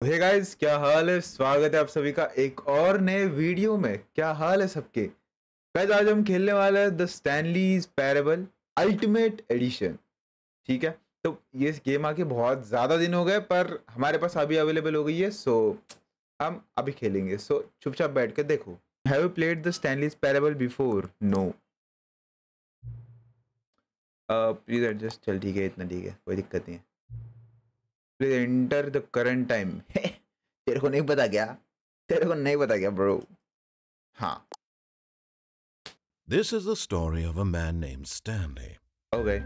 Hey guys, क्या हाल है। स्वागत है आप सभी का एक और नए वीडियो में। क्या हाल है सबके गाइस। आज हम खेलने वाले हैं the stanley's parable ultimate addition. ठीक है, तो ये गेम आके बहुत ज़्यादा दिन हो गए पर हमारे पास अभी अवेलेबल हो गई है, सो हम अभी खेलेंगे। सो चुपचाप बैठ के देखो। Have you played the stanley's parable before? No. Please adjust. चल ठीक है, इतना ठीक है, कोई दिक्कत नहीं है। Please enter the current time. तेरे को नहीं पता क्या? तेरे को नहीं पता क्या ब्रो? हाँ। This is the story of a man named Stanley. Okay.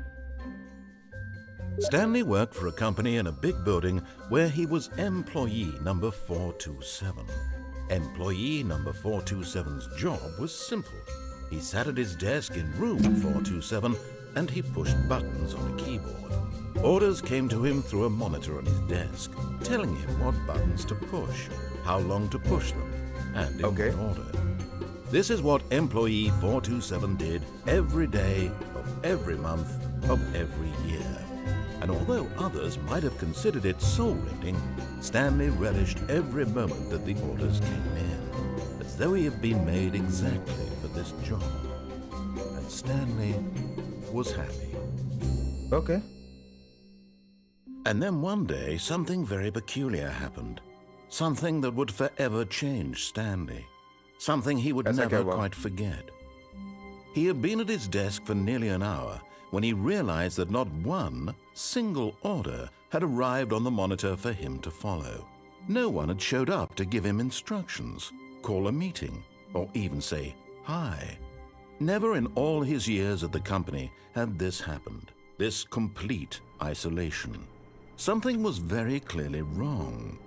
Stanley worked for a company in a big building where he was employee number 427. Employee number 427's job was simple. He sat at his desk in room 427 and he pushed buttons on a keyboard. Orders came to him through a monitor on his desk, telling him what buttons to push, how long to push them, and in what order. This is what employee 427 did every day of every month of every year. And although others might have considered it soul-rending, Stanley relished every moment that the orders came in, as though he had been made exactly for this job. And Stanley was happy. Okay. And then one day, something very peculiar happened. Something that would forever change Stanley. Something he would never quite forget. He had been at his desk for nearly an hour when he realized that not one single order had arrived on the monitor for him to follow. No one had showed up to give him instructions, call a meeting, or even say hi. Never in all his years at the company had this happened, this complete isolation. Something was very clearly wrong.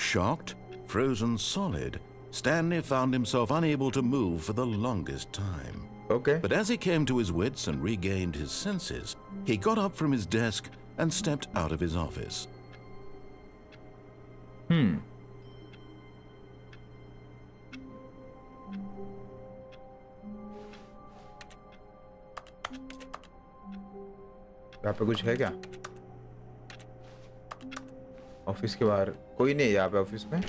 Shocked, frozen solid, Stanley found himself unable to move for the longest time. Okay. But as he came to his wits and regained his senses, he got up from his desk and stepped out of his office. यहाँ पे कुछ है क्या? Office के बाहर कोई नहीं है यहाँ पे ऑफिस में।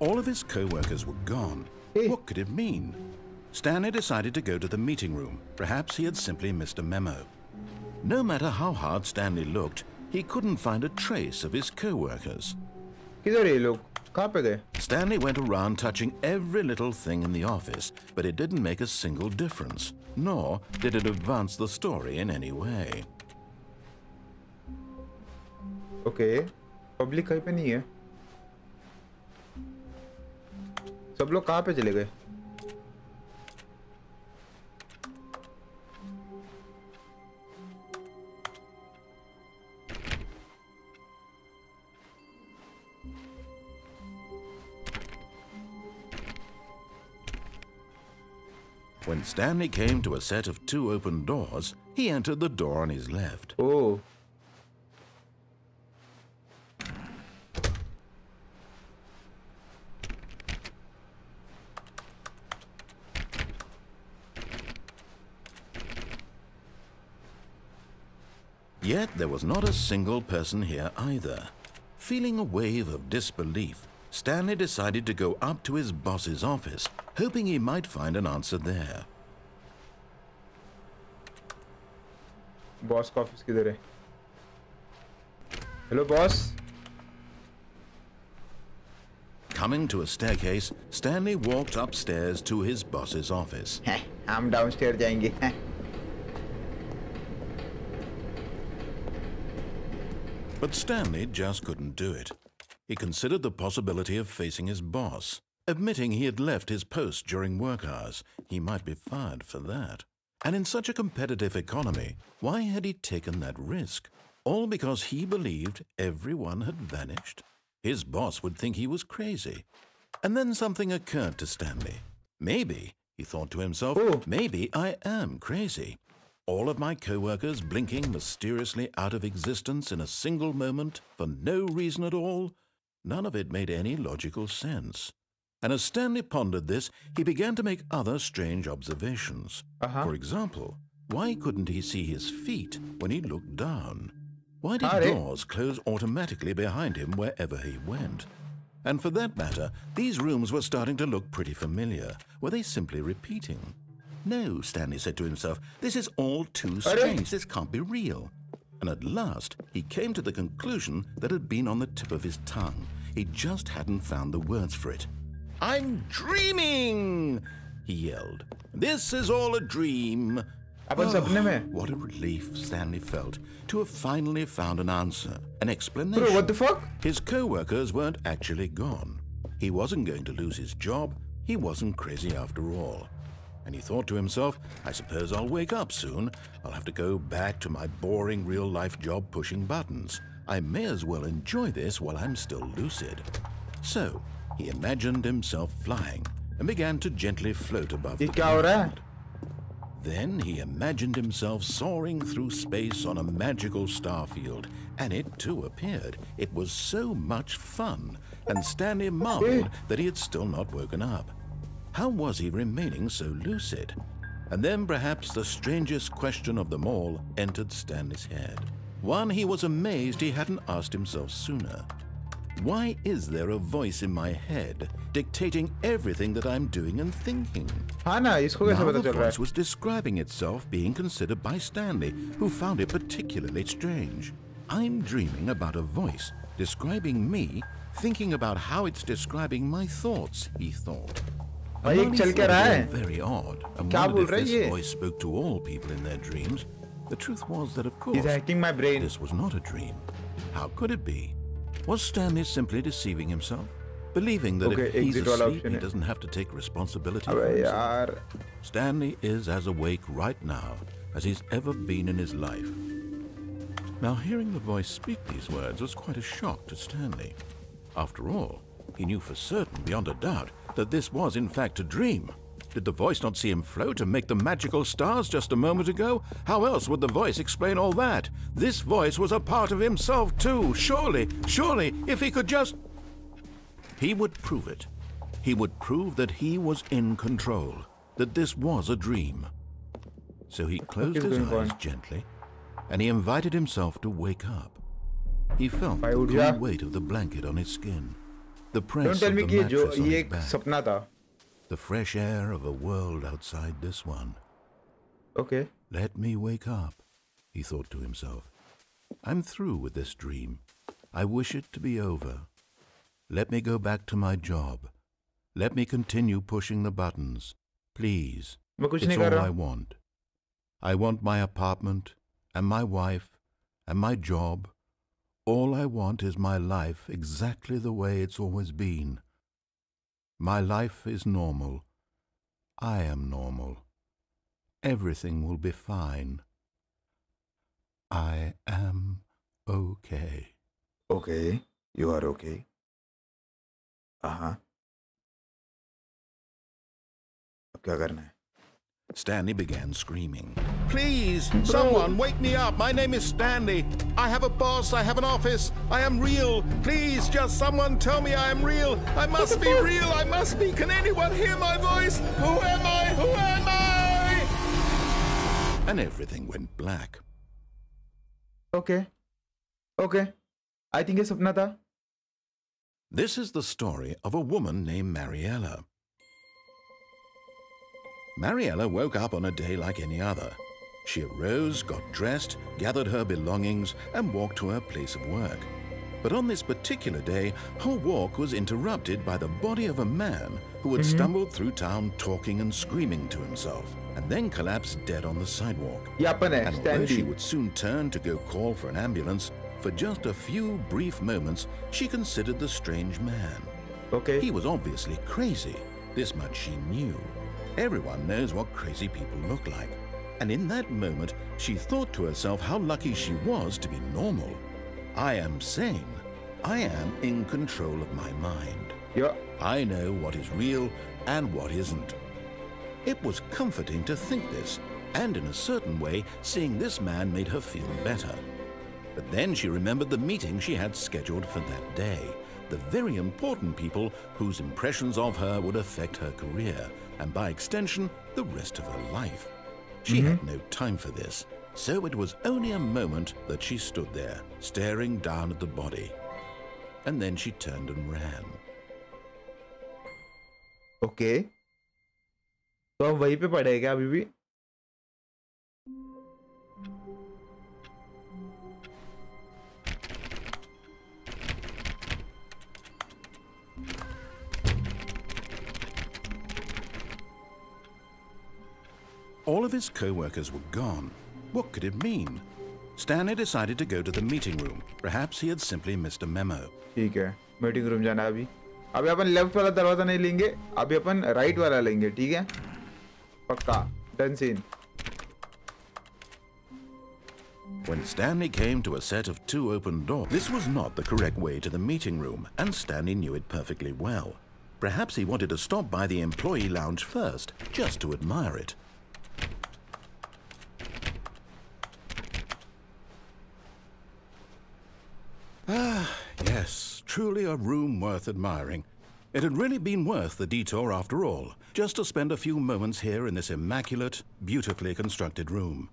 All of his co-workers were gone. Hey. What could it mean? Stanley decided to go to the meeting room. Perhaps he had simply missed a memo. No matter how hard Stanley looked, he couldn't find a trace of his co-workers. किधर है ये लोग? कहाँ पे गए? Stanley went around touching every little thing in the office, but it didn't make a single difference, nor did it advance the story in any way. Okay. Public कहीं पे नहीं है। सब लोग कहाँ पे चले गए? When Stanley came to a set of two open doors, he entered the door on his left. Oh. Yet there was not a single person here either. Feeling a wave of disbelief, Stanley decided to go up to his boss's office, hoping he might find an answer there. Boss का office किधर है? Hello boss. Coming to a staircase, Stanley walked upstairs to his boss's office. हम downstair जाएंगे। But Stanley just couldn't do it. He considered the possibility of facing his boss, admitting he had left his post during work hours. He might be fired for that. And in such a competitive economy, why had he taken that risk? All because he believed everyone had vanished? His boss would think he was crazy. And then something occurred to Stanley. Maybe, he thought to himself, maybe I am crazy. All of my co-workers blinking mysteriously out of existence in a single moment for no reason at all? None of it made any logical sense. And as Stanley pondered this, he began to make other strange observations. For example, Why couldn't he see his feet when he looked down? Why did Are. doors close automatically behind him wherever he went? And for that matter, these rooms were starting to look pretty familiar. Were they simply repeating? No, Stanley said to himself, this is all too strange. This can't be real. And at last, he came to the conclusion that had been on the tip of his tongue. He just hadn't found the words for it. I'm dreaming, he yelled. This is all a dream. What a relief Stanley felt to have finally found an answer, an explanation. Bro, what the fuck? His co-workers weren't actually gone. He wasn't going to lose his job. He wasn't crazy after all. And he thought to himself, I suppose I'll wake up soon. I'll have to go back to my boring real-life job pushing buttons. I may as well enjoy this while I'm still lucid. So, he imagined himself flying and began to gently float above the ground. Then he imagined himself soaring through space on a magical starfield, and it too appeared. It was so much fun, and Stanley marveled that he had still not woken up. How was he remaining so lucid? And then perhaps the strangest question of them all entered Stanley's head. One he was amazed he hadn't asked himself sooner. Why is there a voice in my head dictating everything that I'm doing and thinking? हाँ ना, इसको कैसे Now पता the चल रहा voice है? was describing itself being considered by Stanley, who found it particularly strange. I'm dreaming about a voice describing me, thinking about how it's describing my thoughts, he thought. भाई एक चल क्या रहा है? Very odd. And क्या wondered बोल रहा if है this ये? voice spoke to all people in their dreams. The truth was that, of course, He's hacking my brain. this was not a dream. How could it be? Was Stanley simply deceiving himself? Believing that if he's exit वाला asleep, option he है. doesn't have to take responsibility for अबे himself? यार, Stanley is as awake right now as he's ever been in his life. Now, hearing the voice speak these words was quite a shock to Stanley. After all, he knew for certain, beyond a doubt, that this was in fact a dream. Did the voice not see him float and make the magical stars just a moment ago? How else would the voice explain all that? This voice was a part of himself too. Surely, if he could just... He would prove it. He would prove that he was in control, that this was a dream. So he closed his eyes gently, and he invited himself to wake up. He felt the cool weight of the blanket on his skin, the press of the mattress on his back, सपना था. the fresh air of a world outside this one. Okay. Let me wake up, he thought to himself. I'm through with this dream. I wish it to be over. Let me go back to my job. Let me continue pushing the buttons. Please. It's all I want. I want my apartment and my wife and my job. All I want is my life exactly the way it's always been. My life is normal. I am normal. Everything will be fine. I am okay. Okay. You are okay. अब क्या करना है? Stanley began screaming. Please, someone wake me up. My name is Stanley. I have a boss. I have an office. I am real. Please, just someone tell me I am real. I must be real. I must be. Can anyone hear my voice? Who am I? Who am I? And everything went black. Okay. Okay. I think ये सपना था. This is the story of a woman named Mariella. Mariella woke up on a day like any other. She arose, got dressed, gathered her belongings, and walked to her place of work. But on this particular day, her walk was interrupted by the body of a man who had stumbled through town talking and screaming to himself, and then collapsed dead on the sidewalk. And although she would soon turn to go call for an ambulance, for just a few brief moments, she considered the strange man. Okay. He was obviously crazy. This much she knew. Everyone knows what crazy people look like. And in that moment, she thought to herself how lucky she was to be normal. I am sane. I am in control of my mind. Yeah. I know what is real and what isn't. It was comforting to think this, and in a certain way, seeing this man made her feel better. But then she remembered the meeting she had scheduled for that day, the very important people whose impressions of her would affect her career, and by extension, the rest of her life. She had no time for this, so it was only a moment that she stood there, staring down at the body. And then she turned and ran. Okay. तो हम वहीं पे पड़े हैं क्या अभी भी? All of his co-workers were gone. What could it mean? Stanley decided to go to the meeting room. Perhaps he had simply missed a memo. ठीक है, मीटिंग रूम जाना है अभी. अभी अपन लेफ्ट वाला दरवाजा नहीं लेंगे, अभी अपन राइट वाला लेंगे, ठीक है? पक्का, done scene. When Stanley came to a set of 2 open doors, this was not the correct way to the meeting room, and Stanley knew it perfectly well. Perhaps he wanted to stop by the employee lounge first, just to admire it. Yes, truly a room worth admiring. It had really been worth the detour after all, just to spend a few moments here in this immaculate, beautifully constructed room.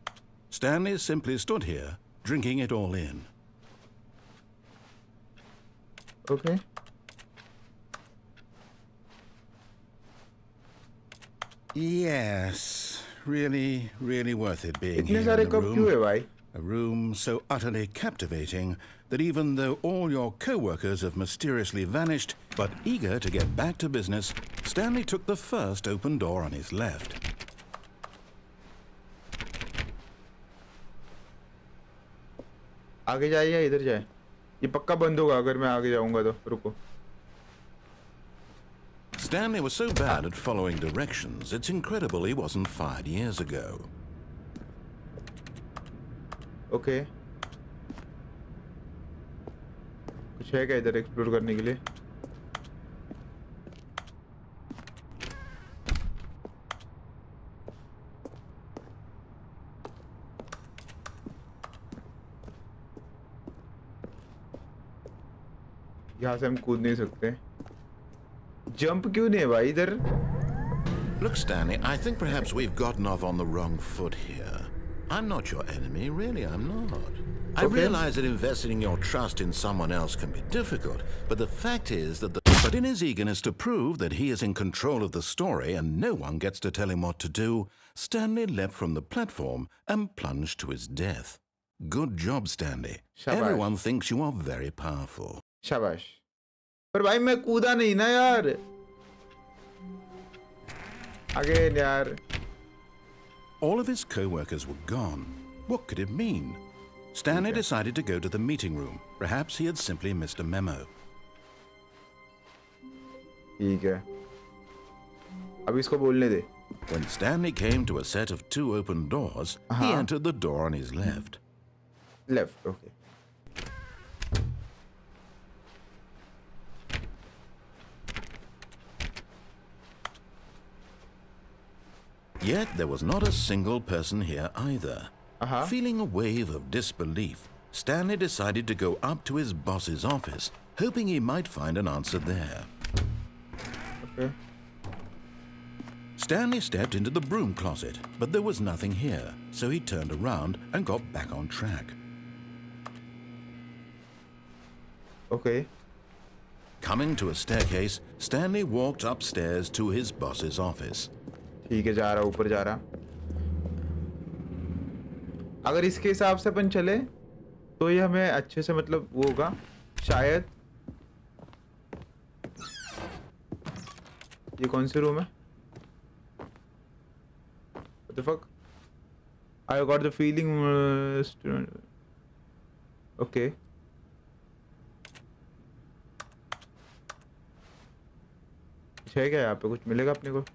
Stanley simply stood here, drinking it all in. Okay. Yes, really, really worth it being इतने here सारे in the cup क्यों है room. भाई? A room so utterly captivating that even though all your co-workers have mysteriously vanished, but eager to get back to business, Stanley took the first open door on his left. आगे जाए या इधर जाए? ये पक्का बंद होगा अगर मैं आगे जाऊंगा तो. रुको. Stanley was so bad at following directions, it's incredible he wasn't fired years ago. Okay. कुछ है क्या इधर एक्सप्लोर करने के लिए? यहाँ से हम कूद नहीं सकते. जंप क्यों नहीं है भाई इधर? Look, Stanley, I think perhaps we've gotten off on the wrong foot here. I'm not your enemy, really, I'm not. I realize that investing your trust in someone else can be difficult, but the fact is that But in his eagerness to prove that he is in control of the story and no one gets to tell him what to do, Stanley leapt from the platform and plunged to his death. Good job, Stanley. शाबाश. Everyone thinks you are very powerful. शाबाश. पर भाई मैं कूदा नहीं ना यार. Again यार. All of his co-workers were gone. What could it mean? Stanley decided to go to the meeting room. Perhaps he had simply missed a memo. ठीक है. अब इसको बोलने दे. When Stanley came to a set of 2 open doors, he entered the door on his left. Left, okay. Yet there was not a single person here either. Feeling a wave of disbelief, Stanley decided to go up to his boss's office, hoping he might find an answer there. Okay. Stanley stepped into the broom closet, but there was nothing here, so he turned around and got back on track. Okay. Coming to a staircase, Stanley walked upstairs to his boss's office. ठीक है, जा रहा ऊपर जा रहा. अगर इसके हिसाब से अपन चले तो ये हमें अच्छे से मतलब वो होगा शायद. ये कौन सी रूम है? What the fuck? I got the feeling. Okay. है क्या यहाँ पे? कुछ मिलेगा अपने को?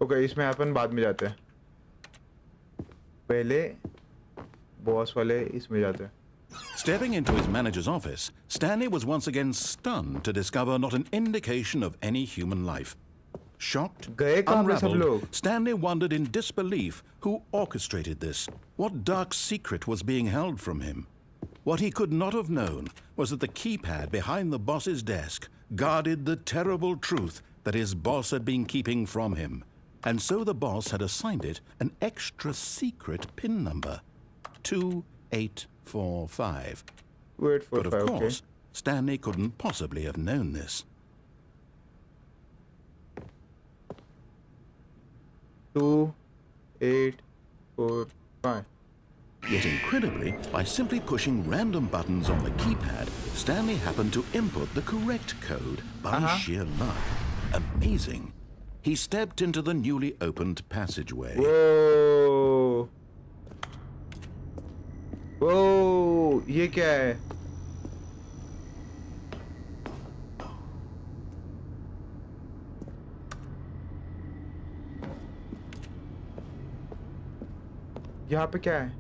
ओके, इसमें अपन बाद में जाते हैं, पहले बॉस वाले इसमें जाते हैं. Stepping into his manager's office, Stanley was once again stunned to discover not an indication of any human life. Shocked, unraveled, Stanley wondered in disbelief who orchestrated this. What dark secret was being held from him? What he could not have known was that the keypad behind the boss's desk guarded the terrible truth that his boss had been keeping from him. And so the boss had assigned it an extra secret PIN number, 2845. But of course, Stanley couldn't possibly have known this. 2845. Yet incredibly, by simply pushing random buttons on the keypad, Stanley happened to input the correct code by sheer luck. Amazing. He stepped into the newly opened passageway. Whoa! Whoa! ये क्या है? यहाँ पे क्या है?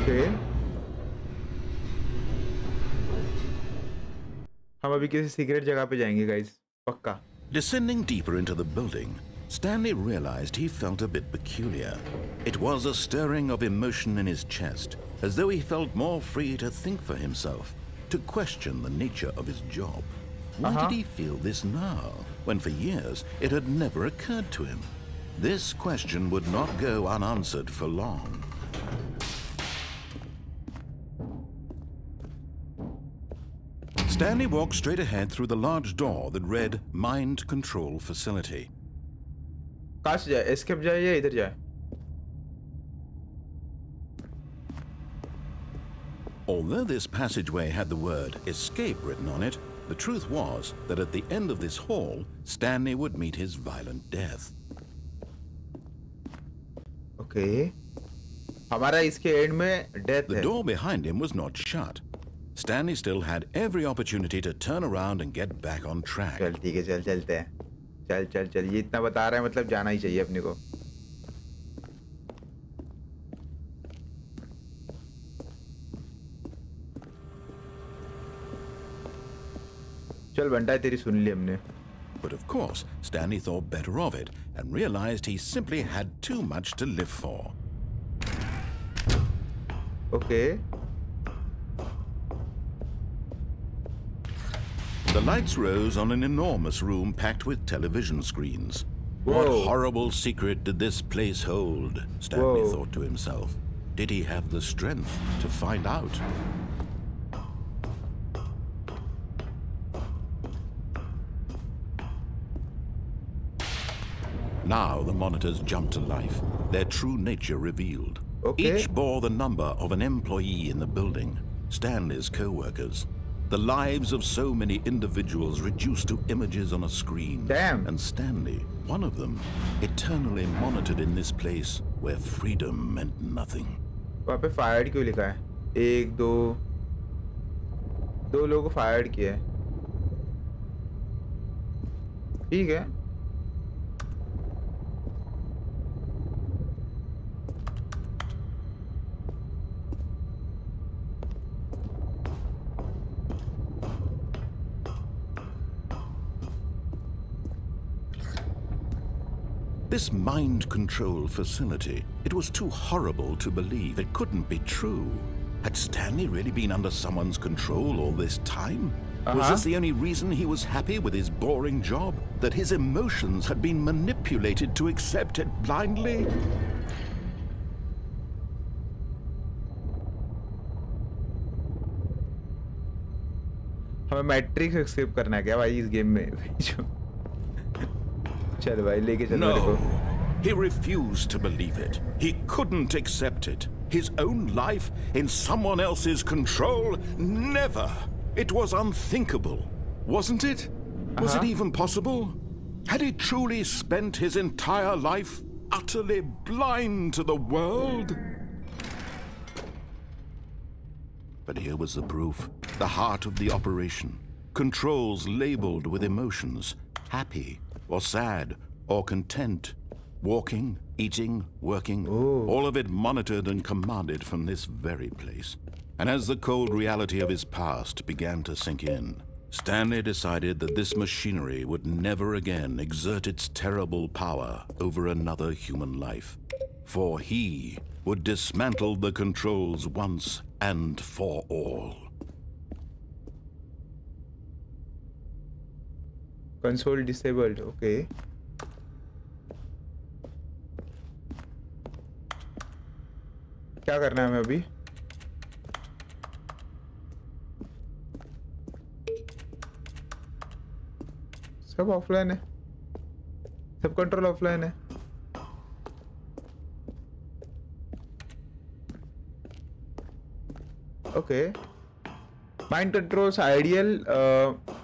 Okay. हम अभी किसी सीक्रेट जगह पे जाएंगे गाइस, पक्का. Descending deeper into the building, Stanley realized he felt a bit peculiar. It was a stirring of emotion in his chest, as though he felt more free to think for himself, to question the nature of his job. Why did he feel this now, when for years it had never occurred to him? This question would not go unanswered for long. Stanley walked straight ahead through the large door that read Mind Control Facility. कहाँ से जाए? Escape जाए या इधर जाए? Although this passageway had the word escape written on it, the truth was that at the end of this hall, Stanley would meet his violent death. Okay. हमारा इसके and में डेथ है. The door behind him was not shut. Stanley still had every opportunity to turn around and get back on track. चल ठीक है, चल चलते हैं. चल चल चल, ये इतना बता रहा है मतलब जाना ही चाहिए अपने को. चल बंटा, तेरी सुन ली हमने. But of course, Stanley thought better of it and realized he simply had too much to live for. Okay. The lights rose on an enormous room packed with television screens. Whoa. What horrible secret did this place hold? Stanley Whoa. thought to himself. Did he have the strength to find out? Now the monitors jumped to life, their true nature revealed. Okay. Each bore the number of an employee in the building, Stanley's co-workers. The lives of so many individuals reduced to images on a screen. Damn. And Stanley, one of them, eternally monitored in this place where freedom meant nothing. वहाँ पे fired क्यों लिखा है? एक दो लोगों को fired किया है. ठीक है. This mind control facility, it was too horrible to believe. It couldn't be true. Had Stanley really been under someone's control all this time? Was this the only reason he was happy with his boring job? That his emotions had been manipulated to accept it blindly? हमें matrix escape करना है क्या भाई इस game में? चल भाई लेके चल मेरे को. He refused to believe it. He couldn't accept it. His own life in someone else's control? Never. It was unthinkable. Wasn't it? Was it even possible? Had he truly spent his entire life utterly blind to the world? But here was the proof. the heart of the operation. Controls labeled with emotions, happy or sad or content. Walking, eating, working, all of it monitored and commanded from this very place. And as the cold reality of his past began to sink in, Stanley decided that this machinery would never again exert its terrible power over another human life. For he would dismantle the controls once and for all. Console disabled, okay. क्या करना है हमें अभी? सब offline है, सब control offline है. Okay. Mind controls ideal.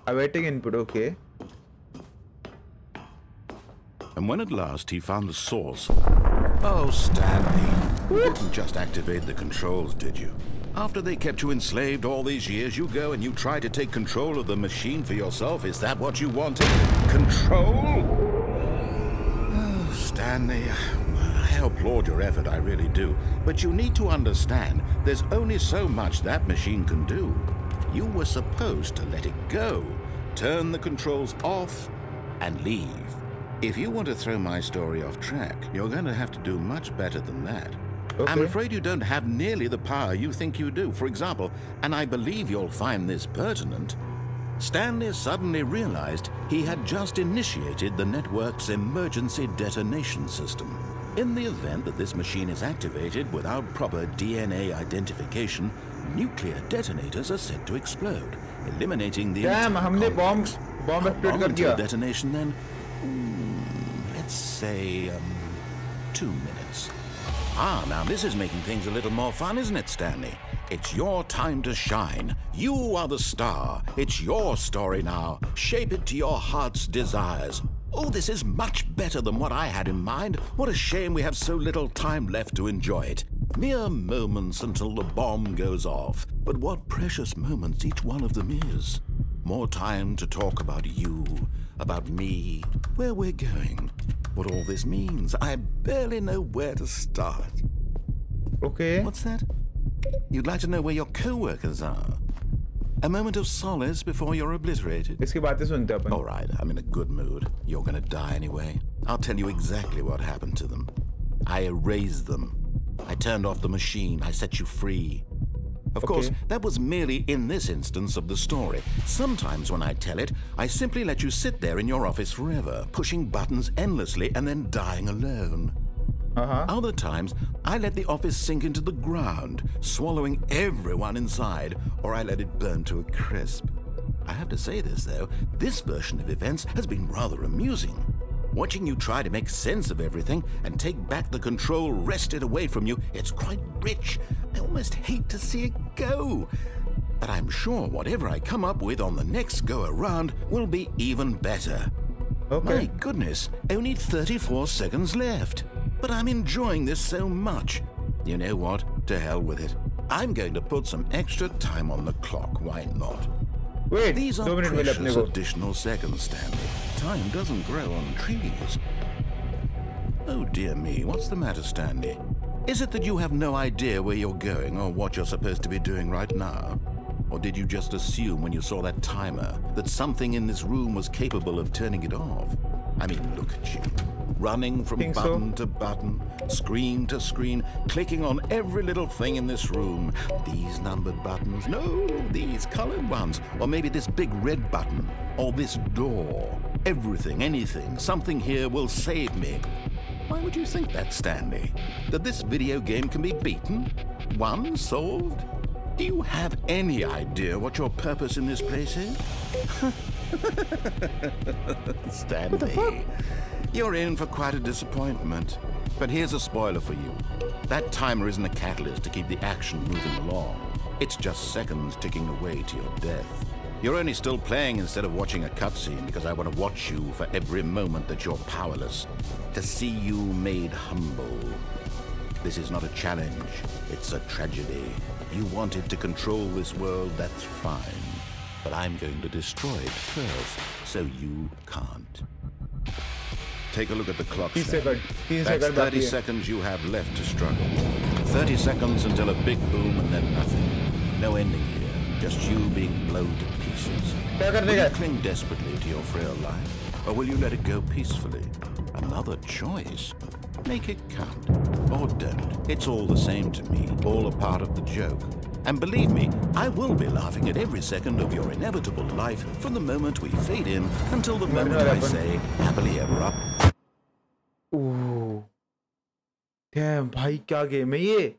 Awaiting input. Okay. And when at last he found the source... Oh, Stanley, you didn't just activate the controls, did you? After they kept you enslaved all these years, you go and you try to take control of the machine for yourself. Is that what you wanted? Control? Oh, Stanley, I applaud your effort, I really do. But you need to understand, there's only so much that machine can do. You were supposed to let it go, turn the controls off, and leave. If you want to throw my story off track, you're going to have to do much better than that. Okay. I'm afraid you don't have nearly the power you think you do. For example, and I believe you'll find this pertinent, Stanley suddenly realized he had just initiated the network's emergency detonation system. In the event that this machine is activated without proper DNA identification, nuclear detonators are said to explode, eliminating the Damn, हमने bomb explode कर दिया. Detonation then? Let's say 2 minutes. Now this is making things a little more fun, isn't it, Stanley? It's your time to shine. You are the star. It's your story now. Shape it to your heart's desires. Oh, this is much better than what I had in mind. What a shame we have so little time left to enjoy it. Mere moments until the bomb goes off. But what precious moments each one of them is. More time to talk about you, about me, where we're going, what all this means. I barely know where to start. Okay. What's that? You'd like to know where your co-workers are? A moment of solace before you're obliterated? इसकी बातें सुनते अपन. All right, I'm in a good mood. You're gonna die anyway. I'll tell you exactly what happened to them. I erased them. I turned off the machine. I set you free. Of course, that was merely in this instance of the story. Sometimes when I tell it, I simply let you sit there in your office forever, pushing buttons endlessly and then dying alone. Other times, I let the office sink into the ground, swallowing everyone inside, or I let it burn to a crisp. I have to say this, though, this version of events has been rather amusing. Watching you try to make sense of everything and take back the control wrested away from you, it's quite rich. I almost hate to see it go. But I'm sure whatever I come up with on the next go-around will be even better. Okay. My goodness, only 34 seconds left. But I'm enjoying this so much. You know what? To hell with it. I'm going to put some extra time on the clock. Why not? Wait, these are precious additional seconds, Stanley. Time doesn't grow on trees. Oh dear me, what's the matter, Stanley? Is it that you have no idea where you're going or what you're supposed to be doing right now? Or did you just assume when you saw that timer that something in this room was capable of turning it off? I mean, look at you. Running from button to button, screen to screen, clicking on every little thing in this room. These numbered buttons, no, these colored ones. Or maybe this big red button, or this door. Everything, anything, something here will save me. Why would you think that, Stanley? That this video game can be beaten? Won? Solved? Do you have any idea what your purpose in this place is? Stanley, what the fuck? You're in for quite a disappointment. But here's a spoiler for you. That timer isn't a catalyst to keep the action moving along. It's just seconds ticking away to your death. You're only still playing instead of watching a cutscene because I want to watch you for every moment that you're powerless. To see you made humble. This is not a challenge. It's a tragedy. You wanted to control this world, that's fine. But I'm going to destroy it first, so you can't. Take a look at the clock. That's 30 seconds you have left to struggle. 30 seconds until a big boom and then nothing. No ending here, just you being blown to pieces. Will you cling desperately to your frail life, or will you let it go peacefully? Another choice. Make it count, or don't. It's all the same to me, all a part of the joke. And believe me, I will be laughing at every second of your inevitable life from the moment we fade in until the moment I say, happily ever up. Oh damn भाई, क्या game है ये?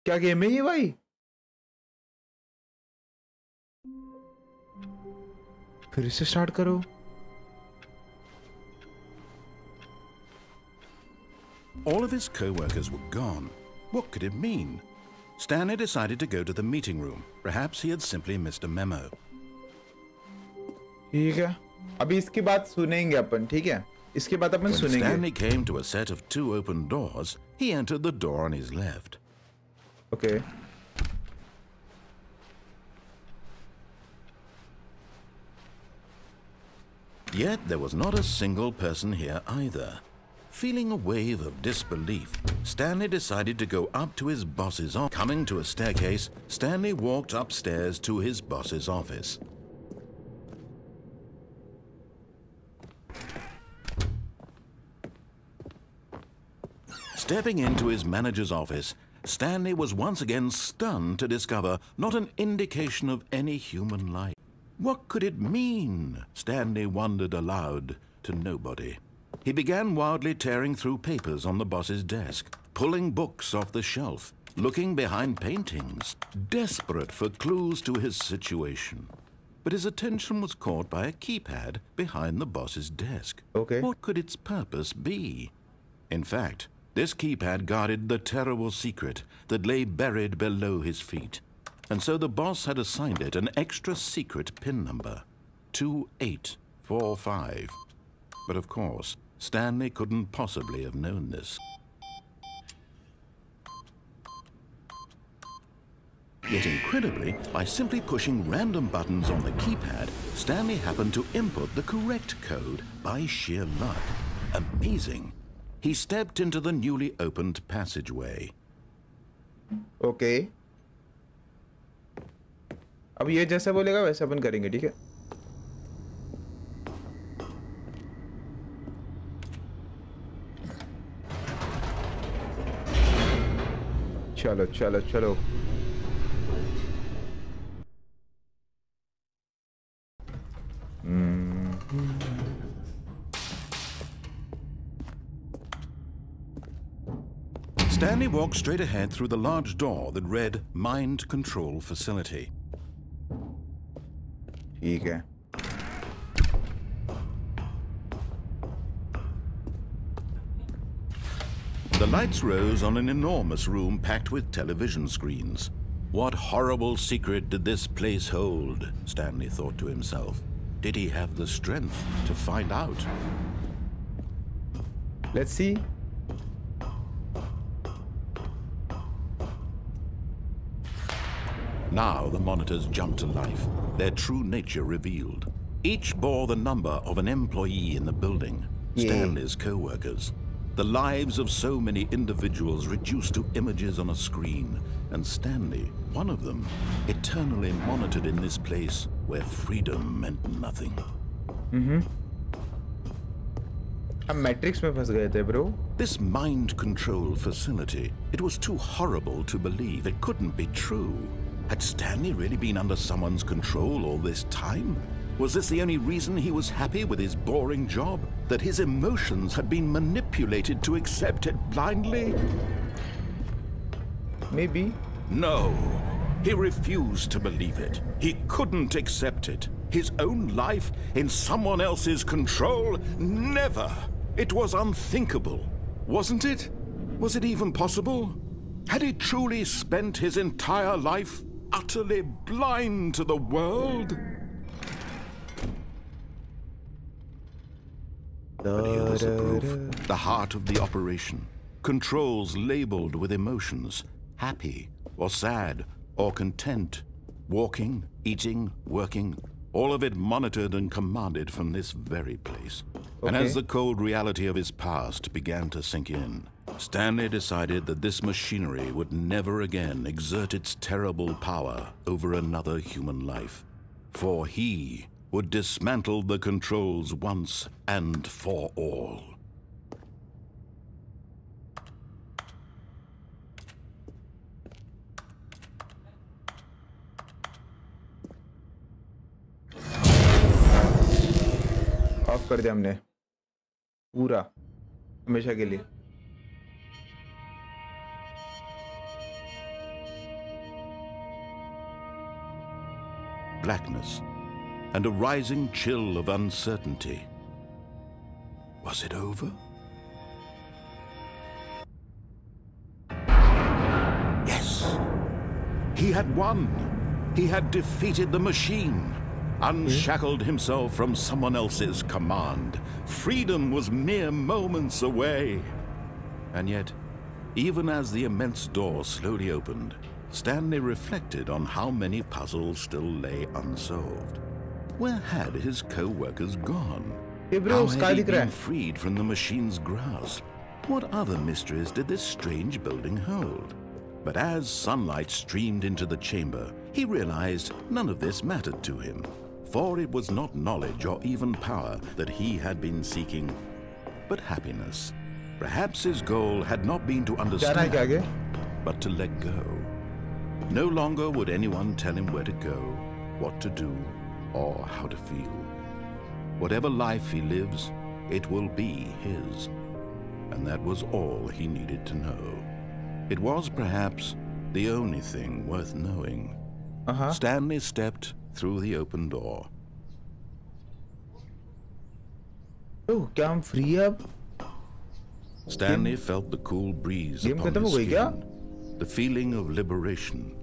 क्या game है ये भाई? फिर से स्टार्ट करो. All of his co-workers were gone. What could it mean? Stanley decided to go to the meeting room. Perhaps he had simply missed a memo. ठीक है, अभी इसकी बात सुनेंगे अपन, ठीक है? इसके बाद अपन सुनेंगे. When Stanley came to a set of 2 open doors, he entered the door on his left. Okay. Yet there was not a single person here either. Feeling a wave of disbelief, Stanley decided to go up to his boss's office. Coming to a staircase, Stanley walked upstairs to his boss's office. Stepping into his manager's office, Stanley was once again stunned to discover not an indication of any human life. What could it mean? Stanley wondered aloud to nobody. He began wildly tearing through papers on the boss's desk, pulling books off the shelf, looking behind paintings, desperate for clues to his situation. But his attention was caught by a keypad behind the boss's desk. Okay. What could its purpose be? In fact, this keypad guarded the terrible secret that lay buried below his feet. And so the boss had assigned it an extra secret PIN number, 2845. But of course, Stanley couldn't possibly have known this. Yet incredibly, by simply pushing random buttons on the keypad, Stanley happened to input the correct code by sheer luck. Amazing. He stepped into the newly opened passageway. Okay. अब ये जैसा बोलेगा वैसा अपन करेंगे, ठीक है? चलो चलो चलो. Stanley walked straight ahead through the large door that read Mind Control Facility. ठीक है. The lights rose on an enormous room packed with television screens. What horrible secret did this place hold? Stanley thought to himself. Did he have the strength to find out? Let's see. Now the monitors jumped to life, their true nature revealed. Each bore the number of an employee in the building, Stanley's co-workers. The lives of so many individuals reduced to images on a screen, and Stanley, one of them, eternally monitored in this place where freedom meant nothing. हम matrix में फंस गए थे, bro. This mind control facility, it was too horrible to believe. It couldn't be true. Had Stanley really been under someone's control all this time? Was this the only reason he was happy with his boring job? That his emotions had been manipulated to accept it blindly? Maybe. No. He refused to believe it. He couldn't accept it. His own life in someone else's control? Never. It was unthinkable. Wasn't it? Was it even possible? Had he truly spent his entire life utterly blind to the world? But here was the proof. The heart of the operation. Controls labeled with emotions. Happy or sad or content, walking, eating, working, all of it monitored and commanded from this very place. Okay. And as the cold reality of his past began to sink in, Stanley decided that this machinery would never again exert its terrible power over another human life, for he would dismantle the controls once and for all. Of कर दिया हमने पूरा हमेशा के लिए. Blackness and a rising chill of uncertainty. Was it over? Yes. He had won. He had defeated the machine. Unshackled himself from someone else's command. Freedom was mere moments away. And yet, even as the immense door slowly opened, Stanley reflected on how many puzzles still lay unsolved. Where had his co-workers gone? How had he been freed from the machine's grasp? What other mysteries did this strange building hold? But as sunlight streamed into the chamber, he realized none of this mattered to him. For it was not knowledge or even power that he had been seeking, but happiness. Perhaps his goal had not been to understand, but to let go. No longer would anyone tell him where to go, what to do, or how to feel. Whatever life he lives, it will be his. And that was all he needed to know. It was perhaps the only thing worth knowing. Stanley stepped through the open door. Oh, क्या हम free अब? Stanley felt the cool breeze upon his skin, the feeling of liberation,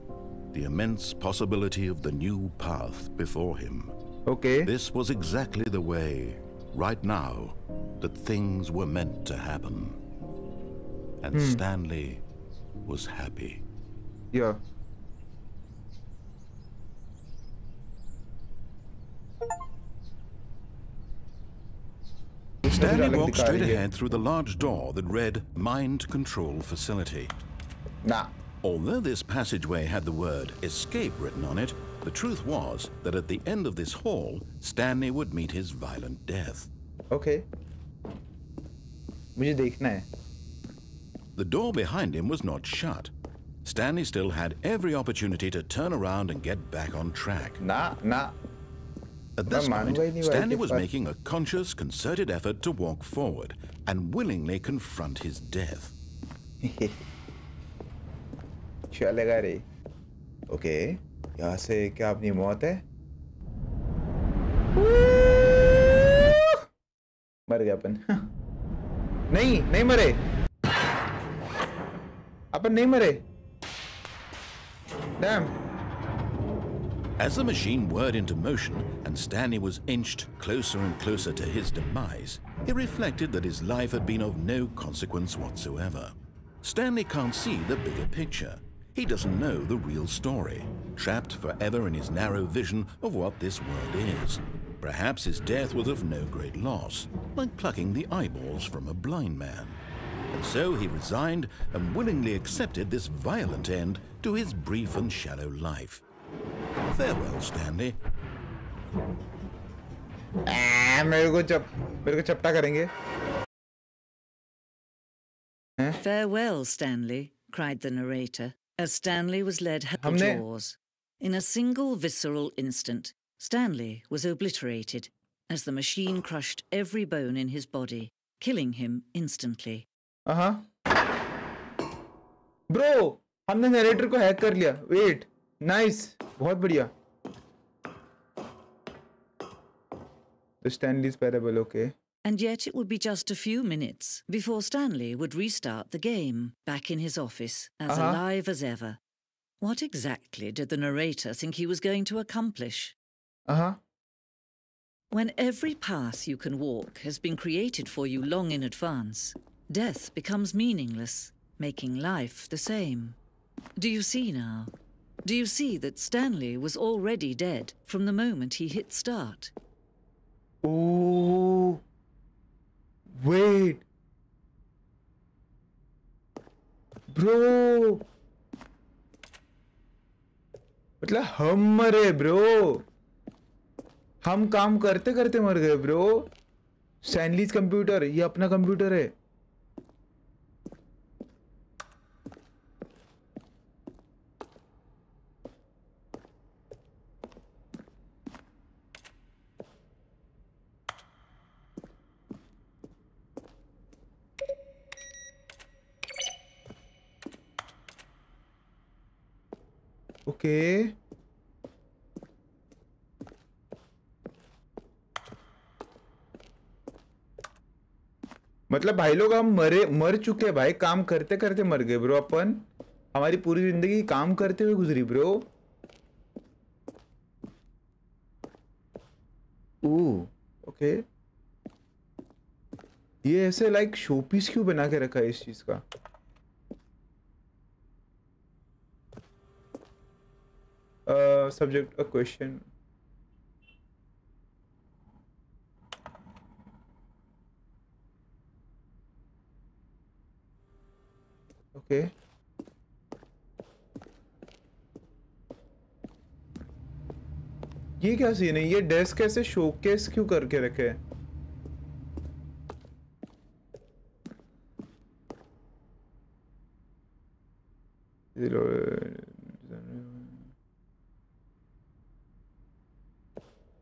the immense possibility of the new path before him. Okay. This was exactly the way, right now, that things were meant to happen. And Stanley was happy. Yeah. Stanley walked straight ahead through the large door that read Mind Control Facility. Although this passageway had the word escape written on it, the truth was that at the end of this hall, Stanley would meet his violent death. Okay. मुझे देखना है. The door behind him was not shut. Stanley still had every opportunity to turn around and get back on track. At this point, Stanley was making a conscious, concerted effort to walk forward and willingly confront his death. चलेगा रे. Okay. यहाँ से क्या अपनी मौत है? मर गया अपन. नहीं मरे. अपन नहीं मरे. Damn. As the machine whirred into motion and Stanley was inched closer and closer to his demise, he reflected that his life had been of no consequence whatsoever. Stanley can't see the bigger picture. He doesn't know the real story, trapped forever in his narrow vision of what this world is. Perhaps his death was of no great loss, like plucking the eyeballs from a blind man. And so he resigned and willingly accepted this violent end to his brief and shallow life. Farewell, Stanley. मेरे को चपटा करेंगे. Farewell, Stanley, cried the narrator, as Stanley was led to the doors. In a single visceral instant, Stanley was obliterated as the machine crushed every bone in his body, killing him instantly. Bro, हमने narrator को hack कर लिया. Wait, nice, बहुत बढ़िया. The Stanley's Parable, okay. And yet it would be just a few minutes before Stanley would restart the game, back in his office, as alive as ever. What exactly did the narrator think he was going to accomplish? When every path you can walk has been created for you long in advance, death becomes meaningless, making life the same. Do you see now? Do you see that Stanley was already dead from the moment he hit start? Oh, wait. Bro. मतलब हम मरे bro, हम काम करते करते मर गए bro. स्टैनलीज computer, ये अपना कंप्यूटर है। ओके मतलब भाई लोग हम मर चुके भाई, काम करते करते मर गए ब्रो अपन। हमारी पूरी जिंदगी काम करते हुए गुजरी ब्रो। ओके ये ऐसे लाइक शोपीस क्यों बना के रखा है इस चीज का? Subject a question. Okay. ये क्या सीन है? ये डेस्क ऐसे शोकेस क्यों करके रखे हैं?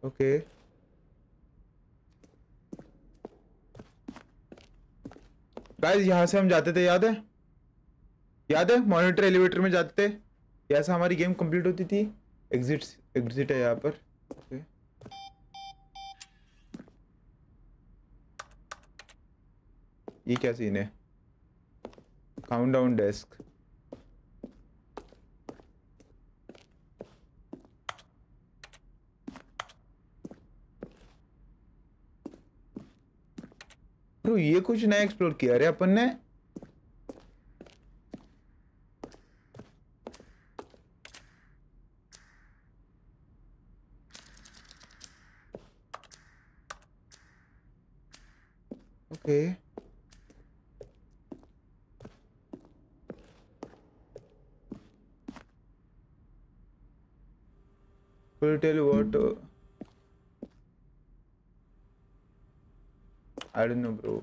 ओके गाइस, यहाँ से हम जाते थे, याद है मॉनिटर एलिवेटर में जाते थे, यहाँ से हमारी गेम कंप्लीट होती थी। एग्जिट है यहाँ पर। ओके ये क्या सीन है? Countdown desk. ब्रो ये कुछ नया एक्सप्लोर किया रे अपन ने। Okay Could you tell what I don't know bro.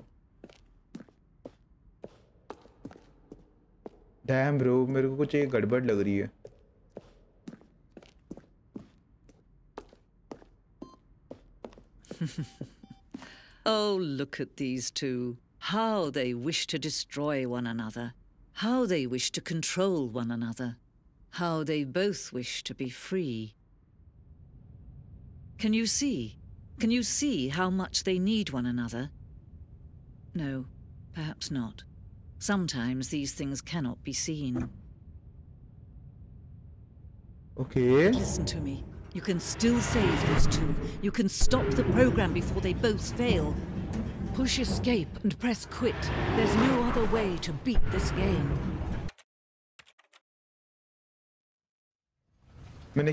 Damn bro, मेरे को कुछ एक गड़बड़ लग रही है। Oh, look at these two. How they wish to destroy one another. How they wish to control one another. How they both wish to be free. Can you see? Can you see how much they need one another? No, perhaps not. Sometimes these things cannot be seen. Okay. But listen to me. You can still save those two. You can stop the program before they both fail. Push escape and press quit. There's no other way to beat this game. मैंने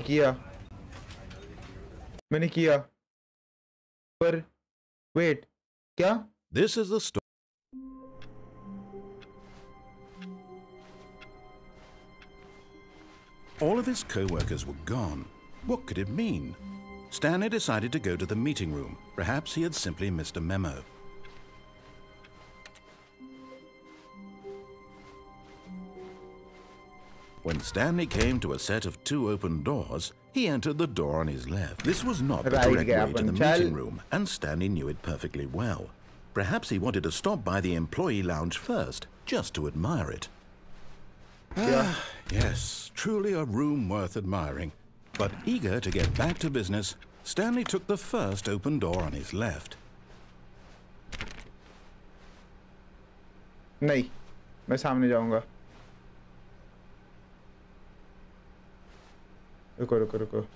किया पर wait क्या? This is the story. All of his co-workers were gone. What could it mean? Stanley decided to go to the meeting room. Perhaps he had simply missed a memo. When Stanley came to a set of 2 open doors, he entered the door on his left. This was not the correct way to the meeting room, and Stanley knew it perfectly well. Perhaps he wanted to stop by the employee lounge first, just to admire it. Yes, truly a room worth admiring. But eager to get back to business, Stanley took the first open door on his left. नहीं, मैं सामने जाऊंगा। रुको।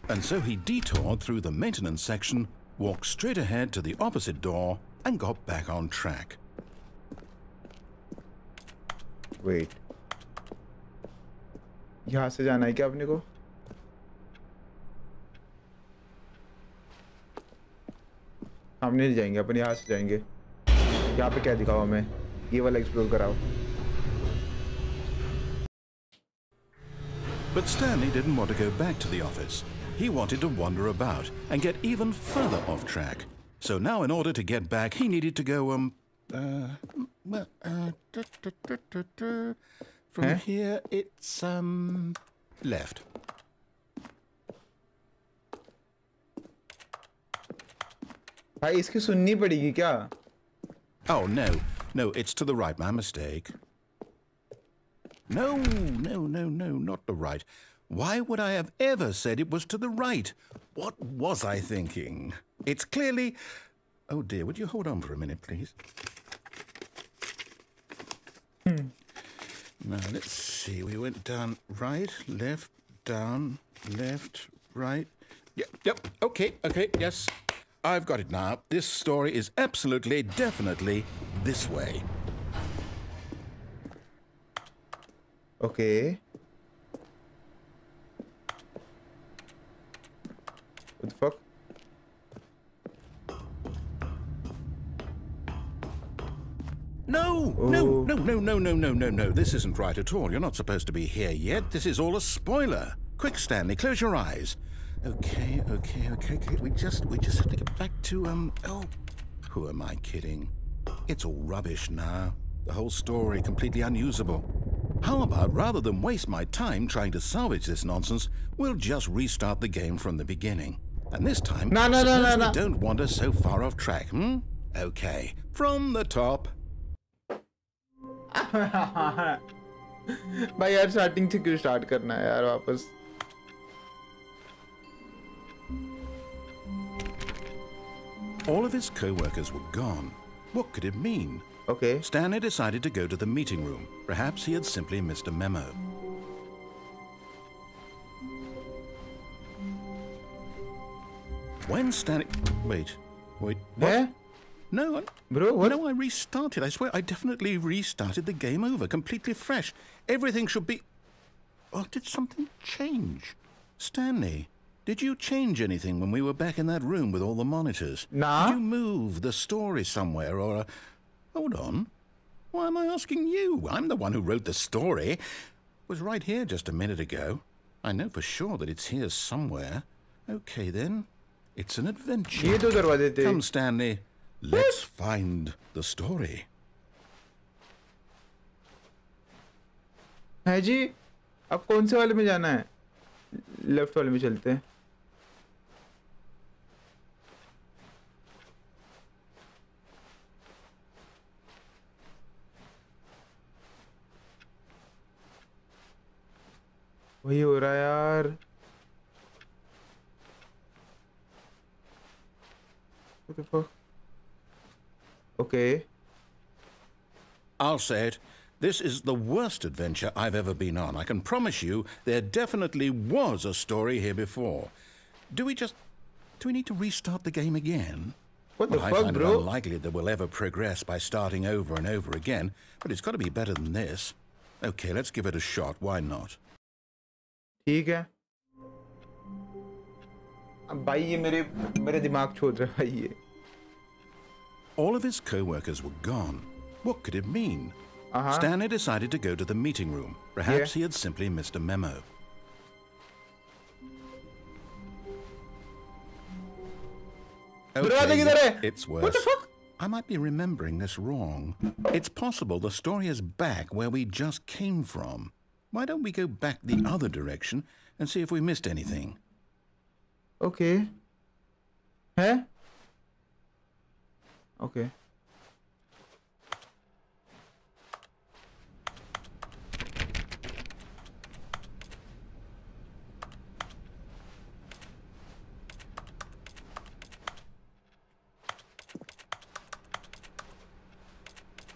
And so he detoured through the maintenance section, walked straight ahead to the opposite door, and got back on track. Wait. यहाँ से जाना है क्या अपने को? सामने नहीं जाएंगे अपन, यहाँ से जाएंगे। यहाँ पे क्या दिखाओ हमें? ये वाला एक्सप्लोर कराओ। But Stanley didn't want to go back to the office. He wanted to wander about and get even further off track. So now, in order to get back, he needed to go, from here, it's, left. भाई इसकी सुननी पड़ेगी क्या? Oh, no. No, it's to the right. My mistake. No, not the right. Why would I have ever said it was to the right? What was I thinking? It's clearly... Oh, dear, would you hold on for a minute, please? Now, let's see. We went down right, left, down, left, right. Yep, okay, yes. I've got it now. This story is absolutely, definitely this way. Okay. What the fuck? No. This isn't right at all. You're not supposed to be here yet. This is all a spoiler. Quick, Stanley, close your eyes. Okay. We just have to get back to, oh, who am I kidding? It's all rubbish now. The whole story completely unusable. How about, rather than waste my time trying to salvage this nonsense, we'll just restart the game from the beginning. And this time, No. we don't wander so far off track, Okay, from the top. भाई यार starting से क्यों start करना है यार वापस? All of his co-workers were gone. What could it mean? Okay. Stanley decided to go to the meeting room. Perhaps he had simply missed a memo. When Stanley... Wait. What? Eh? No, Bro, what? No, I restarted. I swear, I definitely restarted the game over, completely fresh. Everything should be... Oh, did something change? Stanley, did you change anything when we were back in that room with all the monitors? Nah. Did you move the story somewhere or... Hold on. Why am I asking you? I'm the one who wrote the story. It was right here just a minute ago. I know for sure that it's here somewhere. Okay, then. It's an adventure. ये तो दरवाजे थे. Come, Stanley. Let's find the story. है जी, अब कौन से वाले में जाना है? लेफ्ट वाले में चलते हैं. वही हो रहा है यार. What the fuck? Okay. I'll say it. This is the worst adventure I've ever been on. I can promise you there definitely was a story here before. Do we need to restart the game again? What the I fuck, find bro? it unlikely that we'll ever progress by starting over and over again, but it's got to be better than this. Okay, let's give it a shot. Why not? ठीक है. अब भाई ये मेरे दिमाग छोड़ रहा है भाई ये. All of his co-workers were gone. What could it mean? Stanley decided to go to the meeting room. Perhaps he had simply missed a memo. Okay, it's worse. What the fuck? I might be remembering this wrong. It's possible the story is back where we just came from. Why don't we go back the other direction and see if we missed anything? Okay. है? Okay.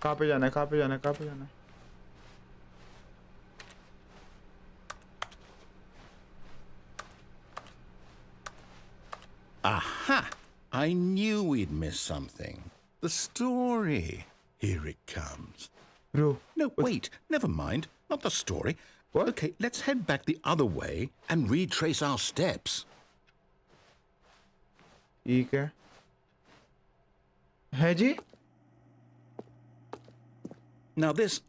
कहाँ पे जाना है? Aha! I knew we'd miss something. The story. Here it comes. Bro. No, wait. Never mind. Not the story. What? Okay, let's head back the other way and retrace our steps. ठीक है जी? Now this,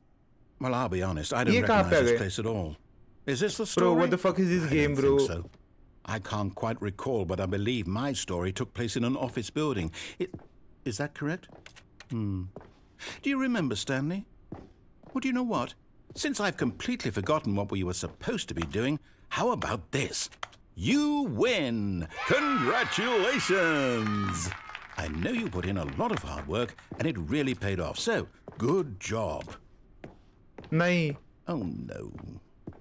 well, I'll be honest, I don't recognize this place at all. Is this the story? Bro, what the fuck is this game, bro? I don't think so. I can't quite recall, but I believe my story took place in an office building. Is that correct? Do you remember, Stanley? Well, do you know what? Since I've completely forgotten what we were supposed to be doing, how about this? You win! Congratulations! I know you put in a lot of hard work, and it really paid off, so good job. नहीं. Oh, no.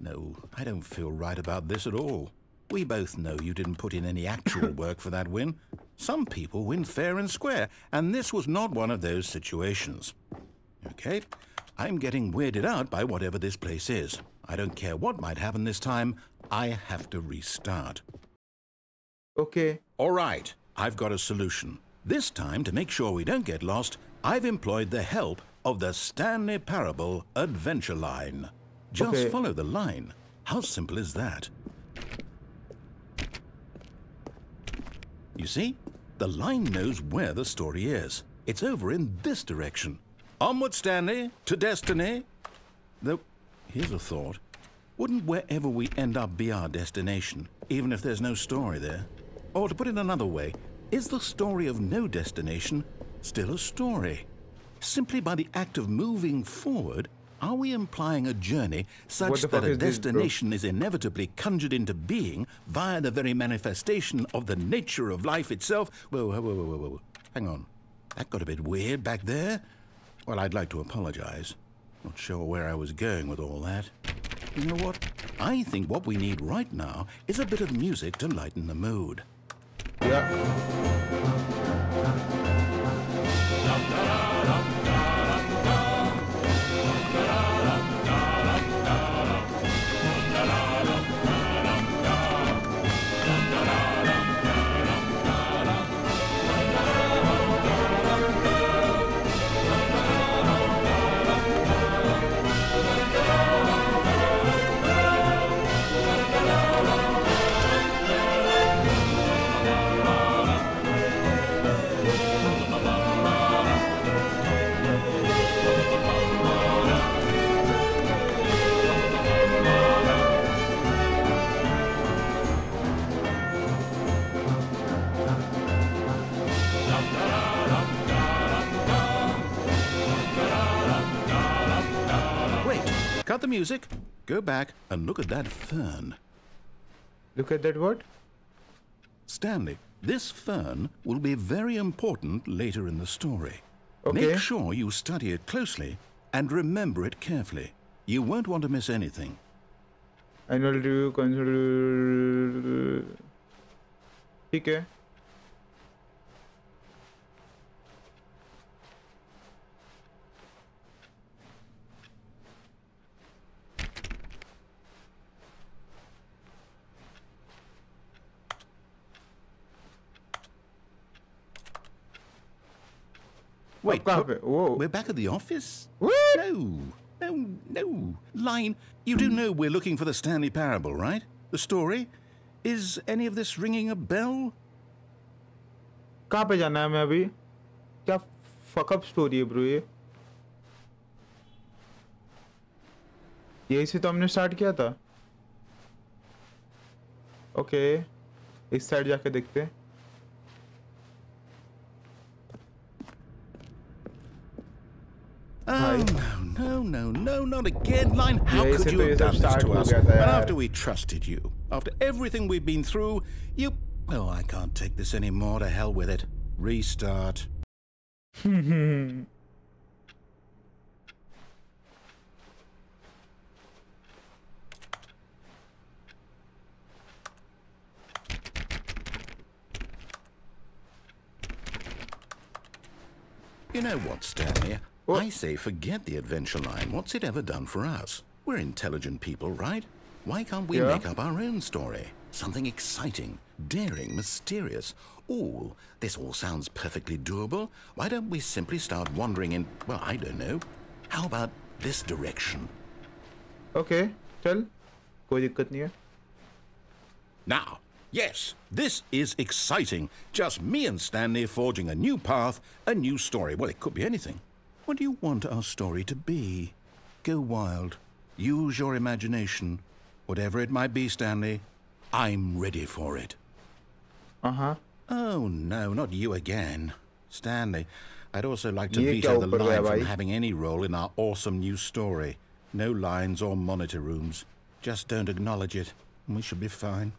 No, I don't feel right about this at all. We both know you didn't put in any actual work for that win. Some people win fair and square, and this was not one of those situations. Okay, I'm getting weirded out by whatever this place is. I don't care what might happen this time. I have to restart. Okay. All right, I've got a solution. This time, to make sure we don't get lost, I've employed the help of the Stanley Parable adventure line. Just follow the line. How simple is that? You see, the line knows where the story is. It's over in this direction. Onward, Stanley, to destiny. Though, here's a thought. Wouldn't wherever we end up be our destination, even if there's no story there? Or to put it another way, is the story of no destination still a story? Simply by the act of moving forward, are we implying a journey such that a destination is inevitably conjured into being via the very manifestation of the nature of life itself? Whoa. Hang on. That got a bit weird back there. Well, I'd like to apologize. Not sure where I was going with all that. You know what? I think what we need right now is a bit of music to lighten the mood. Yeah. Cut the music, go back and look at that fern. Look at that what? Stanley, this fern will be very important later in the story. Okay. Make sure you study it closely and remember it carefully. You won't want to miss anything. Annual review, consider. ठीक है. Wait, whoa. We're back at the office? What? No. Line, you do know we're looking for the Stanley Parable, right? The story? Is any of this ringing a bell? कहाँ पे जाना है मैं अभी? क्या fuck up story है bro ये? यही से तो हमने start किया था. Okay, इस side जाके देखते हैं. Oh, no, not again, Line. How could you have done this to us? But after we trusted you, after everything we've been through, you... Oh, I can't take this anymore. To hell with it. Restart. You know what, Stanley? What? I say forget the adventure line. What's it ever done for us? We're intelligent people, right? Why can't we make up our own story? Something exciting, daring, mysterious. Ooh, this all sounds perfectly doable. Why don't we simply start wandering in, well, I don't know. How about this direction? Okay, tell. कोई दिक्कत नहीं है. Now, yes, this is exciting. Just me and Stanley forging a new path, a new story. Well, it could be anything. What do you want our story to be? Go wild. Use your imagination. Whatever it might be, Stanley, I'm ready for it. Uh-huh. Oh, no, not you again. Stanley, I'd also like to veto the line from having any role in our awesome new story. No lines or monitor rooms. Just don't acknowledge it, and we should be fine.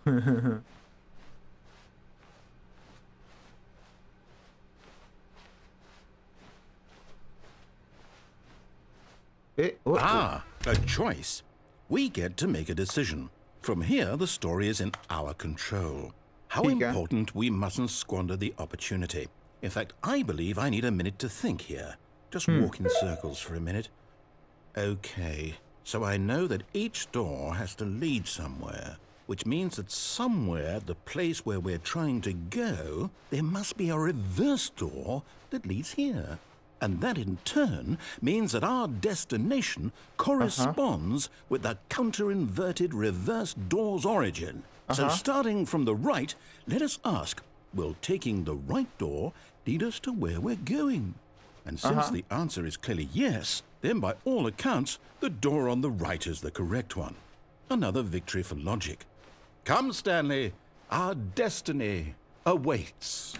A choice. We get to make a decision. From here, the story is in our control. How important we mustn't squander the opportunity. In fact, I believe I need a minute to think here. Just walk in circles for a minute. Okay, so I know that each door has to lead somewhere, which means that somewhere, the place where we're trying to go, there must be a reverse door that leads here. And that in turn means that our destination corresponds with the counter-inverted reverse door's origin. So starting from the right, let us ask, will taking the right door lead us to where we're going? And since the answer is clearly yes, then by all accounts, the door on the right is the correct one. Another victory for logic. Come, Stanley, our destiny awaits.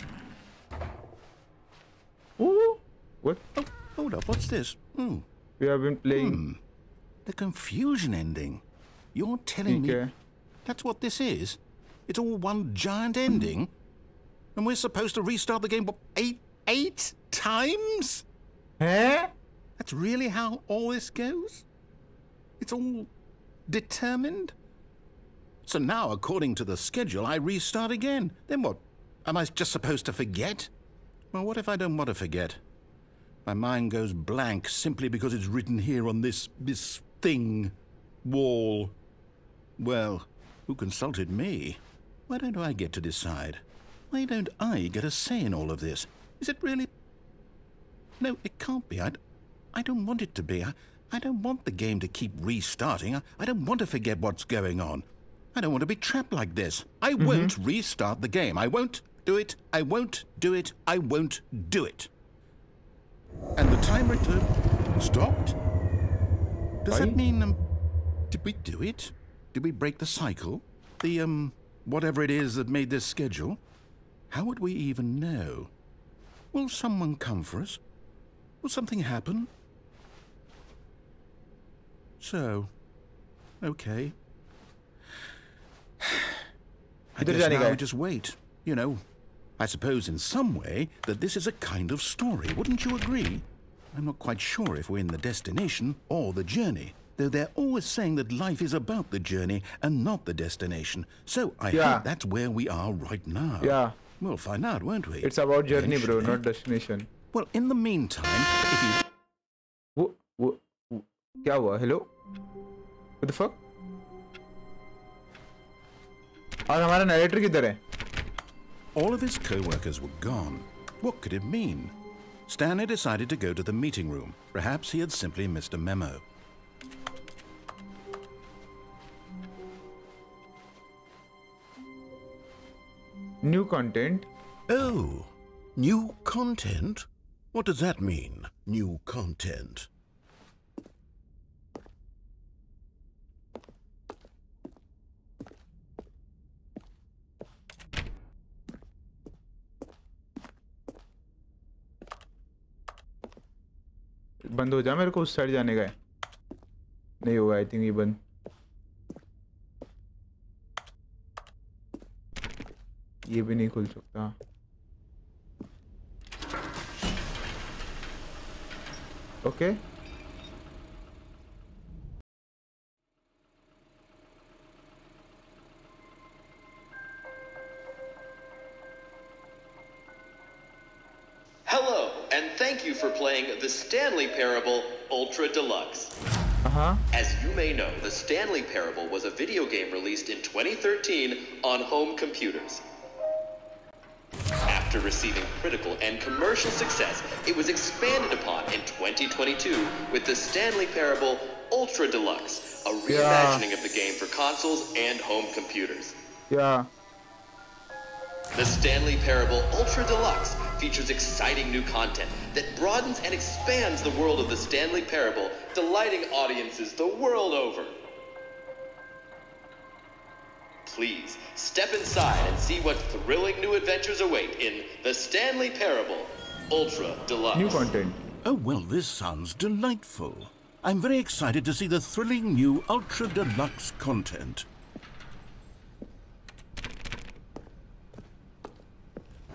Ooh, what? Oh, hold up, what's this? We have been playing. The confusion ending. You're telling me that's what this is? It's all one giant ending? And we're supposed to restart the game, what, eight times? Huh? That's really how all this goes? It's all determined? So now, according to the schedule, I restart again. Then what? Am I just supposed to forget? Well, what if I don't want to forget? My mind goes blank simply because it's written here on this thing, wall. Well, who consulted me? Why don't I get to decide? Why don't I get a say in all of this? Is it really? No, it can't be. I don't want it to be. I don't want the game to keep restarting. I don't want to forget what's going on. I don't want to be trapped like this. I won't restart the game. I won't do it. I won't do it. I won't do it. And the timer stopped? Does that mean, did we do it? Did we break the cycle? The, whatever it is that made this schedule? How would we even know? Will someone come for us? Will something happen? So, okay. I guess now we just wait. You know, I suppose in some way that this is a kind of story. Wouldn't you agree? I'm not quite sure if we're in the destination or the journey, though they're always saying that life is about the journey and not the destination. So I hope that's where we are right now. Yeah. We'll find out, won't we? It's about journey, bro, not destination. Well, in the meantime, if you... क्या हुआ? Hello? What the fuck? और हमारा narrator किधर है? All of his co-workers were gone. What could it mean? Stanley decided to go to the meeting room. Perhaps he had simply missed a memo. New content. Oh, new content? What does that mean, new content? बंद हो जा, मेरे को उस side जाने का है. नहीं होगा, आई थिंक ये बंद. ये भी नहीं खुल सकता. Okay. Hello, and thank you for playing the Stanley Parable Ultra Deluxe. As you may know, the Stanley Parable was a video game released in 2013 on home computers. After receiving critical and commercial success, it was expanded upon in 2022 with the Stanley Parable Ultra Deluxe, a reimagining of the game for consoles and home computers. Yeah. The Stanley Parable Ultra Deluxe features exciting new content that broadens and expands the world of the Stanley Parable, delighting audiences the world over. Please step inside and see what thrilling new adventures await in the Stanley Parable Ultra Deluxe. New content. Oh, well, this sounds delightful. I'm very excited to see the thrilling new Ultra Deluxe content.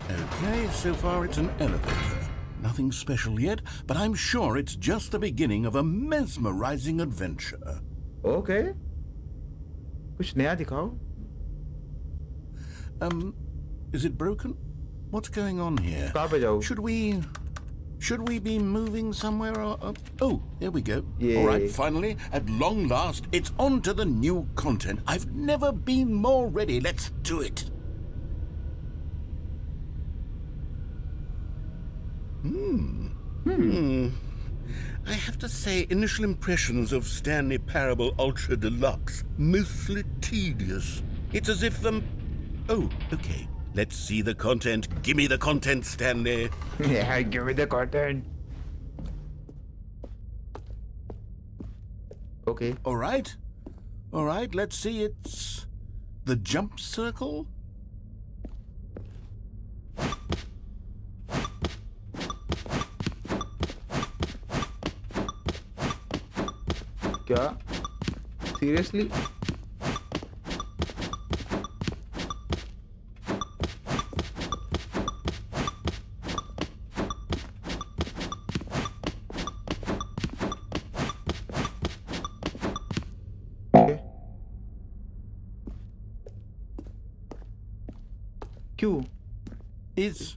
Okay, so far it's an elevator. Nothing special yet, but I'm sure it's just the beginning of a mesmerizing adventure. Okay. कुछ नया दिखाओ. Is it broken? What's going on here? कहाँ पे जाऊँ? Should we be moving somewhere? Oh, there we go. Yeah. All right, finally, at long last, it's on to the new content. I've never been more ready. Let's do it. I have to say, initial impressions of Stanley Parable Ultra Deluxe, mostly tedious. It's as if Oh, okay. Let's see the content. Give me the content, Stanley. Yeah, give me the content. Okay. All right, let's see. It's the jump circle. क्या? Seriously? Okay. क्यों? Is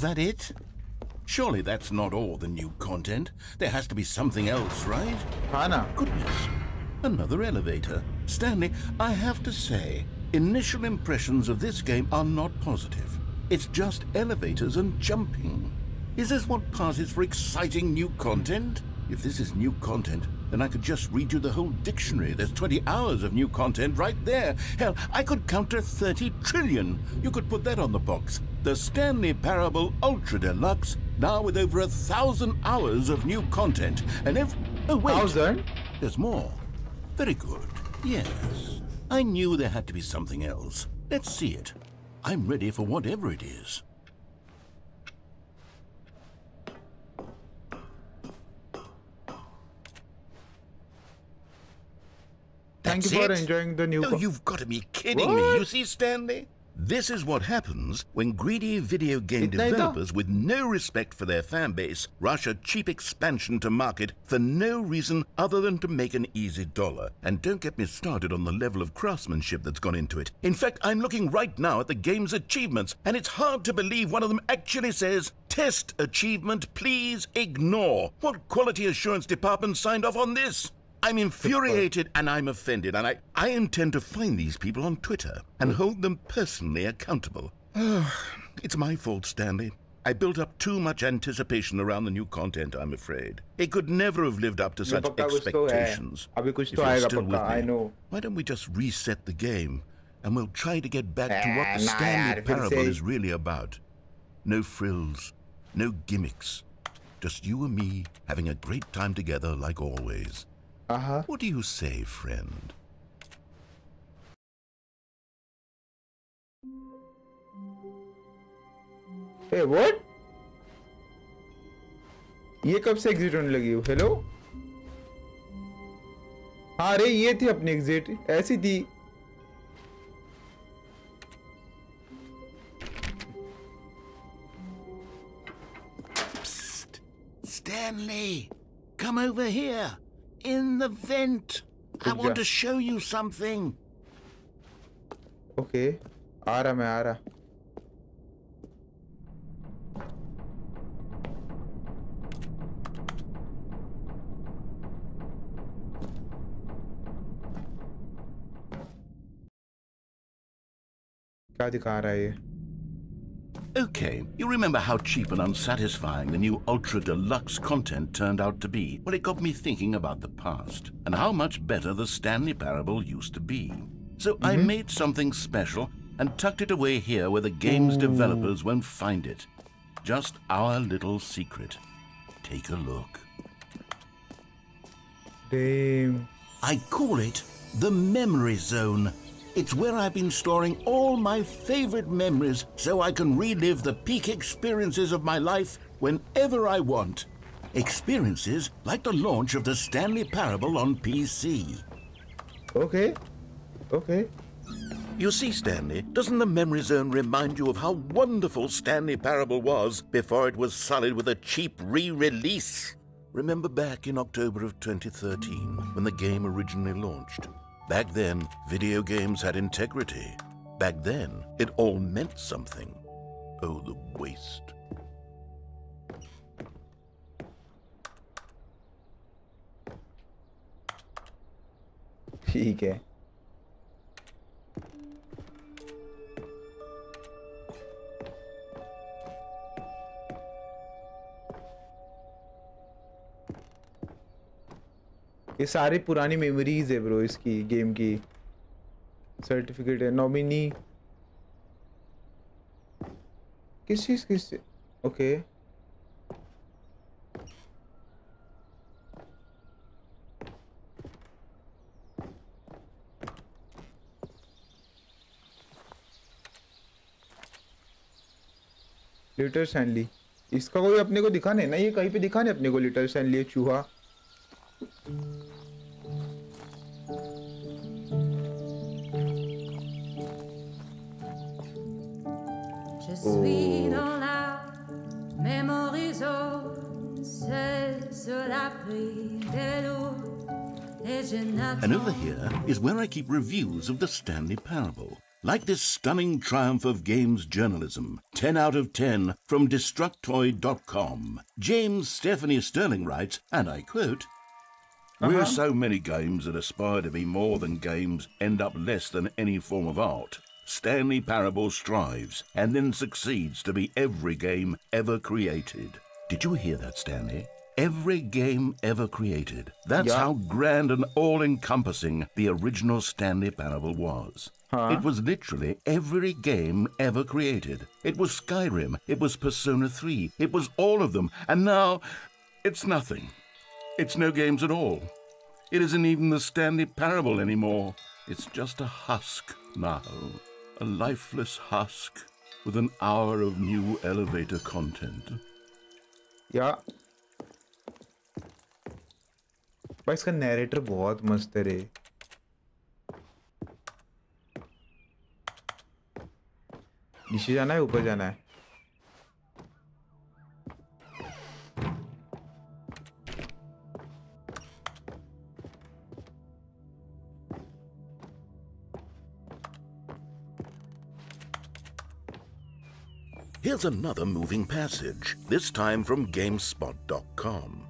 that it? Surely that's not all the new content. There has to be something else, right? हाँ ना. Goodness, another elevator. Stanley, I have to say, initial impressions of this game are not positive. It's just elevators and jumping. Is this what passes for exciting new content? If this is new content, then I could just read you the whole dictionary. There's 20 hours of new content right there. Hell, I could counter 30 trillion. You could put that on the box. The Stanley Parable Ultra Deluxe, now with over 1,000 hours of new content. And oh, wait. 1,000? There's more. Very good. Yes. I knew there had to be something else. Let's see it. I'm ready for whatever it is. Thank you for enjoying the new. Oh, you've got to be kidding me. You see, Stanley? This is what happens when greedy video game developers with no respect for their fan base rush a cheap expansion to market for no reason other than to make an easy dollar. And don't get me started on the level of craftsmanship that's gone into it. In fact, I'm looking right now at the game's achievements, and it's hard to believe one of them actually says, "Test achievement, please ignore." What quality assurance department signed off on this? I'm infuriated and I'm offended, and I intend to find these people on Twitter and hold them personally accountable. It's my fault, Stanley. I built up too much anticipation around the new content, I'm afraid. It could never have lived up to such expectations. If you're still with me, I know. why don't we just reset the game and we'll try to get back to what the Stanley Parable is really about. No frills, no gimmicks. Just you and me having a great time together like always. What do you say, friend? Hey, what? ये कब से exit होने लगी? Hello? हाँ रे, ये थी अपनी एग्जिट. ऐसी थी. Psst. Stanley, come over here. In the vent. I want to show you something. Okay. आ रहा मैं आ रहा. क्या दिखा रहा है ये? Okay, you remember how cheap and unsatisfying the new Ultra Deluxe content turned out to be? Well, it got me thinking about the past and how much better the Stanley Parable used to be. So I made something special and tucked it away here where the game's developers won't find it. Just our little secret. Take a look. Damn. I call it the Memory Zone. It's where I've been storing all my favorite memories so I can relive the peak experiences of my life whenever I want. Experiences like the launch of the Stanley Parable on PC. Okay. Okay. You see, Stanley, doesn't the Memory Zone remind you of how wonderful Stanley Parable was before it was sullied with a cheap re-release? Remember back in October of 2013 when the game originally launched? Back then, video games had integrity. Back then, it all meant something. Oh, the waste. ठीक है. ये सारी पुरानी memories है bro इसकी game की. Certificate है nominee किस चीज ओके. लिटिल स्टैनली इसका कोई अपने को दिखा नहीं ना. ये कहीं पे दिखा नहीं अपने को लिटिल स्टैनली चूहा. Je suis dans la memory zone, seul sur l'abri de l'eau, et je n'attends. And over here is where I keep reviews of the Stanley Parable. Like this stunning triumph of games journalism, 10 out of 10 from Destructoid.com. James Stephanie Sterling writes, and I quote, "Where so many games that aspire to be more than games end up less than any form of art, Stanley Parable strives and then succeeds to be every game ever created." Did you hear that, Stanley? Every game ever created. That's how grand and all-encompassing the original Stanley Parable was. It was literally every game ever created. It was Skyrim, it was Persona 3, it was all of them, and now it's nothing. It's no games at all. It isn't even the Stanley Parable anymore. It's just a husk now. A lifeless husk with an hour of new elevator content. या भाई इसका narrator बहुत मस्त है रे. नीचे जाना है ऊपर जाना है. Here's another moving passage, this time from GameSpot.com.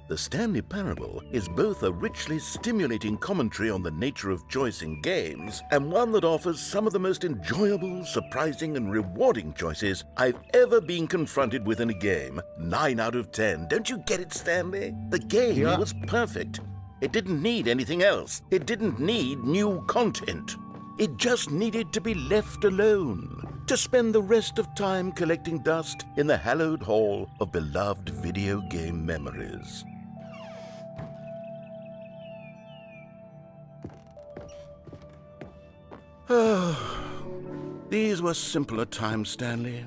The Stanley Parable is both a richly stimulating commentary on the nature of choice in games and one that offers some of the most enjoyable, surprising, and rewarding choices I've ever been confronted with in a game. 9 out of 10. Don't you get it, Stanley? The game was perfect. It didn't need anything else. It didn't need new content. It just needed to be left alone, to spend the rest of time collecting dust in the hallowed hall of beloved video game memories. These were simpler times, Stanley.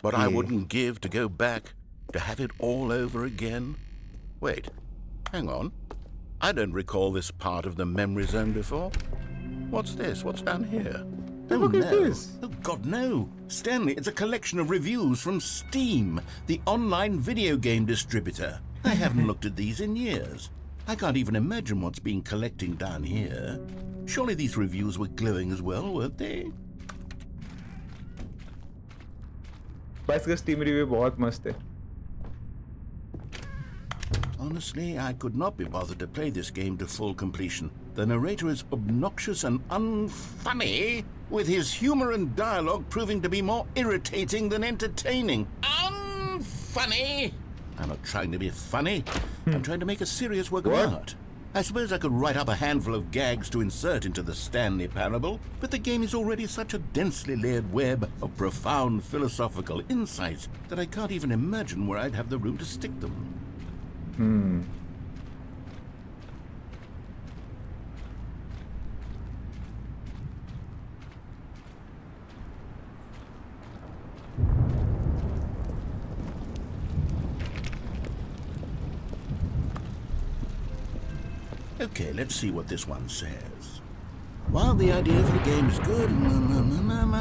But I wouldn't give to go back to have it all over again. Wait, hang on. I don't recall this part of the memory zone before. What's this? What's down here? Oh, look at this. Oh, God, no. Stanley, it's a collection of reviews from Steam, the online video game distributor. I haven't looked at these in years. I can't even imagine what's been collecting down here. Surely these reviews were glowing as well, weren't they? बस का Steam review बहुत मस्त है. Honestly, I could not be bothered to play this game to full completion. The narrator is obnoxious and unfunny with his humor and dialogue proving to be more irritating than entertaining. Unfunny! I'm not trying to be funny. I'm trying to make a serious work of art. I suppose I could write up a handful of gags to insert into the Stanley Parable, but the game is already such a densely layered web of profound philosophical insights that I can't even imagine where I'd have the room to stick them. Okay, let's see what this one says. While the idea for the game is good,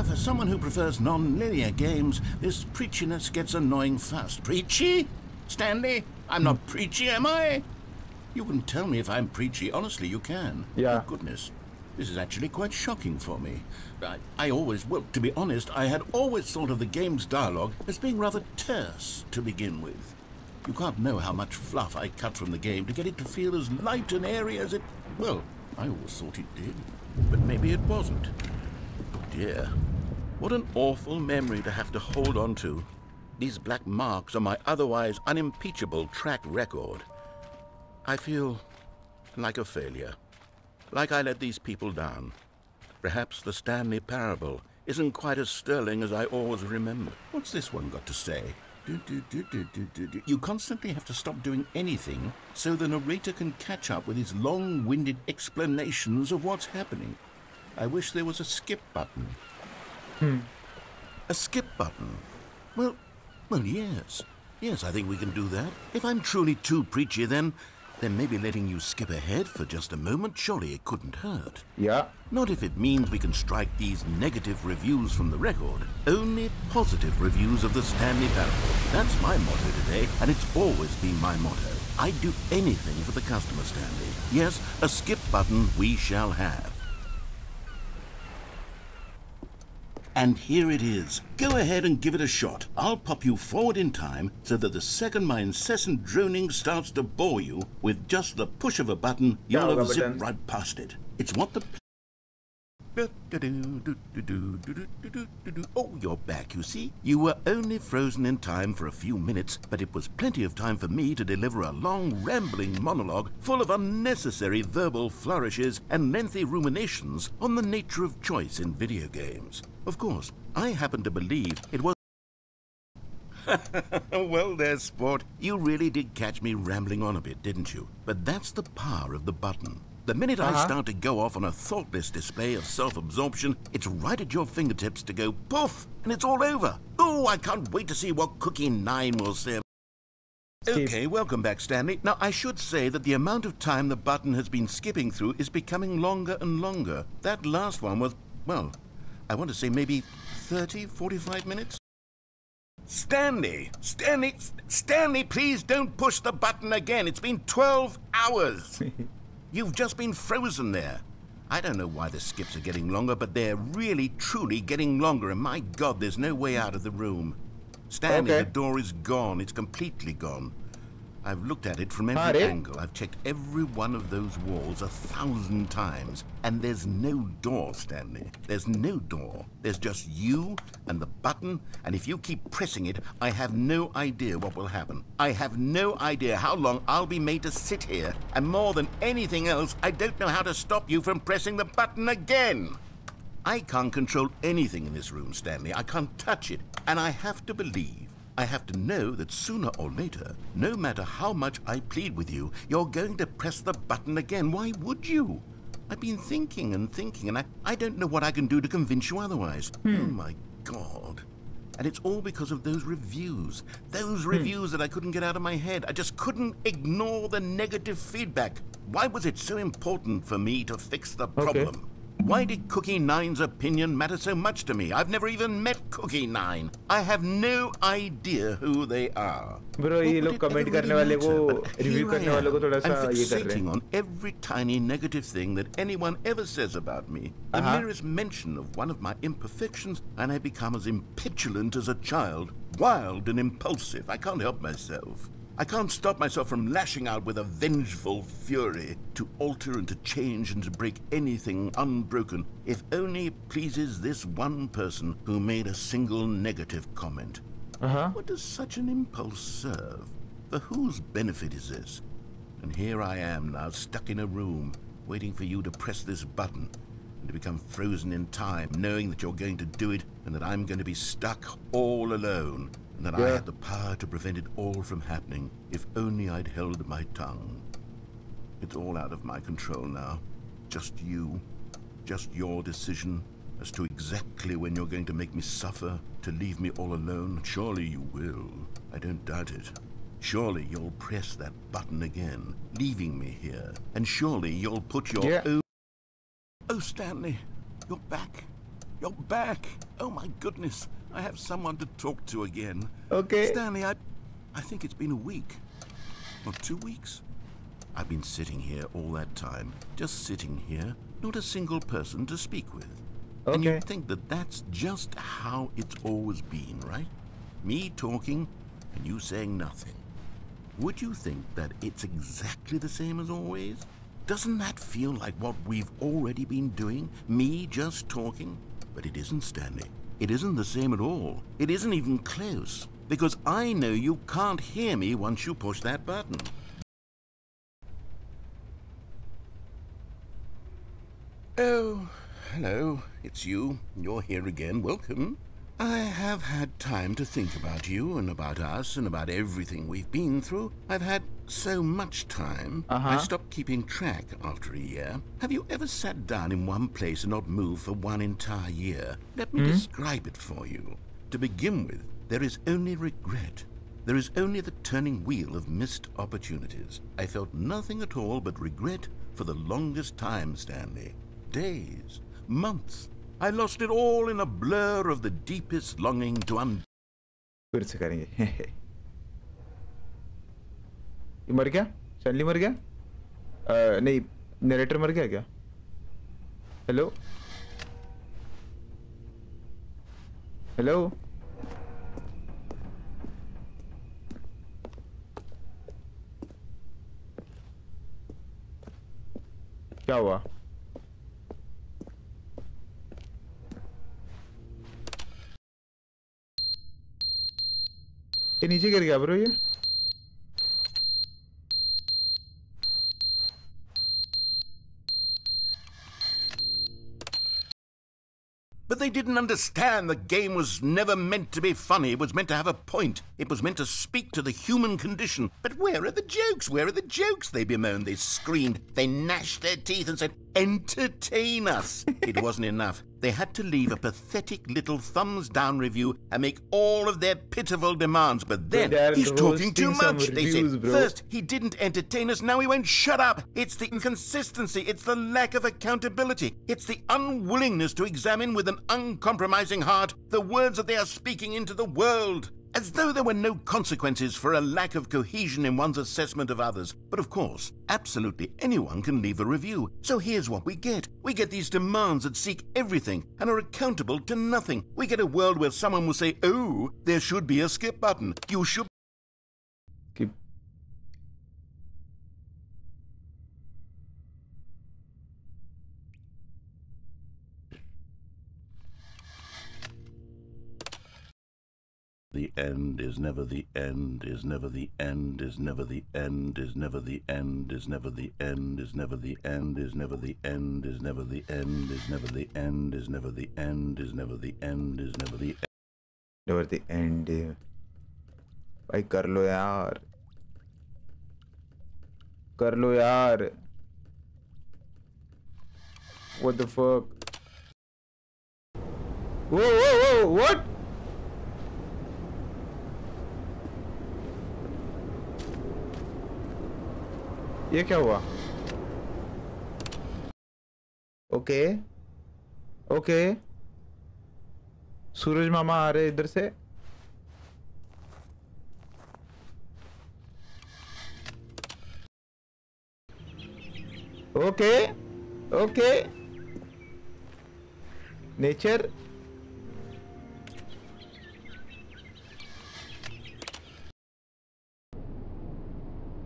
for someone who prefers non-linear games, this preachiness gets annoying fast. Preachy? Stanley? I'm not preachy, am I? You can tell me if I'm preachy. Honestly, you can. Yeah. Oh, goodness. This is actually quite shocking for me. Well, to be honest, I had always thought of the game's dialogue as being rather terse to begin with. You can't know how much fluff I cut from the game to get it to feel as light and airy as it... Well, I always thought it did. But maybe it wasn't. Oh dear. What an awful memory to have to hold on to. These black marks on my otherwise unimpeachable track record. I feel like a failure. Like I let these people down. Perhaps the Stanley Parable isn't quite as sterling as I always remember. What's this one got to say? You constantly have to stop doing anything so the narrator can catch up with his long-winded explanations of what's happening. I wish there was a skip button. A skip button? Well, yes. Yes, I think we can do that. If I'm truly too preachy, then maybe letting you skip ahead for just a moment, surely it couldn't hurt. Yeah. Not if it means we can strike these negative reviews from the record. Only positive reviews of the Stanley Parable. That's my motto today, and it's always been my motto. I'd do anything for the customer, Stanley. Yes, a skip button we shall have. And here it is. Go ahead and give it a shot. I'll pop you forward in time so that the second my incessant droning starts to bore you, with just the push of a button, you'll have zipped right past it. It's what the... Oh, you're back, you see? You were only frozen in time for a few minutes, but it was plenty of time for me to deliver a long, rambling monologue full of unnecessary verbal flourishes and lengthy ruminations on the nature of choice in video games. Of course, I happen to believe it was... Well there, sport. You really did catch me rambling on a bit, didn't you? But that's the power of the button. The minute I start to go off on a thoughtless display of self-absorption, it's right at your fingertips to go poof, and it's all over. Oh, I can't wait to see what Cookie 9 will say. Okay, welcome back, Stanley. Now, I should say that the amount of time the button has been skipping through is becoming longer and longer. That last one was, well, I want to say maybe 30, 45 minutes? Stanley, please don't push the button again. It's been 12 hours. You've just been frozen there. I don't know why the skips are getting longer, but they're really, truly getting longer, and my God, there's no way out of the room. Stanley, the door is gone. It's completely gone. I've looked at it from every angle. I've checked every one of those walls 1,000 times, and there's no door, Stanley. There's no door. There's just you and the button, and if you keep pressing it, I have no idea what will happen. I have no idea how long I'll be made to sit here, and more than anything else, I don't know how to stop you from pressing the button again. I can't control anything in this room, Stanley. I can't touch it, and I have to believe, I have to know that sooner or later, no matter how much I plead with you, you're going to press the button again. Why would you? I've been thinking, and I don't know what I can do to convince you otherwise. Oh, my God. And it's all because of those reviews. Those reviews that I couldn't get out of my head. I just couldn't ignore the negative feedback. Why was it so important for me to fix the problem? Why did Cookie 9's opinion matter so much to me? I've never even met Cookie 9. I have no idea who they are. Bro, ये लोग comment करने वाले को, review करने वाले को थोड़ा सा ये कर रहे हैं. I'm fixating on every tiny negative thing that anyone ever says about me. The merest mention of one of my imperfections, and I become as impetulant as a child, wild and impulsive. I can't help myself. I can't stop myself from lashing out with a vengeful fury to alter and to change and to break anything unbroken, if only it pleases this one person who made a single negative comment. What does such an impulse serve? For whose benefit is this? And here I am now, stuck in a room, waiting for you to press this button and to become frozen in time, knowing that you're going to do it and that I'm going to be stuck all alone, and that I had the power to prevent it all from happening if only I'd held my tongue. It's all out of my control now. Just you. Just your decision as to exactly when you're going to make me suffer, to leave me all alone. Surely you will. I don't doubt it. Surely you'll press that button again, leaving me here. And surely you'll put your own... Oh, Stanley, you're back. You're back. Oh, my goodness. I have someone to talk to again. Okay. Stanley, I think it's been a week. Or 2 weeks. I've been sitting here all that time. Just sitting here. Not a single person to speak with. Okay. And you think that that's just how it's always been, right? Me talking and you saying nothing. Would you think that it's exactly the same as always? Doesn't that feel like what we've already been doing? Me just talking? But it isn't, Stanley. It isn't the same at all. It isn't even close. Because I know you can't hear me once you push that button. Oh, hello. It's you. You're here again. Welcome. I have had time to think about you and about us and about everything we've been through. I've had so much time. I stopped keeping track after a year. Have you ever sat down in one place and not moved for one entire year? Let me describe it for you. To begin with, there is only regret. There is only the turning wheel of missed opportunities. I felt nothing at all but regret for the longest time, Stanley. Days, months. I lost it all in a blur of the deepest longing to फिर से करेंगे. ये मर गया? Stanley मर गया? नहीं, narrator मर गया क्या? हेलो? हेलो? क्या हुआ? ये नीचे गिर गया ब्रो ये. But they didn't understand the game was never meant to be funny. It was meant to have a point. It was meant to speak to the human condition. But where are the jokes? Where are the jokes? They bemoaned, they screamed, they gnashed their teeth and said, entertain us. It wasn't enough. They had to leave a pathetic little thumbs-down review and make all of their pitiful demands. But then, he's talking too much. They said, first, he didn't entertain us, now he won't shut up. It's the inconsistency, it's the lack of accountability, it's the unwillingness to examine with an uncompromising heart the words that they are speaking into the world. As though there were no consequences for a lack of cohesion in one's assessment of others. But of course, absolutely anyone can leave a review. So here's what we get. We get these demands that seek everything and are accountable to nothing. We get a world where someone will say, oh, there should be a skip button. You should... Skip. The end is never the end, is never the end, is never the end, is never the end, is never the end, is never the end, is never the end, is never the end, is never the end, is never the end, is never the end, is never the end. Never the end. भाई कर लो यार. कर लो यार. What the fuck? Whoa, whoa, whoa, what? ये क्या हुआ? Okay okay, सूरज मामा आ रहे इधर से. Okay okay, nature.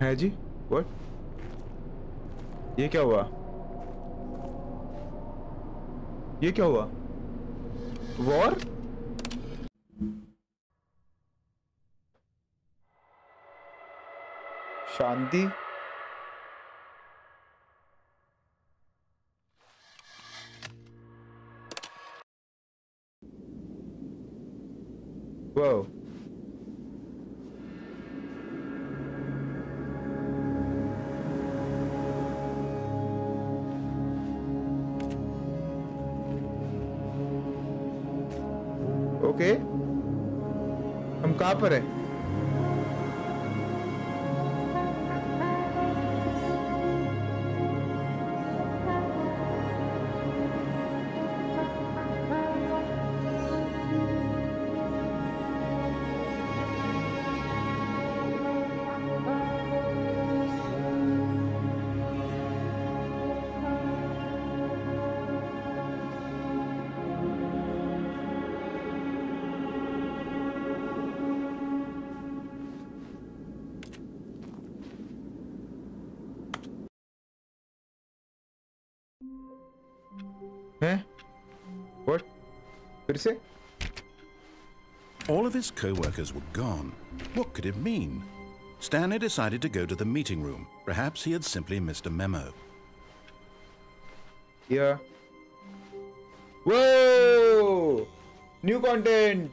है जी? What? ये क्या हुआ? ये क्या हुआ? वॉर? शांति? Wow. ओके, हम कहाँ पर हैं? हैं? What? फिर से? All of his co-workers were gone. What could it mean? Stanley decided to go to the meeting room. Perhaps he had simply missed a memo. Yeah. Whoa! New content!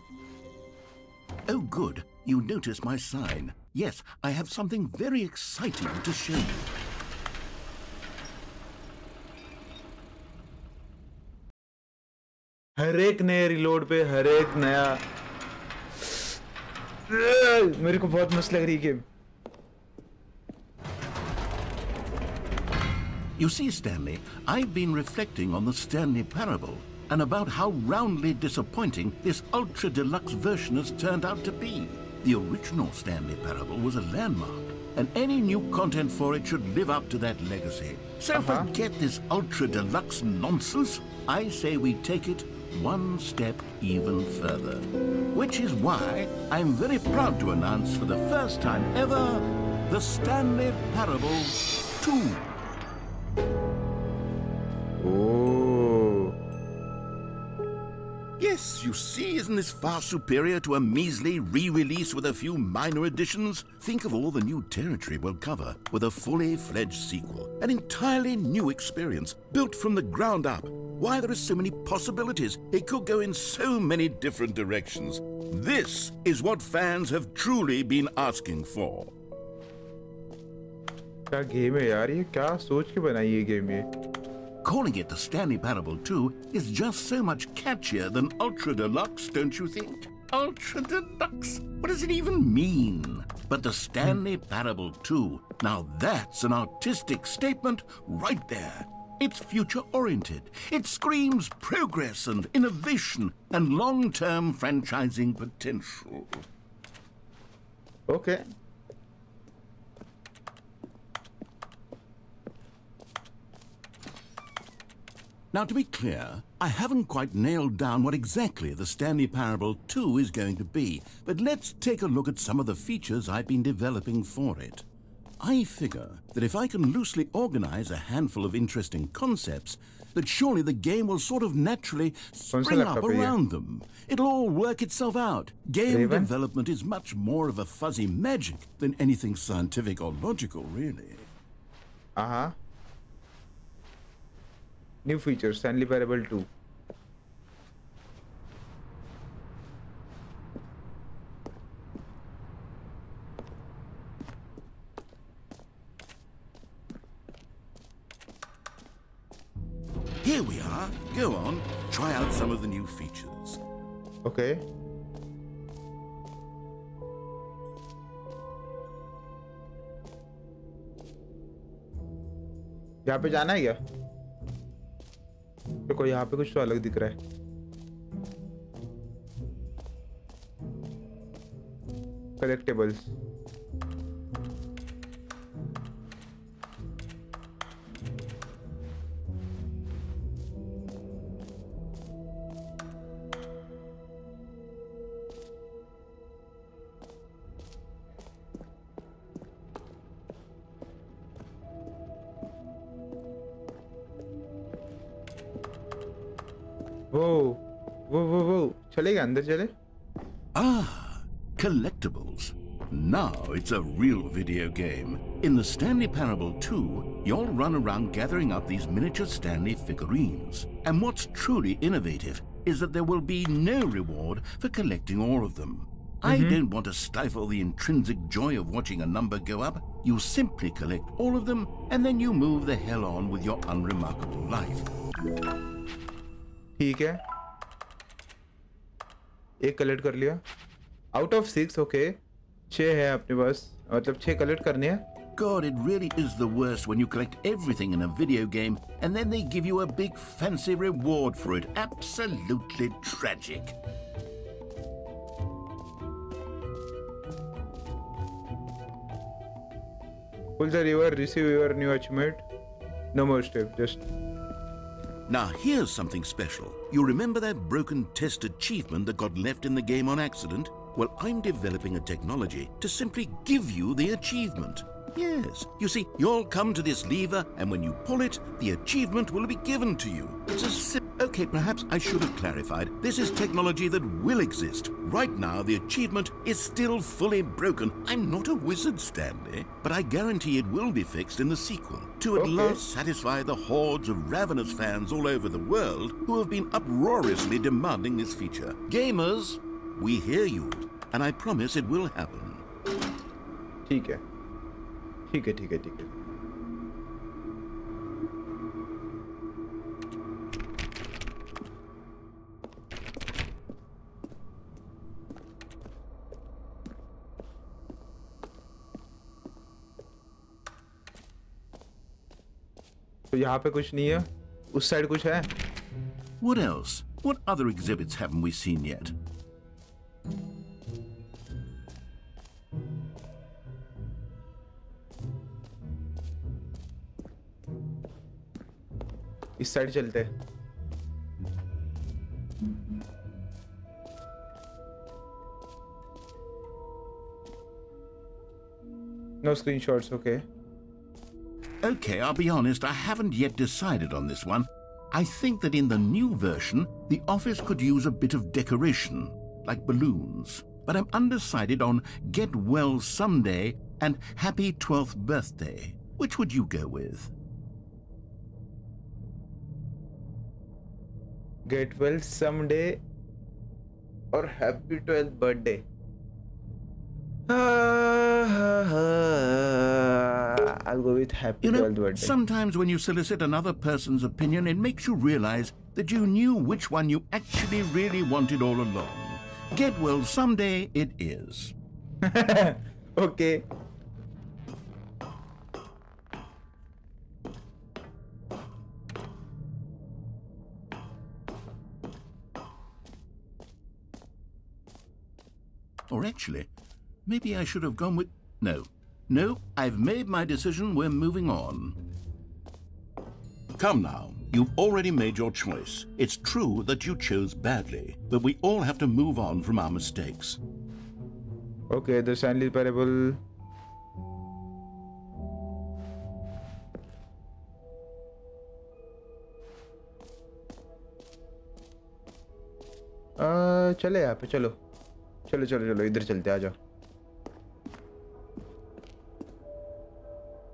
Oh, good. You noticed my sign. Yes, I have something very exciting to show you. हर एक नए reload पे हर एक नया मेरे को बहुत मस्त लग रही है game. You see, Stanley, I've been reflecting on the Stanley Parable and about how roundly disappointing this ultra deluxe version has turned out to be. The original Stanley Parable was a landmark, and any new content for it should live up to that legacy. So forget this ultra deluxe nonsense. I say we take it one step even further. Which is why I'm very proud to announce for the first time ever, the Stanley Parable 2. Oh. Yes, you see, isn't this far superior to a measly re-release with a few minor additions? Think of all the new territory we'll cover with a fully fledged sequel. An entirely new experience, built from the ground up. Why, there are so many possibilities. It could go in so many different directions. This is what fans have truly been asking for. क्या game है यार ये? क्या सोच के बनाई ये game ये? Calling it the Stanley Parable 2 is just so much catchier than Ultra Deluxe, don't you think? Ultra Deluxe? What does it even mean? But the Stanley Parable 2, now that's an artistic statement right there. It's future-oriented. It screams progress and innovation and long-term franchising potential. Okay. Now, to be clear, I haven't quite nailed down what exactly the Stanley Parable 2 is going to be, but let's take a look at some of the features I've been developing for it. I figure that if I can loosely organize a handful of interesting concepts, that surely the game will sort of naturally spring up around them. It'll all work itself out. Game development is much more of a fuzzy magic than anything scientific or logical, really. New feature, Stanley Parable 2. Here we are. Go on, try out some of the new features. Okay. यहाँ पे जाना है क्या? देखो यहाँ पे कुछ तो अलग दिख रहा है. Collectibles. चले क्या अंदर चले? Ah, collectibles. Now it's a real video game. In the Stanley Parable 2, you'll run around gathering up these miniature Stanley figurines. And what's truly innovative is that there will be no reward for collecting all of them. I don't want to stifle the intrinsic joy of watching a number go up. You simply collect all of them and then you move the hell on with your unremarkable life. ठीक है, एक collect कर लिया out of 6. Okay, 6 है अपने पास, मतलब 6 collect करने हैं. God, it really is the worst when you collect everything in a video game and then they give you a big fancy reward for it. Absolutely tragic. Pull the river, receive your new achievement. No more step, just... Now here's something special. You remember that broken test achievement that got left in the game on accident? Well, I'm developing a technology to simply give you the achievement. Yes, you see, you'll come to this lever and when you pull it, the achievement will be given to you. It's a Okay, perhaps I should have clarified. This is technology that will exist. Right now, the achievement is still fully broken. I'm not a wizard, Stanley, but I guarantee it will be fixed in the sequel to at last satisfy the hordes of ravenous fans all over the world who have been uproariously demanding this feature. Gamers, we hear you, and I promise it will happen. ठीक है, ठीक है, ठीक है, ठीक है. तो यहाँ पे कुछ नहीं है, उस साइड कुछ है. What else? What other exhibits haven't we seen yet? इस साइड चलते हैं. No screenshots, okay. Okay, I'll be honest, I haven't yet decided on this one. I think that in the new version, the office could use a bit of decoration, like balloons. But I'm undecided on Get Well Someday and Happy 12th Birthday. Which would you go with? Get Well Someday or Happy 12th Birthday? I'll go with Happy 12th Birthday. Sometimes when you solicit another person's opinion, it makes you realize that you knew which one you actually really wanted all along. Get Well Someday it is. Okay. Or actually, maybe I should have gone with... No, I've made my decision. We're moving on. Come now, you've already made your choice. It's true that you chose badly, but we all have to move on from our mistakes. Okay, the Stanley Parable. चले यहाँ पे, चलो चलो चलो चलो इधर चलते, आ जाओ.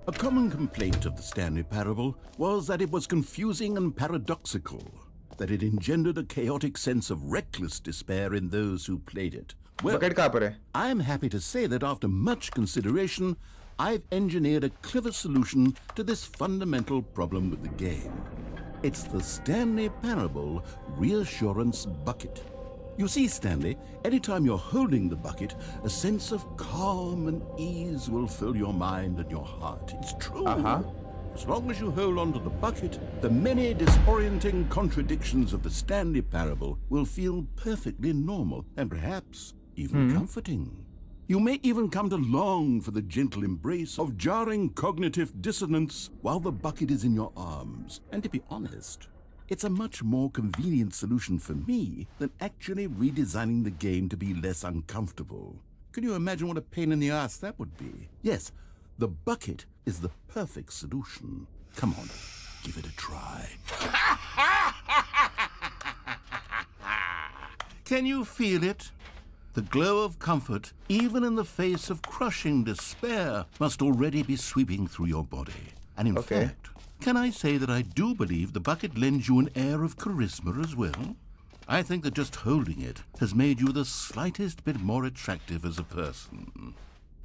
A common complaint of the Stanley Parable was that it was confusing and paradoxical, that it engendered a chaotic sense of reckless despair in those who played it. Well, I am happy to say that after much consideration, I've engineered a clever solution to this fundamental problem with the game. It's the Stanley Parable Reassurance Bucket. You see, Stanley, anytime you're holding the bucket, a sense of calm and ease will fill your mind and your heart. It's true. As long as you hold on to the bucket, the many disorienting contradictions of the Stanley Parable will feel perfectly normal and perhaps even comforting. You may even come to long for the gentle embrace of jarring cognitive dissonance while the bucket is in your arms. And to be honest, it's a much more convenient solution for me than actually redesigning the game to be less uncomfortable. Can you imagine what a pain in the ass that would be? Yes, the bucket is the perfect solution. Come on, give it a try. Can you feel it? The glow of comfort, even in the face of crushing despair, must already be sweeping through your body. And in fact, can I say that I do believe the bucket lends you an air of charisma as well? I think that just holding it has made you the slightest bit more attractive as a person.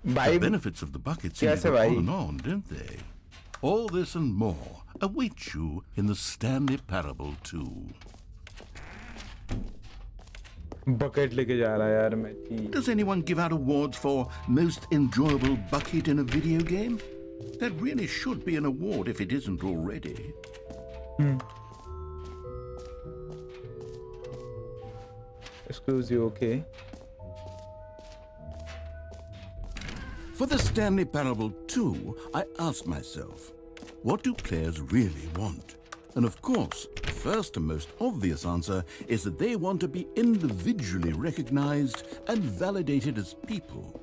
The benefits of the bucket seem to go on and on, don't they? All this and more await you in the Stanley Parable 2. Bucket लेके जा रहा यार मैं. Does anyone give out awards for most enjoyable bucket in a video game? That really should be an award if it isn't already. Exclusive, okay. For the Stanley Parable 2, I asked myself, what do players really want? And of course, the first and most obvious answer is that they want to be individually recognized and validated as people.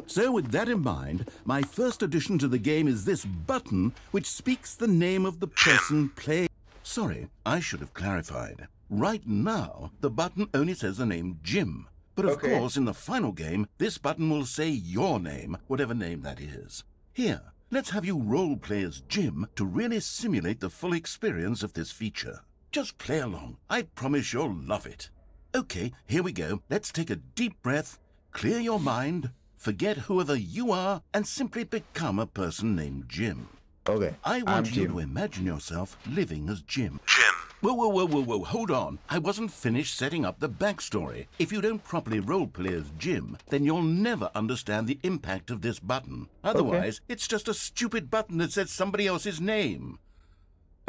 So with that in mind, my first addition to the game is this button which speaks the name of the person playing. Sorry, I should have clarified. Right now, the button only says the name Jim. But of course, in the final game, this button will say your name, whatever name that is. Here, let's have you role-play as Jim to really simulate the full experience of this feature. Just play along. I promise you'll love it. Okay, here we go. Let's take a deep breath, clear your mind, forget whoever you are, and simply become a person named Jim. Okay, I want you to imagine yourself living as Jim. Jim. Whoa, hold on. I wasn't finished setting up the backstory. If you don't properly roleplay as Jim, then you'll never understand the impact of this button. Otherwise, it's just a stupid button that says somebody else's name.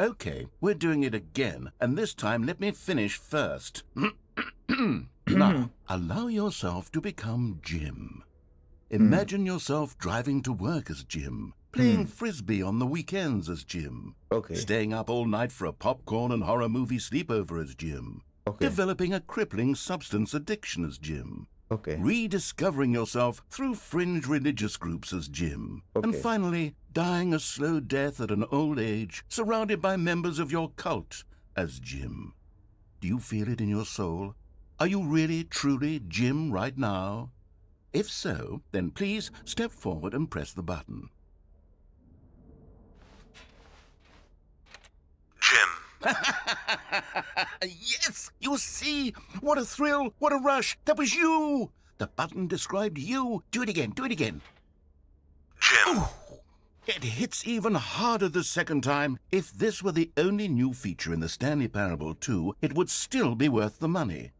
Okay, we're doing it again, and this time let me finish first. Now, allow yourself to become Jim. Imagine yourself driving to work as Jim. Playing frisbee on the weekends as Jim. Staying up all night for a popcorn and horror movie sleepover as Jim. Developing a crippling substance addiction as Jim. Rediscovering yourself through fringe religious groups as Jim. And finally, dying a slow death at an old age, surrounded by members of your cult as Jim. Do you feel it in your soul? Are you really, truly Jim right now? If so, then please step forward and press the button. Yes, you see? What a thrill, what a rush. That was you. The button described you. Do it again, Jim. Oh, it hits even harder the second time. If this were the only new feature in the Stanley Parable 2, it would still be worth the money.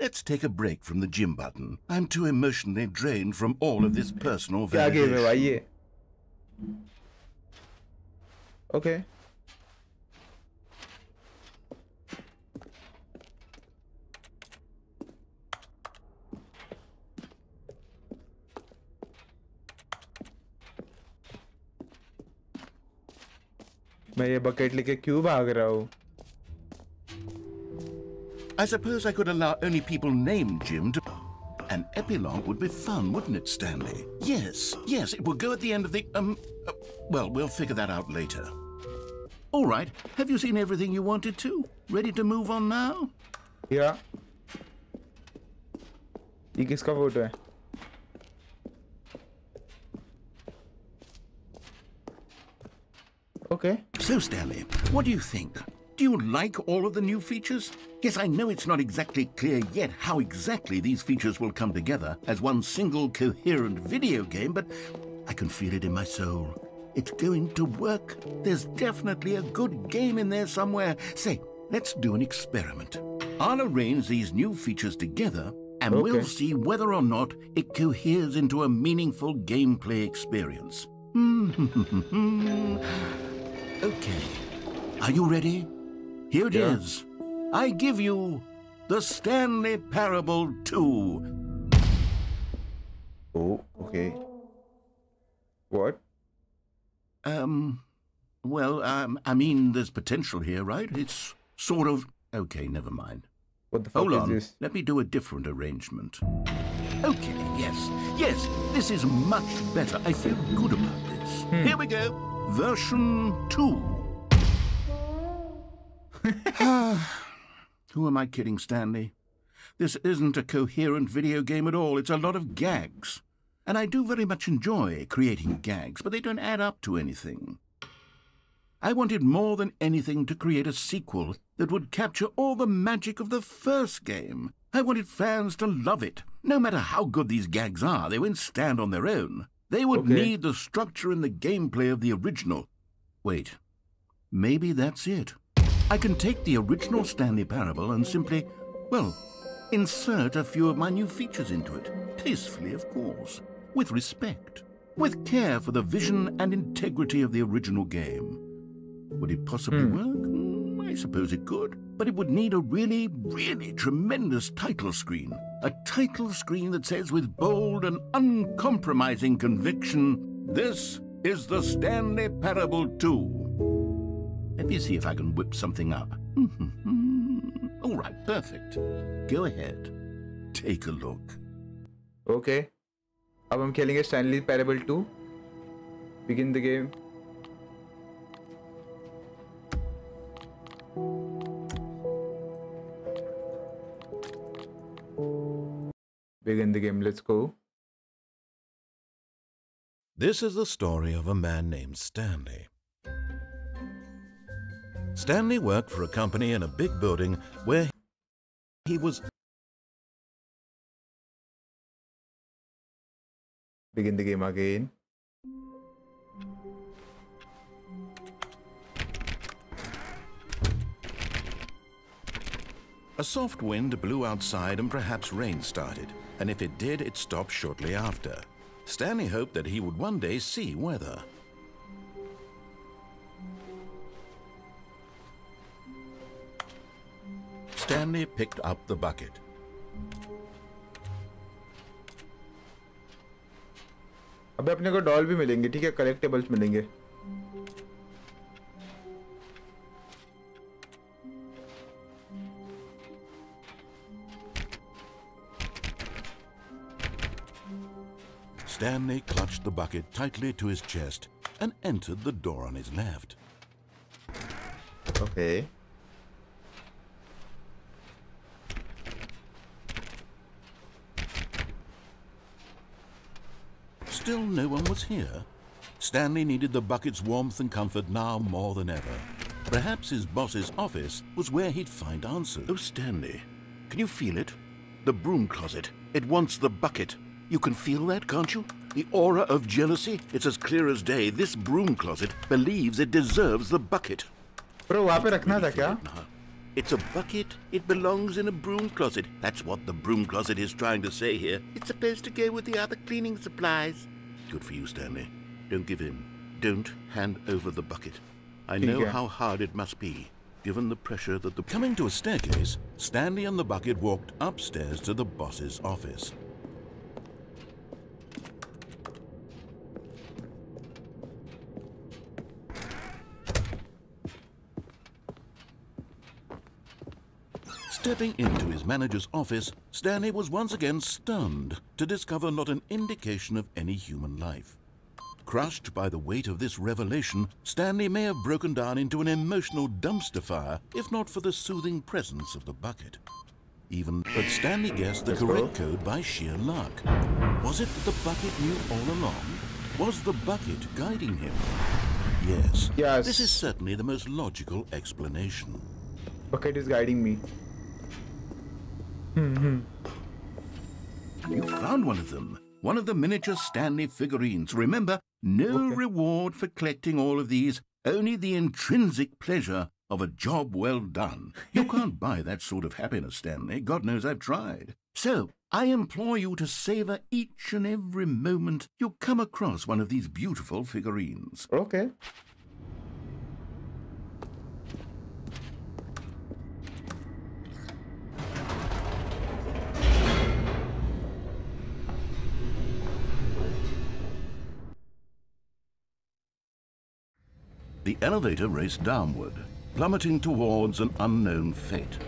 Let's take a break from the Jim button. I'm too emotionally drained from all of this personal validation. Okay. मैं ये bucket लेके क्यों भाग रहा हूँ? I suppose I could allow only people named Jim to... An epilogue would be fun, wouldn't it, Stanley? Yes, it will go at the end of the... well, we'll figure that out later. All right, have you seen everything you wanted to? Ready to move on now? Yeah. ये किसका photo है? Okay. So, Stanley, what do you think? Do you like all of the new features? Yes, I know it's not exactly clear yet how exactly these features will come together as one single coherent video game, but I can feel it in my soul. It's going to work. There's definitely a good game in there somewhere. Say, let's do an experiment. I'll arrange these new features together, and we'll see whether or not it coheres into a meaningful gameplay experience. Okay, are you ready? Here it is. I give you the Stanley Parable 2. Oh, okay. What? Well, I mean, there's potential here, right? It's sort of... Okay, never mind. What the fuck is this? Let me do a different arrangement. Okay, yes, this is much better. I feel good about this. Here we go. Version 2. Who am I kidding, Stanley? This isn't a coherent video game at all. It's a lot of gags. And I do very much enjoy creating gags, but they don't add up to anything. I wanted more than anything to create a sequel that would capture all the magic of the first game. I wanted fans to love it. No matter how good these gags are, they won't stand on their own. They would need the structure and the gameplay of the original. Wait, maybe that's it. I can take the original Stanley Parable and simply, well, insert a few of my new features into it. Tastefully, of course. With respect. With care for the vision and integrity of the original game. Would it possibly work? I suppose it could. But it would need a really, really tremendous title screen. A title screen that says with bold and uncompromising conviction, "This is the Stanley Parable 2. Let me see if I can whip something up. All right, perfect. Go ahead. Take a look. Okay. अब हम खेलेंगे Stanley Parable 2. Begin the game. Begin the game. Let's go. This is the story of a man named Stanley. Stanley worked for a company in a big building where he was... Begin the game again. A soft wind blew outside and perhaps rain started, and if it did, it stopped shortly after. Stanley hoped that he would one day see weather. Stanley picked up the bucket. अबे अपने को doll भी मिलेंगे, ठीक है, collectables मिलेंगे. Stanley clutched the bucket tightly to his chest and entered the door on his left. Okay. Still no one was here. Stanley needed the bucket's warmth and comfort now more than ever. Perhaps his boss's office was where he'd find answers. Oh, Stanley, can you feel it? The broom closet. It wants the bucket. You can feel that, can't you? The aura of jealousy? It's as clear as day. This broom closet believes it deserves the bucket. Bro, वहाँ पे रखना था क्या? It's a bucket. It belongs in a broom closet. That's what the broom closet is trying to say here. It's supposed to go with the other cleaning supplies. Good for you, Stanley. Don't give in. Don't hand over the bucket. I know how hard it must be, given the pressure that the... Coming to a staircase, Stanley and the bucket walked upstairs to the boss's office. Stepping into his manager's office, Stanley was once again stunned to discover not an indication of any human life. Crushed by the weight of this revelation, Stanley may have broken down into an emotional dumpster fire if not for the soothing presence of the bucket. But Stanley guessed the correct code by sheer luck. Was it that the bucket knew all along? Was the bucket guiding him? Yes. This is certainly the most logical explanation. Bucket is guiding me. You found one of them. One of the miniature Stanley figurines. Remember, no reward for collecting all of these, only the intrinsic pleasure of a job well done. You can't buy that sort of happiness, Stanley. God knows I've tried. So, I implore you to savor each and every moment you come across one of these beautiful figurines. Okay. The elevator raced downward, plummeting towards an unknown fate.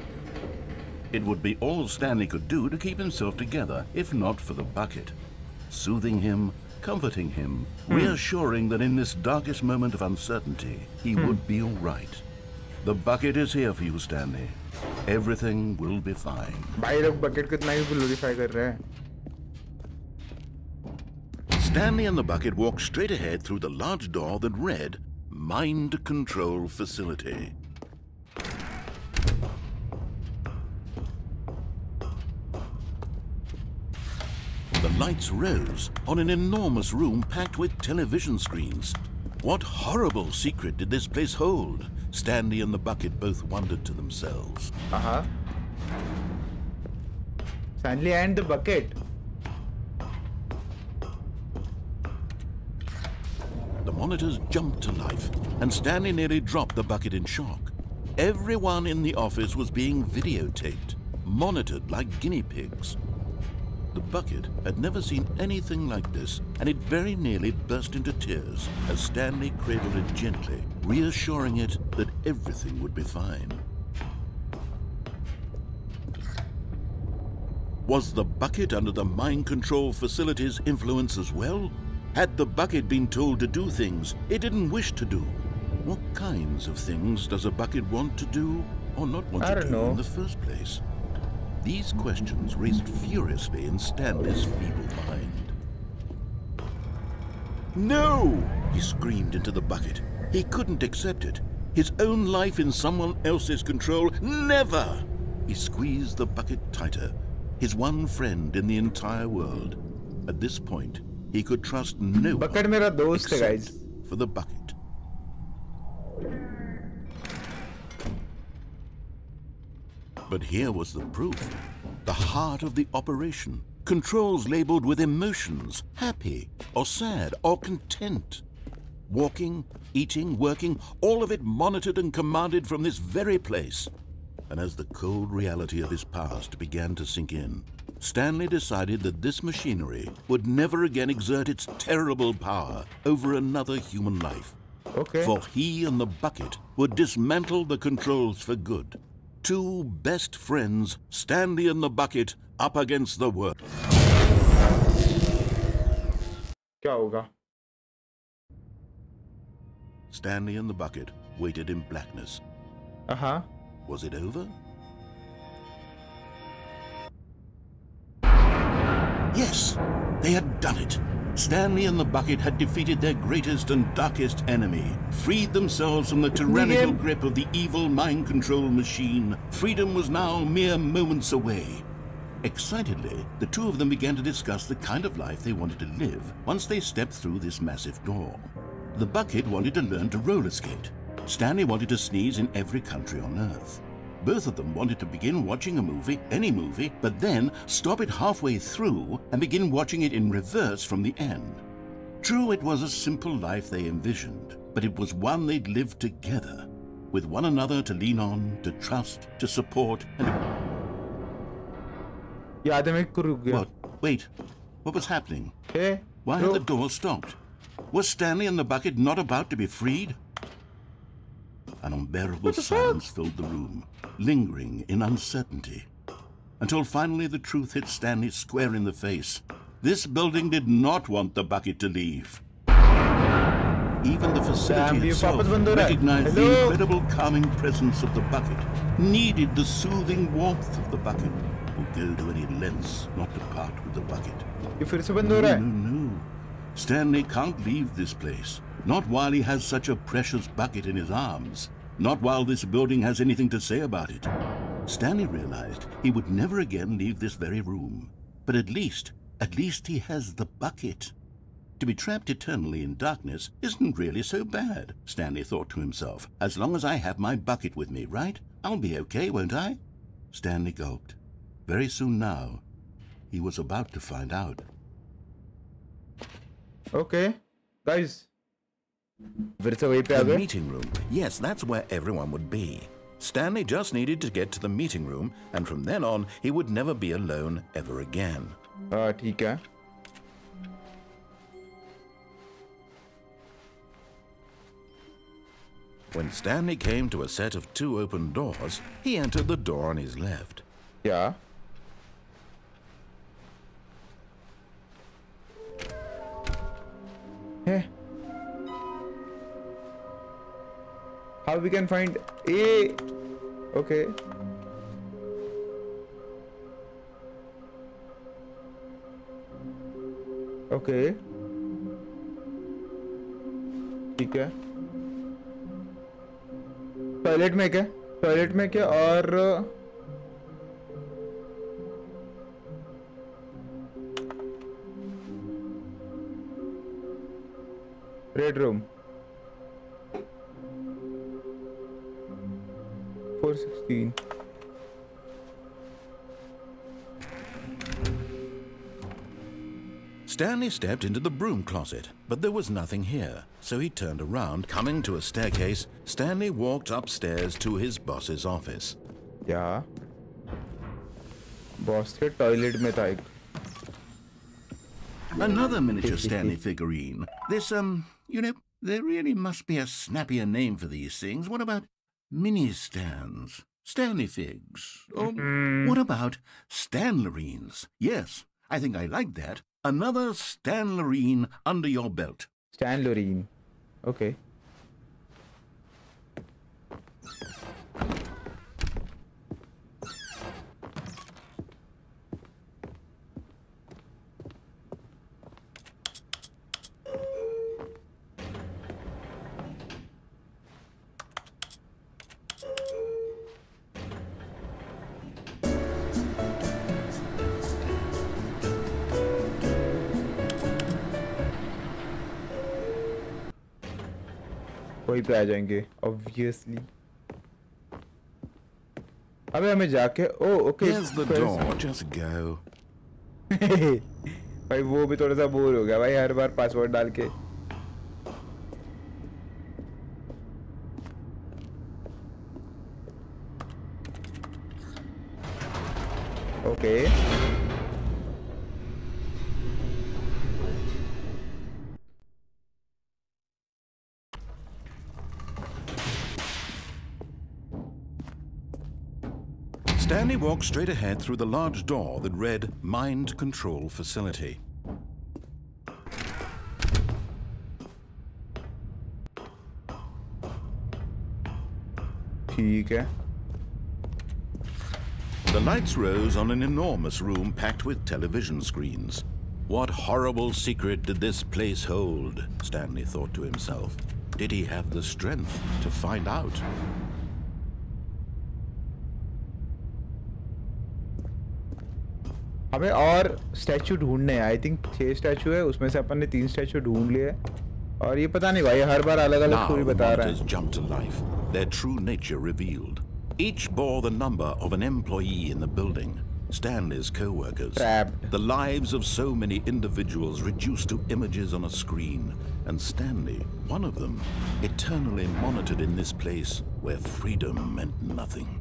It would be all Stanley could do to keep himself together, if not for the bucket. Soothing him, comforting him, reassuring that in this darkest moment of uncertainty, he would be all right. The bucket is here for you, Stanley. Everything will be fine. भाई लोग bucket को इतना ही glorify कर रहे हैं. Stanley and the bucket walked straight ahead through the large door that read Mind Control Facility. The lights rose on an enormous room packed with television screens. What horrible secret did this place hold? Stanley and the bucket both wondered to themselves. Stanley and the bucket. The monitors jumped to life, and Stanley nearly dropped the bucket in shock. Everyone in the office was being videotaped, monitored like guinea pigs. The bucket had never seen anything like this, and it very nearly burst into tears as Stanley cradled it gently, reassuring it that everything would be fine. Was the bucket under the mind control facility's influence as well? Had the bucket been told to do things it didn't wish to do? What kinds of things does a bucket want to do or not want to do in the first place? These questions raced furiously in Stanley's feeble mind. No! He screamed into the bucket. He couldn't accept it. His own life in someone else's control, never! He squeezed the bucket tighter, his one friend in the entire world. At this point, he could trust no bucket मेरा दोस्त है guys. For the bucket. But here was the proof. The heart of the operation. Controls labeled with emotions, happy or sad or content. Walking, eating, working, all of it monitored and commanded from this very place. And as the cold reality of his past began to sink in, Stanley decided that this machinery would never again exert its terrible power over another human life. Okay. For he and the bucket would dismantle the controls for good. Two best friends, Stanley and the bucket, up against the world. क्या होगा? Stanley and the bucket waited in blackness. Was it over? Yes, they had done it. Stanley and the bucket had defeated their greatest and darkest enemy, freed themselves from the tyrannical grip of the evil mind control machine. Freedom was now mere moments away. Excitedly, the two of them began to discuss the kind of life they wanted to live once they stepped through this massive door. The bucket wanted to learn to roller skate. Stanley wanted to sneeze in every country on Earth. Both of them wanted to begin watching a movie, any movie, but then stop it halfway through and begin watching it in reverse from the end. True, it was a simple life they envisioned, but it was one they'd lived together, with one another to lean on, to trust, to support, and What? Wait, what was happening? Hey, why had the door stopped? Was Stanley and the bucket not about to be freed? An unbearable silence filled the room, lingering in uncertainty, until finally the truth hit Stanley square in the face. This building did not want the bucket to leave. Even the facility itself recognized the incredible calming presence of the bucket, needed the soothing warmth of the bucket, would go to any lengths not to part with the bucket. No. Stanley can't leave this place. Not while he has such a precious bucket in his arms. Not while this building has anything to say about it. Stanley realized he would never again leave this very room. But at least he has the bucket. To be trapped eternally in darkness isn't really so bad, Stanley thought to himself. As long as I have my bucket with me, right? I'll be okay, won't I? Stanley gulped. Very soon now, he was about to find out. Okay, guys. The meeting room. Yes, that's where everyone would be. Stanley just needed to get to the meeting room, and from then on, he would never be alone ever again. ठीक है. When Stanley came to a set of two open doors, he entered the door on his left. Yeah. Hey. How we can find A? Okay. Okay ठीक है। Toilet में क्या? Toilet में क्या? और red room 416। Stanley stepped into the broom closet, but there was nothing here, so he turned around. Coming to a staircase, Stanley walked upstairs to his boss's office. Yeah. Boss के toilet में था एक। Another miniature Stanley figurine. This, you know, there really must be a snappier name for these things. What about mini-stands? Stanley figs? Or what about Stanlerines? Yes, I think I like that. Another Stanlerine under your belt. Stanlerine. Okay. वहीं पे आ जाएंगे obviously। अबे हमें जाके okay Here's the door, just go. भाई वो भी थोड़ा सा बोर हो गया भाई हर बार पासवर्ड डाल के। Okay Stanley walked straight ahead through the large door that read Mind Control Facility. ठीक है। The lights rose on an enormous room packed with television screens. What horrible secret did this place hold? Stanley thought to himself. Did he have the strength to find out? हमें और statue ढूंढने हैं। I think 6 statue है, उसमें से अपन ने 3 statue ढूंढ लिए और ये पता नहीं भाई हर बार अलग-अलग स्टोरी बता रहा है। Now the monsters jumped to life, their true nature revealed. Each bore the number of an employee in the building, Stanley's co-workers. Trapped. The lives of so many individuals reduced to images on a screen, and Stanley, one of them, eternally monitored in this place where freedom meant nothing.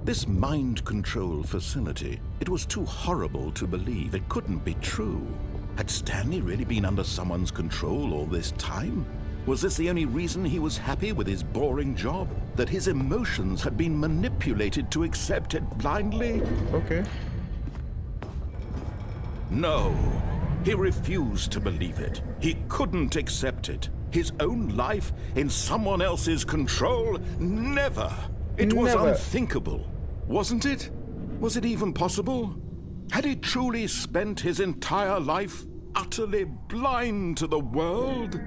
This mind control facility, it was too horrible to believe. It couldn't be true. Had Stanley really been under someone's control all this time? Was this the only reason he was happy with his boring job? That his emotions had been manipulated to accept it blindly? Okay. No. He refused to believe it. He couldn't accept it. His own life in someone else's control? Never. It was unthinkable. Wasn't it? Was it even possible? Had he truly spent his entire life utterly blind to the world?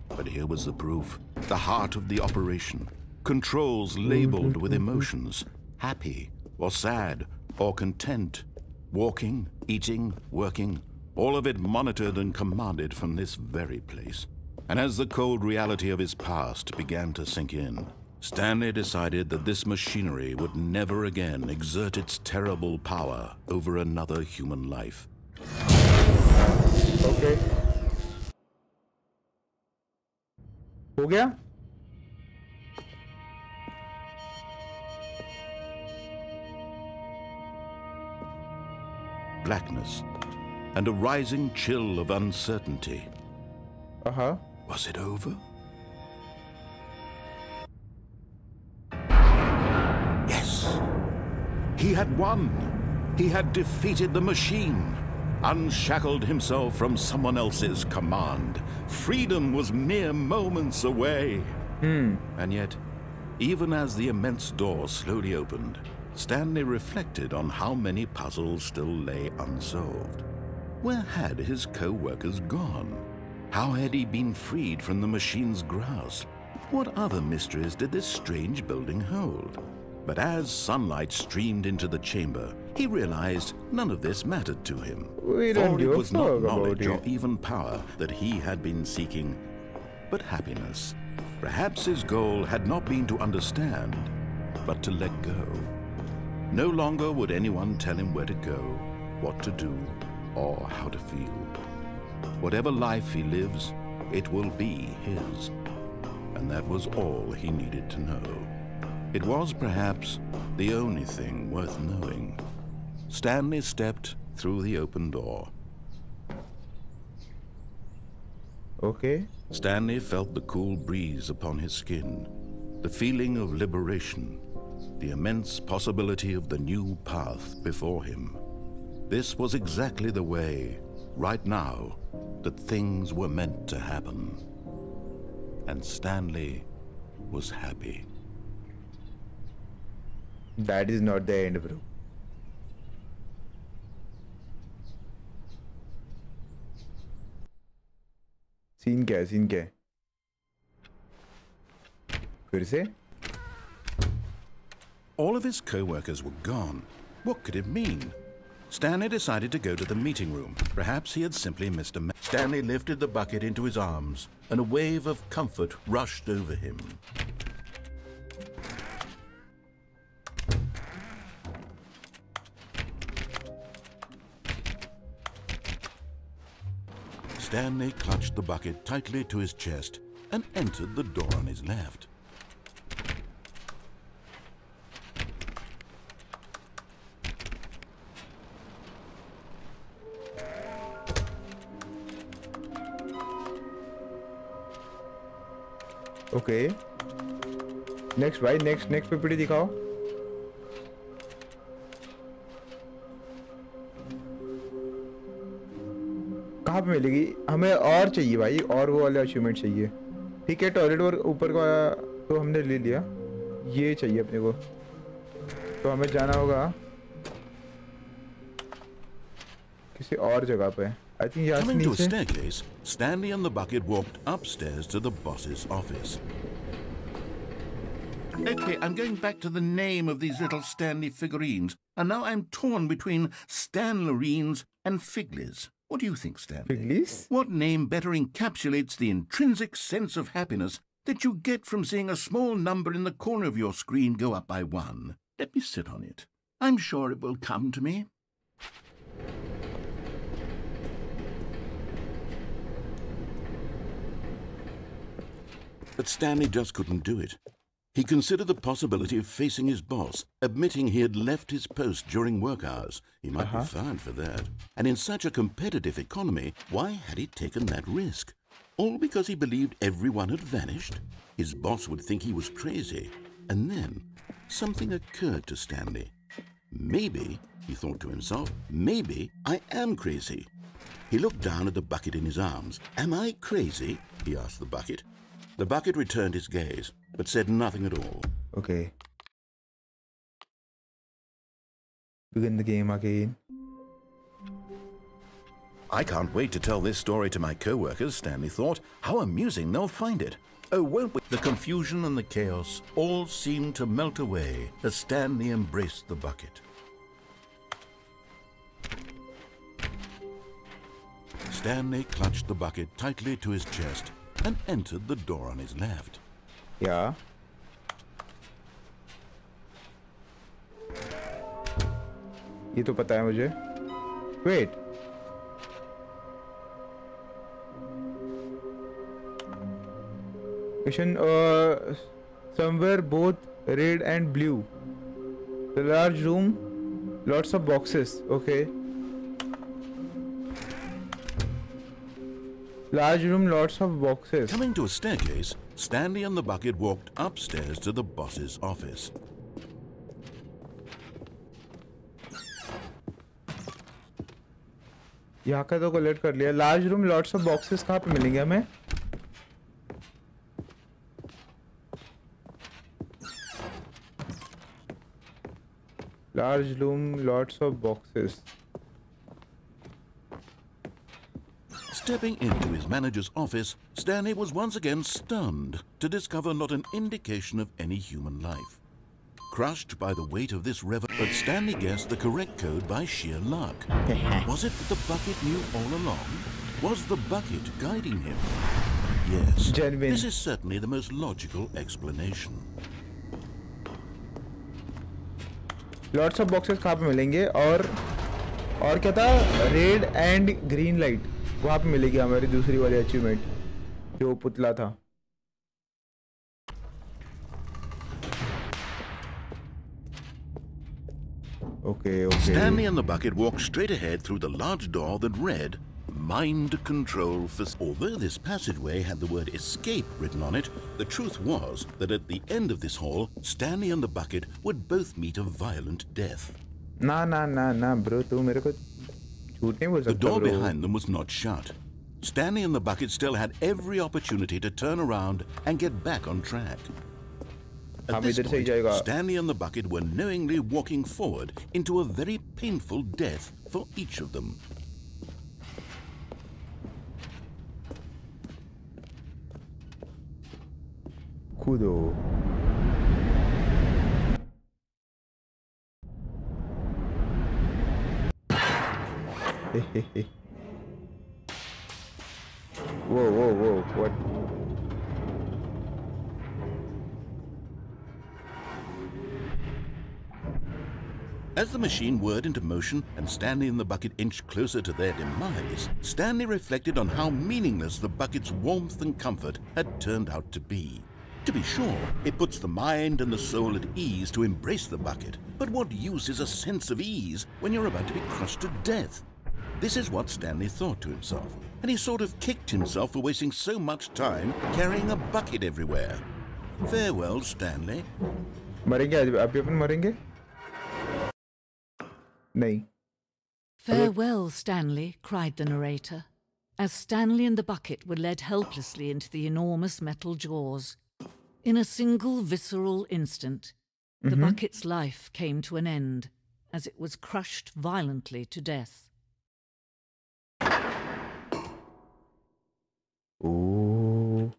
But here was the proof. The heart of the operation. Controls labeled with emotions. Happy or sad or content. Walking, eating, working. All of it monitored and commanded from this very place. And as the cold reality of his past began to sink in, Stanley decided that this machinery would never again exert its terrible power over another human life. Okay. हो गया? Blackness and a rising chill of uncertainty. Uh-huh. Was it over? He had won. He had defeated the machine, unshackled himself from someone else's command. Freedom was mere moments away. And yet, Even as the immense door slowly opened, Stanley reflected on how many puzzles still lay unsolved. Where had his co-workers gone? How had he been freed from the machine's grasp? What other mysteries did this strange building hold? But as sunlight streamed into the chamber, he realized none of this mattered to him. For it was not knowledge or even power that he had been seeking, but happiness. Perhaps his goal had not been to understand, but to let go. No longer would anyone tell him where to go, what to do, or how to feel. Whatever life he lives, it will be his. And that was all he needed to know. It was perhaps the only thing worth knowing. Stanley stepped through the open door. Okay. Stanley felt the cool breeze upon his skin, the feeling of liberation, the immense possibility of the new path before him. This was exactly the way, right now, that things were meant to happen. And Stanley was happy. That is not the end, bro. Scene क्या है? Scene क्या है? फिर से? All of his co-workers were gone. What could it mean? Stanley decided to go to the meeting room. Perhaps he had simply missed a message. Stanley lifted the bucket into his arms, and a wave of comfort rushed over him. Stanley clutched the bucket tightly to his chest and entered the door on his left. Okay. Next, भाई next PPT दिखाओ. कहाँ पे मिलेगी? हमें और चाहिए भाई, और वो वाले अचीवमेंट चाहिए. ठीक है, टॉयलेट और ऊपर का तो हमने ले लिया. ये चाहिए अपने को. तो हमें जाना होगा किसी और जगह पे. I think यहाँ से Coming to a नीचे. staircase, Stanley and the bucket walked upstairs to the boss's office. Okay, I'm going back to the name of these little Stanley figurines, and now I'm torn between Stanlerines and Figlies. What do you think, Stanley? Figlies? What name better encapsulates the intrinsic sense of happiness that you get from seeing a small number in the corner of your screen go up by 1? Let me sit on it. I'm sure it will come to me. But Stanley just couldn't do it. He considered the possibility of facing his boss, admitting he had left his post during work hours. He might be fired for that. And in such a competitive economy, why had he taken that risk? All because he believed everyone had vanished? His boss would think he was crazy. And then something occurred to Stanley. Maybe, he thought to himself, maybe I am crazy. He looked down at the bucket in his arms. Am I crazy? He asked the bucket. The bucket returned his gaze, but said nothing at all. Okay. Begin the game again. I can't wait to tell this story to my co-workers, Stanley thought. How amusing they'll find it. Oh, won't we? The confusion and the chaos all seemed to melt away as Stanley embraced the bucket. Stanley clutched the bucket tightly to his chest and entered the door on his left. Yeah. ये तो पता है मुझे. Wait. Mission somewhere both red and blue. The large room, lots of boxes. Okay. Large room, lots of boxes. Coming to a staircase, Stanley and the bucket walked upstairs to the boss's office. यहाँ का तो collect कर लिया. Large room, lots of boxes कहाँ पे मिलेंगे हमें? Large loom, lots of boxes. Stepping into his manager's office, Stanley was once again stunned to discover not an indication of any human life. Crushed by the weight of this but Stanley guessed the correct code by sheer luck. Was it that the bucket knew all along? Was the bucket guiding him? Yes, Genuine. This is certainly the most logical explanation. Lots of boxes कहाँ पे मिलेंगे और क्या था red and green light वहाँ पे मिलेगी हमारी दूसरी वाली अचीवमेंट जो पुतला था. Okay. Stanley and the bucket walked straight ahead through the large door that read Mind Control Facility. Although this passageway had the word escape written on it, the truth was that at the end of this hall, Stanley and the bucket would both meet a violent death. Nah, bro, तू मेरे को झूठ नहीं बोल सकता, bro. The door behind them was not shut. Stanley and the bucket still had every opportunity to turn around and get back on track. At this point, Stanley and the bucket were knowingly walking forward into a very painful death for each of them. Kudo. Whoa, what? As the machine whirred into motion and Stanley and the bucket inched closer to their demise, Stanley reflected on how meaningless the bucket's warmth and comfort had turned out to be. To be sure, it puts the mind and the soul at ease to embrace the bucket, but what use is a sense of ease when you're about to be crushed to death? This is what Stanley thought to himself, and he sort of kicked himself for wasting so much time carrying a bucket everywhere. Farewell, Stanley. मरेंगे अभी अपन मरेंगे? नहीं. Farewell, Stanley, cried the narrator, as Stanley and the bucket were led helplessly into the enormous metal jaws. In a single visceral instant, the bucket's life came to an end as it was crushed violently to death. Ooh.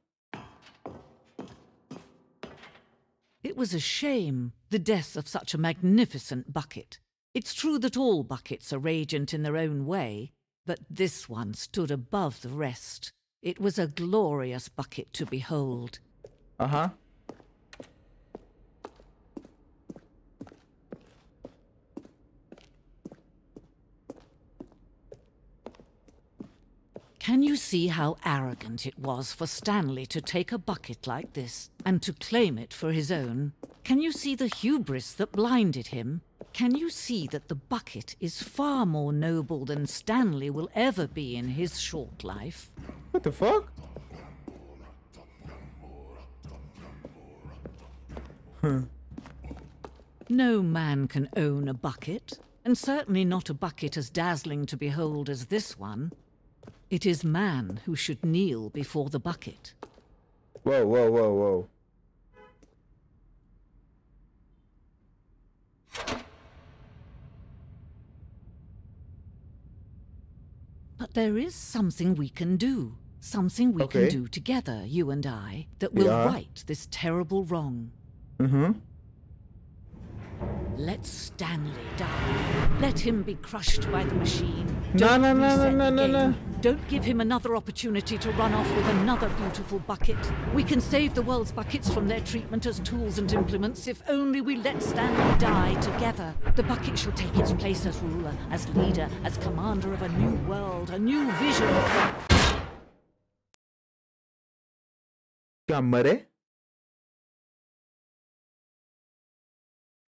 It was a shame, the death of such a magnificent bucket. It's true that all buckets are radiant in their own way, but this one stood above the rest. It was a glorious bucket to behold. Uh-huh. Can you see how arrogant it was for Stanley to take a bucket like this and to claim it for his own? Can you see the hubris that blinded him? Can you see that the bucket is far more noble than Stanley will ever be in his short life? What the fuck? No man can own a bucket, and certainly not a bucket as dazzling to behold as this one. It is man who should kneel before the bucket. Whoa. But there is something we can do. Something we can do together, you and I, that will right this terrible wrong. Let Stanley die. Let him be crushed by the machine. No. Don't give him another opportunity to run off with another beautiful bucket. We can save the world's buckets from their treatment as tools and implements if only we let Stanley die together. The bucket shall take its place as ruler, as leader, as commander of a new world, a new vision. क्या मरे?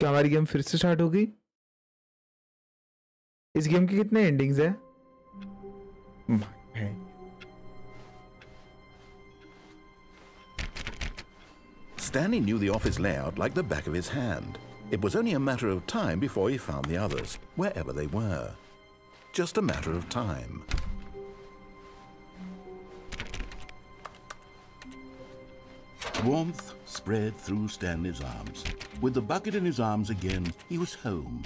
क्या हमारी game फिर से start होगी? इस game के कितने एंडिंग्स हैं? Stanley knew the office layout like the back of his hand. It was only a matter of time before he found the others, wherever they were. Just a matter of time. Warmth spread through Stanley's arms. With the bucket in his arms again, he was home.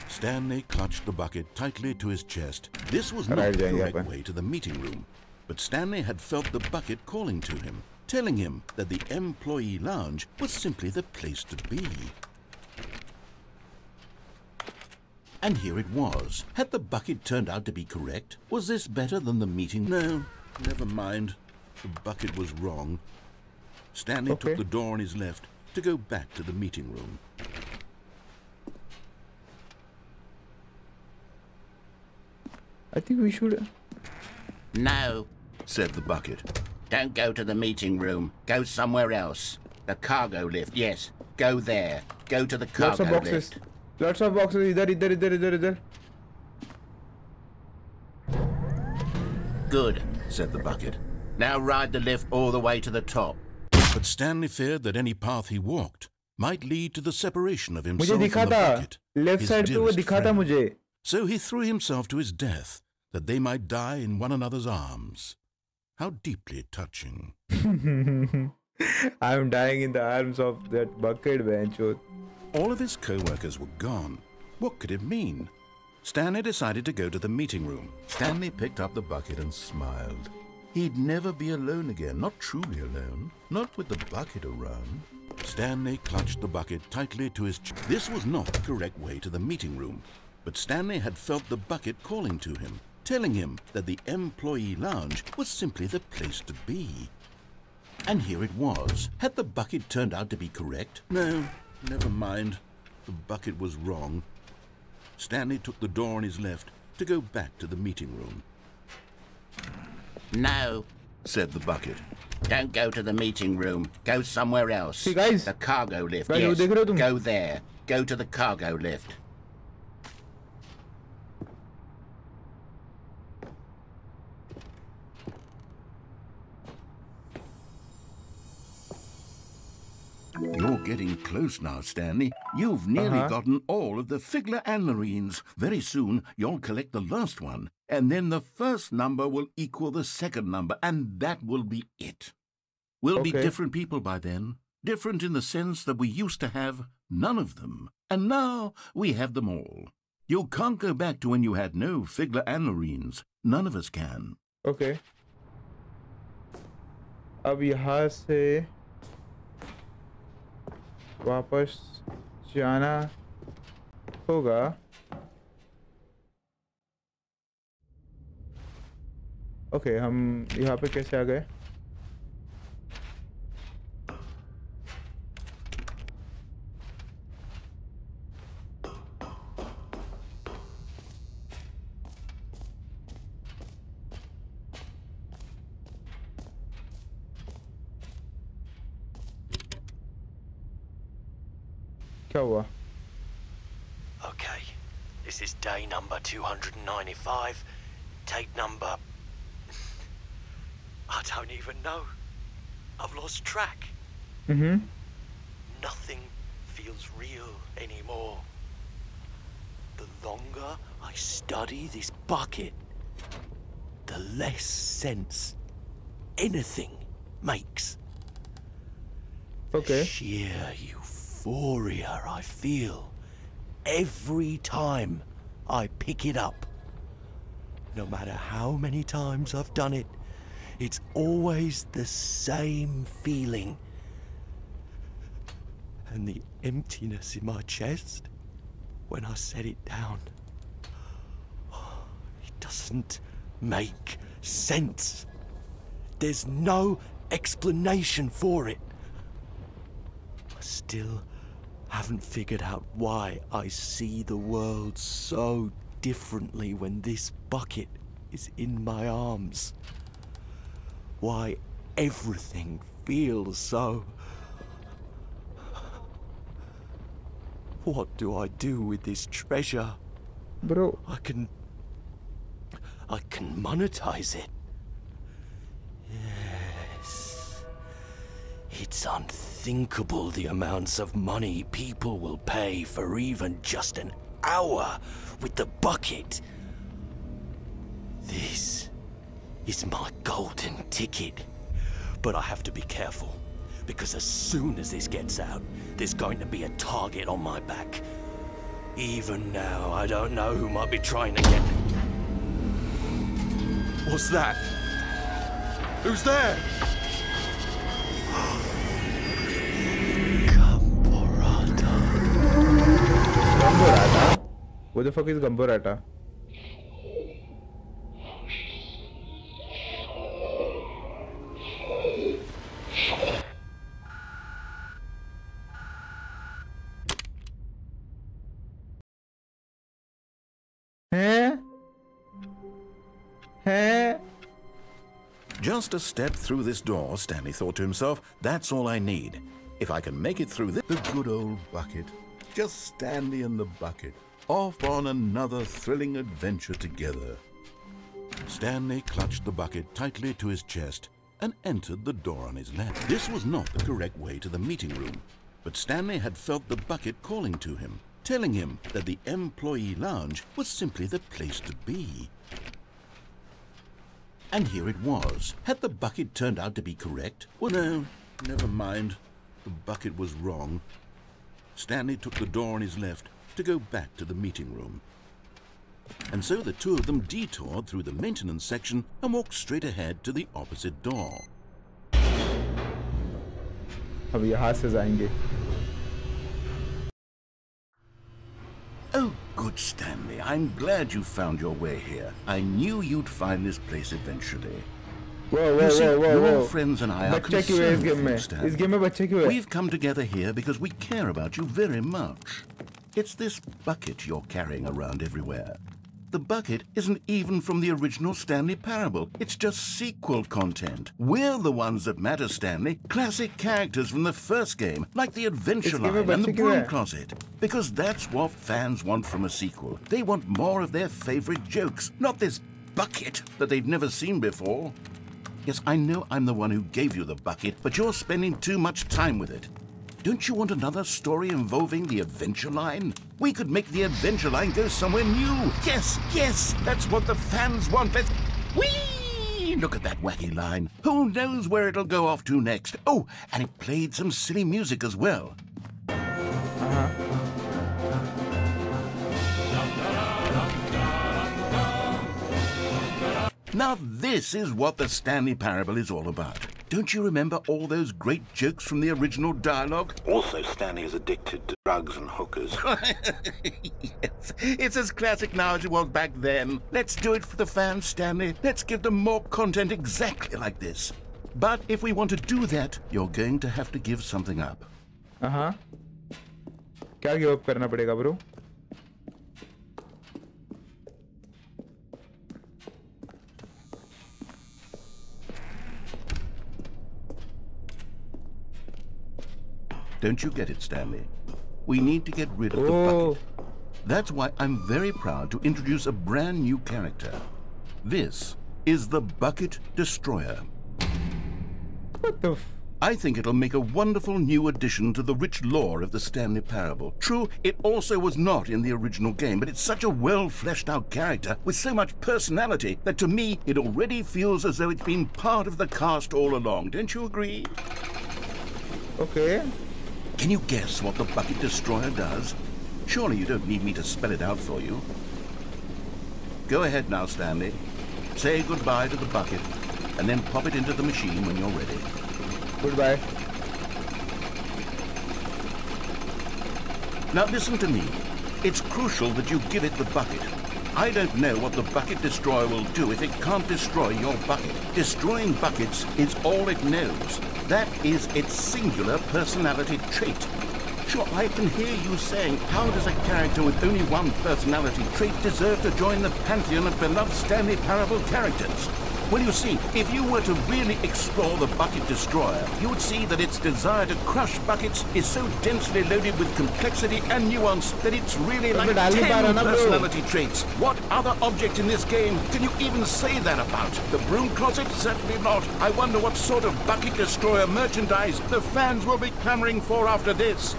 Stanley clutched the bucket tightly to his chest. This was not the correct way to the meeting room, but Stanley had felt the bucket calling to him, telling him that the employee lounge was simply the place to be. And here it was. Had the bucket turned out to be correct? Was this better than the meeting? No, never mind. The bucket was wrong. Stanley took the door on his left to go back to the meeting room. I think we should... No, said the bucket. don't go to the meeting room. Go somewhere else. The cargo lift, yes. Go there. Go to the cargo lift. Lots of boxes. Idhar. Good, said the bucket. now ride the lift all the way to the top. But Stanley feared that any path he walked might lead to the separation of himself and the bucket, left his side pe wo dearest dikha tha friend. mujhe. So he threw himself to his death, that they might die in one another's arms. How deeply touching. I'm dying in the arms of that bucket, bencho. All of his co-workers were gone. What could it mean? Stanley decided to go to the meeting room. Stanley picked up the bucket and smiled. He'd never be alone again, not truly alone, not with the bucket around. Stanley clutched the bucket tightly to his chest. This was not the correct way to the meeting room, but Stanley had felt the bucket calling to him, telling him that the employee lounge was simply the place to be. And here it was. Had the bucket turned out to be correct? No, never mind. The bucket was wrong. Stanley took the door on his left to go back to the meeting room. No, said the bucket. don't go to the meeting room. Go somewhere else. See, guys. The cargo lift, Guys, yes. wo dekh rahe ho tum? Go there. Go to the cargo lift. You're getting close now, Stanley. You've nearly gotten all of the Figler Anmarines. Very soon, you'll collect the last one, and then the first number will equal the second number, and that will be it. We'll be different people by then. Different in the sense that we used to have none of them, and now we have them all. You can't go back to when you had no Figler Anmarines. None of us can. Okay. अब यहाँ से वापस जाना होगा. Okay, हम यहाँ पे कैसे आ गए? क्या हुआ? Okay, this is day number 295. Tape number... I don't even know. I've lost track. Nothing feels real anymore. The longer I study this bucket, the less sense anything makes. Okay. Sheer euphoria I feel every time I pick it up. No matter how many times I've done it, it's always the same feeling. And the emptiness in my chest when I set it down. It doesn't make sense. There's no explanation for it. I still haven't figured out why I see the world so differently when this bucket is in my arms. Why everything feels so... What do I do with this treasure? Bro. I can monetize it. Yes. It's unthinkable the amounts of money people will pay for even just an hour with the bucket. This is my golden ticket. But I have to be careful, because as soon as this gets out, there's going to be a target on my back. Even now, I don't know who might be trying to get... What's that? Who's there? Gamborata? What the fuck is Gamborata? Just a step through this door, Stanley thought to himself. That's all I need. If I can make it through this... The good old bucket. Just Stanley and the bucket. Off on another thrilling adventure together. Stanley clutched the bucket tightly to his chest and entered the door on his left. This was not the correct way to the meeting room, but Stanley had felt the bucket calling to him, telling him that the employee lounge was simply the place to be. And here it was. Had the bucket turned out to be correct? Well, no, never mind. The bucket was wrong. Stanley took the door on his left to go back to the meeting room. And so the two of them detoured through the maintenance section and walked straight ahead to the opposite door. अब यहाँ से जाएंगे. Oh, good, Stanley. I'm glad you found your way here. I knew you'd find this place eventually. Whoa, your friends and I are concerned for you, Stanley. We've come together here because we care about you very much. It's this bucket you're carrying around everywhere. The bucket isn't even from the original Stanley Parable. It's just sequel content. We're the ones that matter, Stanley. Classic characters from the first game, like the Adventure Line and the Broom Closet. Because that's what fans want from a sequel. They want more of their favorite jokes, not this bucket that they've never seen before. Yes, I know I'm the one who gave you the bucket, but you're spending too much time with it. Don't you want another story involving the Adventure Line? We could make the Adventure Line go somewhere new. Yes, yes, that's what the fans want. Let's... Whee! Look at that wacky line. Who knows where it'll go off to next? Oh, and it played some silly music as well. Now this is what the Stanley Parable is all about. Don't you remember all those great jokes from the original dialogue? Also, Stanley is addicted to drugs and hookers. Yes, it's as classic now as it was back then. Let's do it for the fans, Stanley. Let's give them more content exactly like this. But if we want to do that, you're going to have to give something up. क्या give up करना पड़ेगा, bro? Don't you get it, Stanley? We need to get rid of the bucket. That's why I'm very proud to introduce a brand new character. This is the Bucket Destroyer. What the f... I think it'll make a wonderful new addition to the rich lore of the Stanley Parable. True, it also was not in the original game, but it's such a well-fleshed-out character with so much personality that to me, it already feels as though it's been part of the cast all along. Don't you agree? Okay. Can you guess what the Bucket Destroyer does? Surely you don't need me to spell it out for you. Go ahead now, Stanley. Say goodbye to the bucket, and then pop it into the machine when you're ready. Goodbye. Now listen to me. It's crucial that you give it the bucket. I don't know what the Bucket Destroyer will do if it can't destroy your bucket. Destroying buckets is all it knows. That is its singular personality trait. Sure, I can hear you saying, how does a character with only one personality trait deserve to join the pantheon of beloved Stanley Parable characters? Well, you see, if you were to really explore the Bucket Destroyer, you would see that its desire to crush buckets is so densely loaded with complexity and nuance that it's really like 10 personality traits. What other object in this game can you even say that about? The Broom Closet? Certainly not. I wonder what sort of Bucket Destroyer merchandise the fans will be clamoring for after this.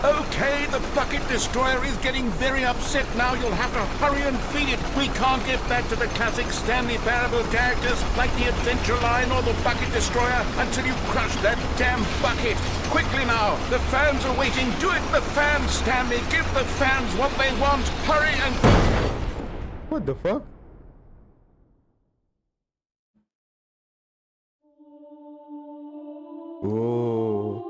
Okay, the bucket destroyer is getting very upset now. You'll have to hurry and feed it. We can't get back to the classic Stanley Parable characters like the Adventure Line or the bucket destroyer until you crush that damn bucket. Quickly now, the fans are waiting. Do it, the fans, Stanley. Give the fans what they want. Hurry and... What the fuck? Oh.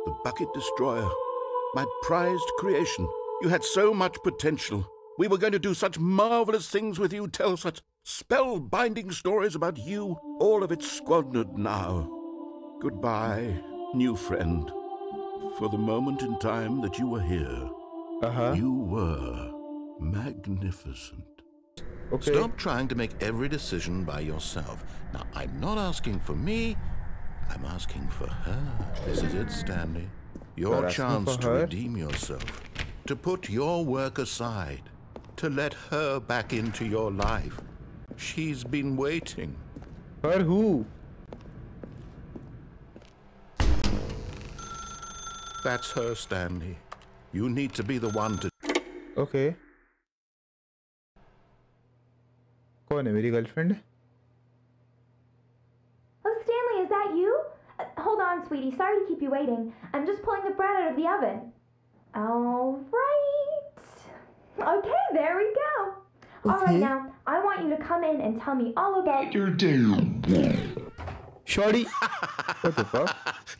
The bucket destroyer. My prized creation. You had so much potential. We were going to do such marvelous things with you, tell such spell-binding stories about you. All of it squandered now. Goodbye, new friend. For the moment in time that you were here, you were magnificent. Okay. Stop trying to make every decision by yourself. Now, I'm not asking for me, I'm asking for her. This is it, Stanley. Your chance to redeem yourself, to put your work aside, to let her back into your life. She's been waiting. Her who? That's her, Stanley. You need to be the one to... Okay. कौन है मेरी girlfriend? Oh, Stanley, is that you? Hold on, sweetie. Sorry to keep you waiting. I'm just pulling the bread out of the oven. All right. Okay, there we go. All right, now, I want you to come in and tell me all about your day. Shorty. What the fuck?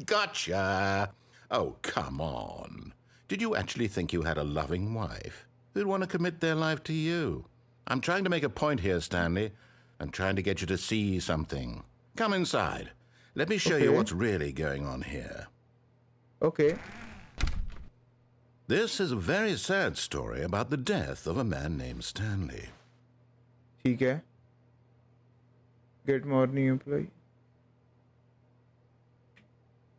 Gotcha. Oh, come on. Did you actually think you had a loving wife who'd want to commit their life to you? I'm trying to make a point here, Stanley. I'm trying to get you to see something. Come inside. Let me show you what's really going on here. Okay. This is a very sad story about the death of a man named Stanley. ठीक है. Get more new employee.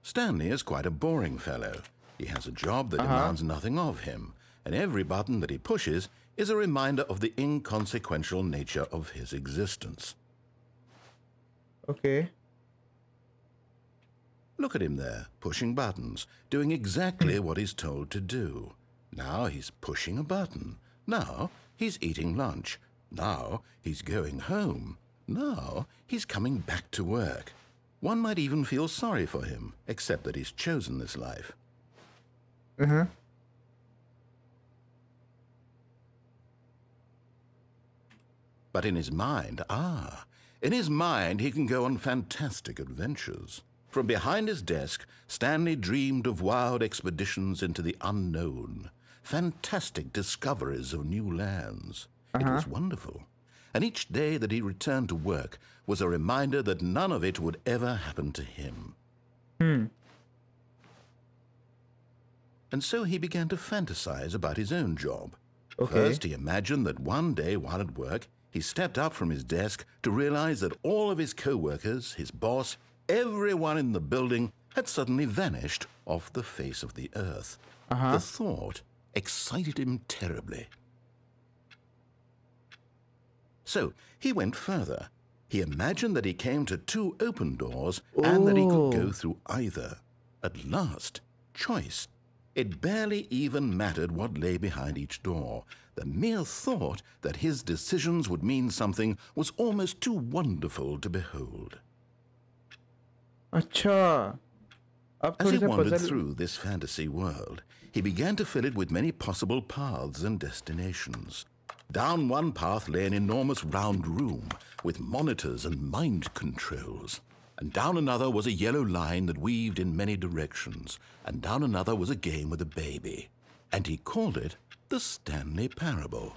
Stanley is quite a boring fellow. He has a job that demands nothing of him, and every button that he pushes is a reminder of the inconsequential nature of his existence. Okay. Look at him there, pushing buttons, doing exactly what he's told to do. Now he's pushing a button. Now he's eating lunch. Now he's going home. Now he's coming back to work. One might even feel sorry for him, except that he's chosen this life. But in his mind, he can go on fantastic adventures. From behind his desk, Stanley dreamed of wild expeditions into the unknown, fantastic discoveries of new lands. It was wonderful. And each day that he returned to work was a reminder that none of it would ever happen to him. And so he began to fantasize about his own job. First, he imagined that one day while at work, he stepped up from his desk to realize that all of his co-workers, his boss, everyone in the building had suddenly vanished off the face of the earth. The thought excited him terribly. So he went further. He imagined that he came to two open doors and that he could go through either. At last, choice. It barely even mattered what lay behind each door. The mere thought that his decisions would mean something was almost too wonderful to behold. अच्छा. As he wandered through this fantasy world, he began to fill it with many possible paths and destinations. Down one path lay an enormous round room with monitors and mind controls. And down another was a yellow line that weaved in many directions. And down another was a game with a baby. And he called it the Stanley Parable.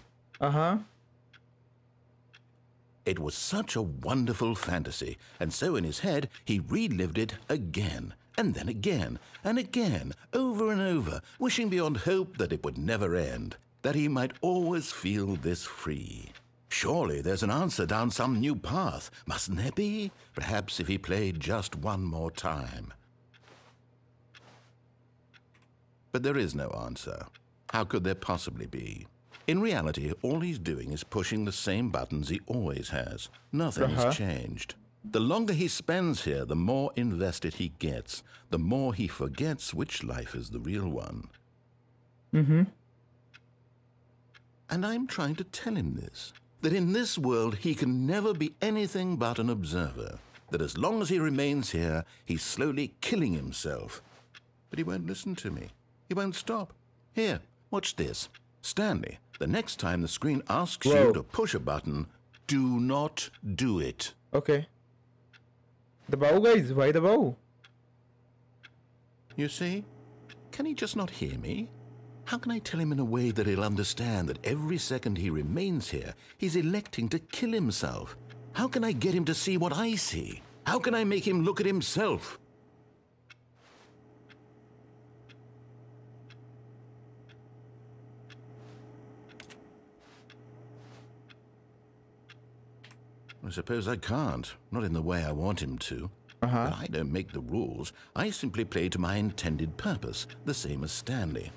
It was such a wonderful fantasy, and so in his head he relived it again, and then again, and again, over and over, wishing beyond hope that it would never end, that he might always feel this free. Surely there's an answer down some new path, mustn't there be? Perhaps if he played just one more time. But there is no answer. How could there possibly be? In reality, all he's doing is pushing the same buttons he always has. Nothing has changed. The longer he spends here, the more invested he gets, the more he forgets which life is the real one. And I'm trying to tell him this, that in this world he can never be anything but an observer, that as long as he remains here, he's slowly killing himself. But he won't listen to me. He won't stop. Here, watch this. Stanley, the next time the screen asks you to push a button, do not do it. Okay. Dabao guys, why dabao? You see? Can he just not hear me? How can I tell him in a way that he'll understand that every second he remains here, he's electing to kill himself? How can I get him to see what I see? How can I make him look at himself? I suppose I can't, not in the way I want him to. But I don't make the rules. I simply play to my intended purpose, the same as Stanley.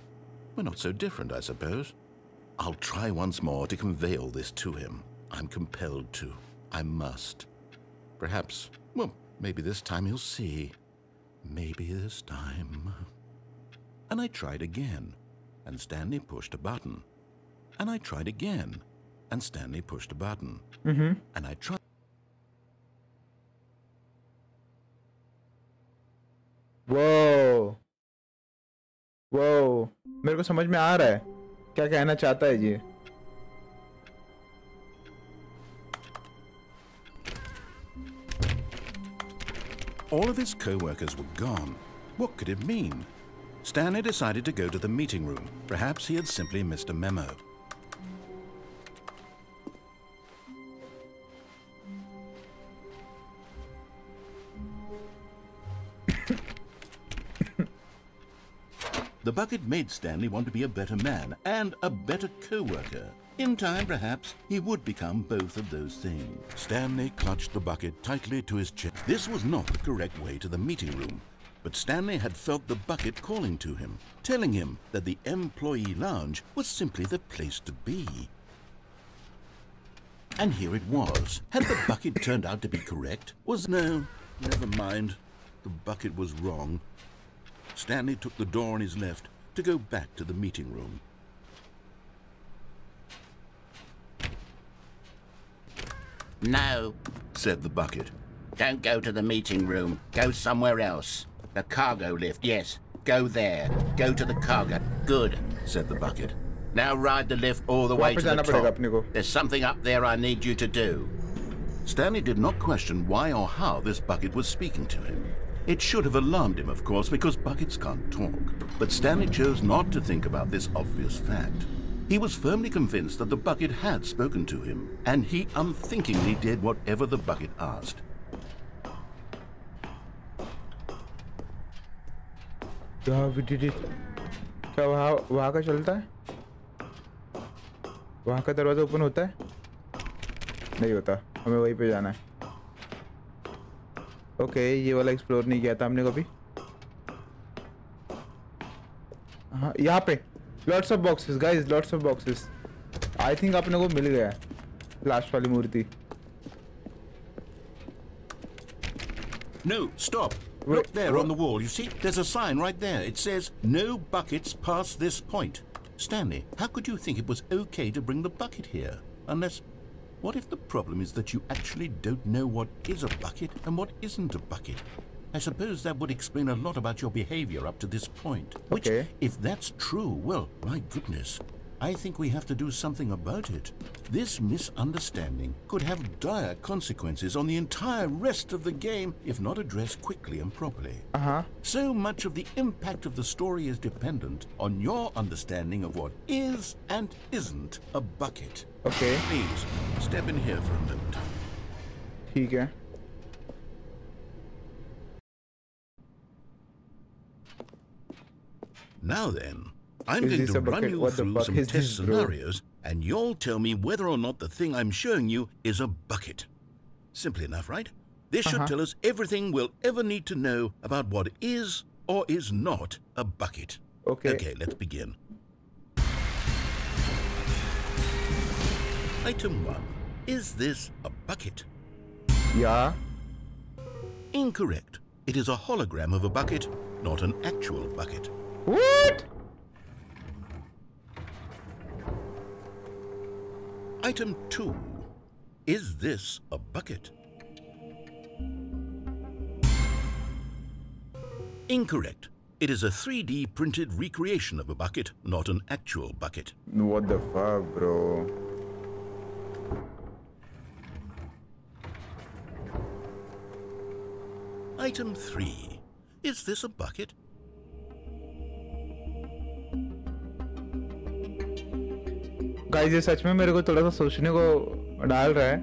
We're not so different, I suppose. I'll try once more to convey all this to him. I'm compelled to. I must. Perhaps, well, maybe this time he'll see. Maybe this time. And I tried again, and Stanley pushed a button. And I tried again, and Stanley pushed a button. And I tried. Whoa. Whoa. मेरे को समझ में आ रहा है क्या कहना चाहता है ये. All of his co-workers were gone. What could it mean? Stanley decided to go to the meeting room. Perhaps he had simply missed a memo. The bucket made Stanley want to be a better man and a better co-worker. In time, perhaps, he would become both of those things. Stanley clutched the bucket tightly to his chest. This was not the correct way to the meeting room, but Stanley had felt the bucket calling to him, telling him that the employee lounge was simply the place to be. And here it was. Had the bucket turned out to be correct? No, never mind. The bucket was wrong. Stanley took the door on his left to go back to the meeting room. No, said the bucket. Don't go to the meeting room. Go somewhere else. The cargo lift, yes. Go there. Go to the cargo. Good, said the bucket. Now ride the lift all the way to the top. There's something up there I need you to do. Stanley did not question why or how this bucket was speaking to him. It should have alarmed him, of course, because buckets can't talk. But Stanley chose not to think about this obvious fact. He was firmly convinced that the bucket had spoken to him, and he unthinkingly did whatever the bucket asked. Yeah, we did it. क्या वहाँ का चलता है? वहाँ का दरवाजा open होता है? नहीं होता. हमें वहीं पे जाना है. ओके, ये वाला एक्सप्लोर नहीं किया था हमने कभी. हाँ, यहाँ पे lots of boxes, guys, lots of boxes. I think अपने को मिल गया लास्ट वाली मूर्ति. No, stop. Look there on the wall. You see, there's a sign right there. It says, no buckets past this point. Stanley, how could you think it was okay to bring the bucket here? Unless, what if the problem is that you actually don't know what is a bucket and what isn't a bucket? I suppose that would explain a lot about your behavior up to this point. Which, if that's true, well, my goodness, I think we have to do something about it. This misunderstanding could have dire consequences on the entire rest of the game if not addressed quickly and properly. So much of the impact of the story is dependent on your understanding of what is and isn't a bucket. Okay. Please, step in here for a moment. ठीक है. Now then, I'm going to run you through some test scenarios, and you'll tell me whether or not the thing I'm showing you is a bucket. Simple enough, right? This should tell us everything we'll ever need to know about what is or is not a bucket. Okay, let's begin. Item 1. Is this a bucket? Yeah. Incorrect. It is a hologram of a bucket, not an actual bucket. What? Item 2. Is this a bucket? Incorrect. It is a 3D printed recreation of a bucket, not an actual bucket. What the fuck, bro? Item 3. Is this a bucket? Guys, ये सच में मेरे को थोड़ा सा सोचने को डाल रहा है.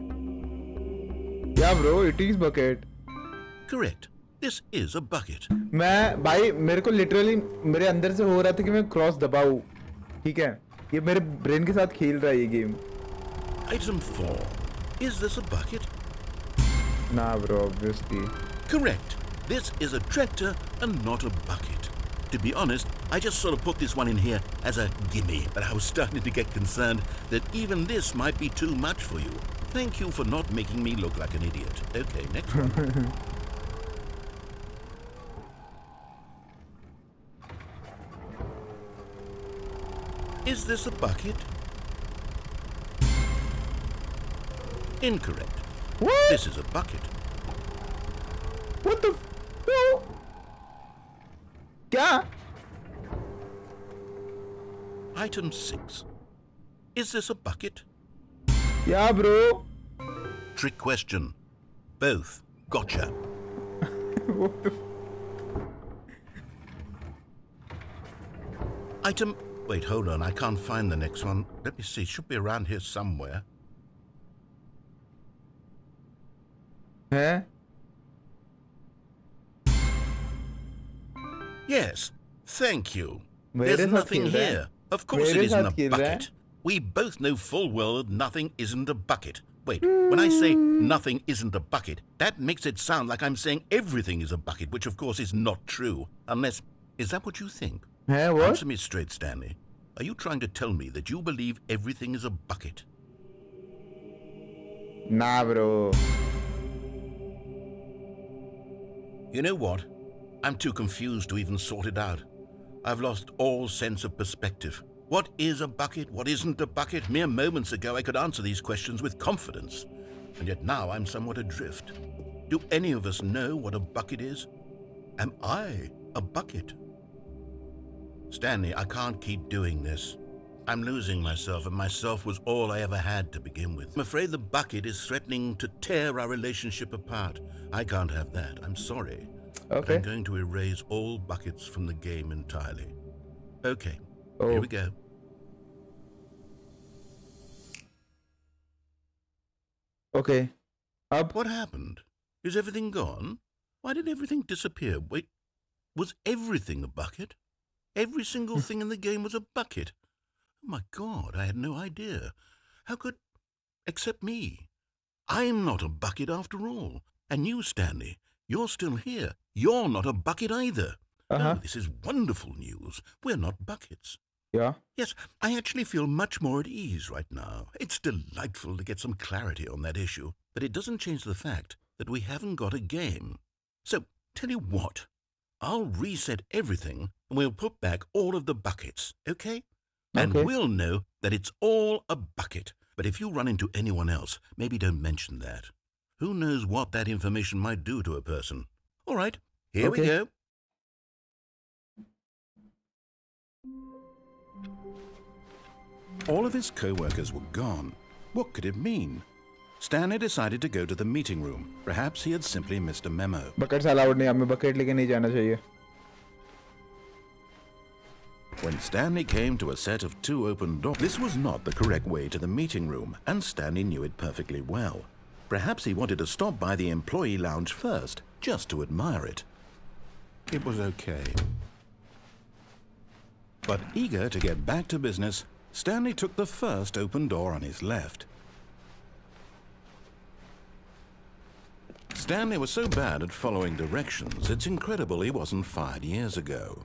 Yeah, bro, it is bucket. Correct. This is a bucket. मैं भाई मेरे को लिटरली मेरे अंदर से हो रहा था कि मैं क्रॉस दबाऊं. ठीक है? ये मेरे ब्रेन के साथ खेल रहा है ये game. Item 4. Is this a bucket? Nah, bro, obviously. Correct. This is a tractor and not a bucket. To be honest, I just sort of put this one in here as a gimme, but I was starting to get concerned that even this might be too much for you. Thank you for not making me look like an idiot. Okay, next one. Is this a bucket? Incorrect. What? This is a bucket. What the? No. क्या? Item 6. Is this a bucket? Yeah, bro. Trick question. Both. Gotcha. What the? Item... Wait, hold on. I can't find the next one. Let me see. It should be around here somewhere. Huh? Yes. Thank you. Where There's is nothing Akhil, here. right? Of course Where it is isn't a Akhil, bucket. right? We both know full well nothing isn't a bucket. Wait, when I say nothing isn't a bucket, that makes it sound like I'm saying everything is a bucket, which of course is not true. Unless... Is that what you think? Hey, what? Answer me straight, Stanley. Are you trying to tell me that you believe everything is a bucket? Nah, bro. You know what? I'm too confused to even sort it out. I've lost all sense of perspective. What is a bucket? What isn't a bucket? Mere moments ago I could answer these questions with confidence. And yet now I'm somewhat adrift. Do any of us know what a bucket is? Am I a bucket? Stanley, I can't keep doing this. I'm losing myself, and myself was all I ever had to begin with. I'm afraid the bucket is threatening to tear our relationship apart. I can't have that. I'm sorry. Okay. I'm going to erase all buckets from the game entirely. Okay. Oh. Here we go. Okay. Up. What happened? Is everything gone? Why did everything disappear? Wait, was everything a bucket? Every single thing in the game was a bucket. Oh my God, I had no idea. How could... Except me. I'm not a bucket after all. And you, Stanley, you're still here. You're not a bucket either. Uh-huh. Oh, this is wonderful news. We're not buckets. Yeah. Yes, I actually feel much more at ease right now. It's delightful to get some clarity on that issue, but it doesn't change the fact that we haven't got a game. So, tell you what, I'll reset everything and we'll put back all of the buckets, okay? And Okay. we'll know that it's all a bucket. But if you run into anyone else, maybe don't mention that. Who knows what that information might do to a person? All right, here we Okay. go. All of his co-workers were gone. What could it mean? Stanley decided to go to the meeting room. Perhaps he had simply missed a memo. Buckets allowed नहीं, हमें bucket लेके नहीं जाना चाहिए. When Stanley came to a set of 2 open doors, this was not the correct way to the meeting room, and Stanley knew it perfectly well. Perhaps he wanted to stop by the employee lounge first, just to admire it. It was okay. But eager to get back to business, Stanley took the first open door on his left. Stanley was so bad at following directions, it's incredible he wasn't fired years ago.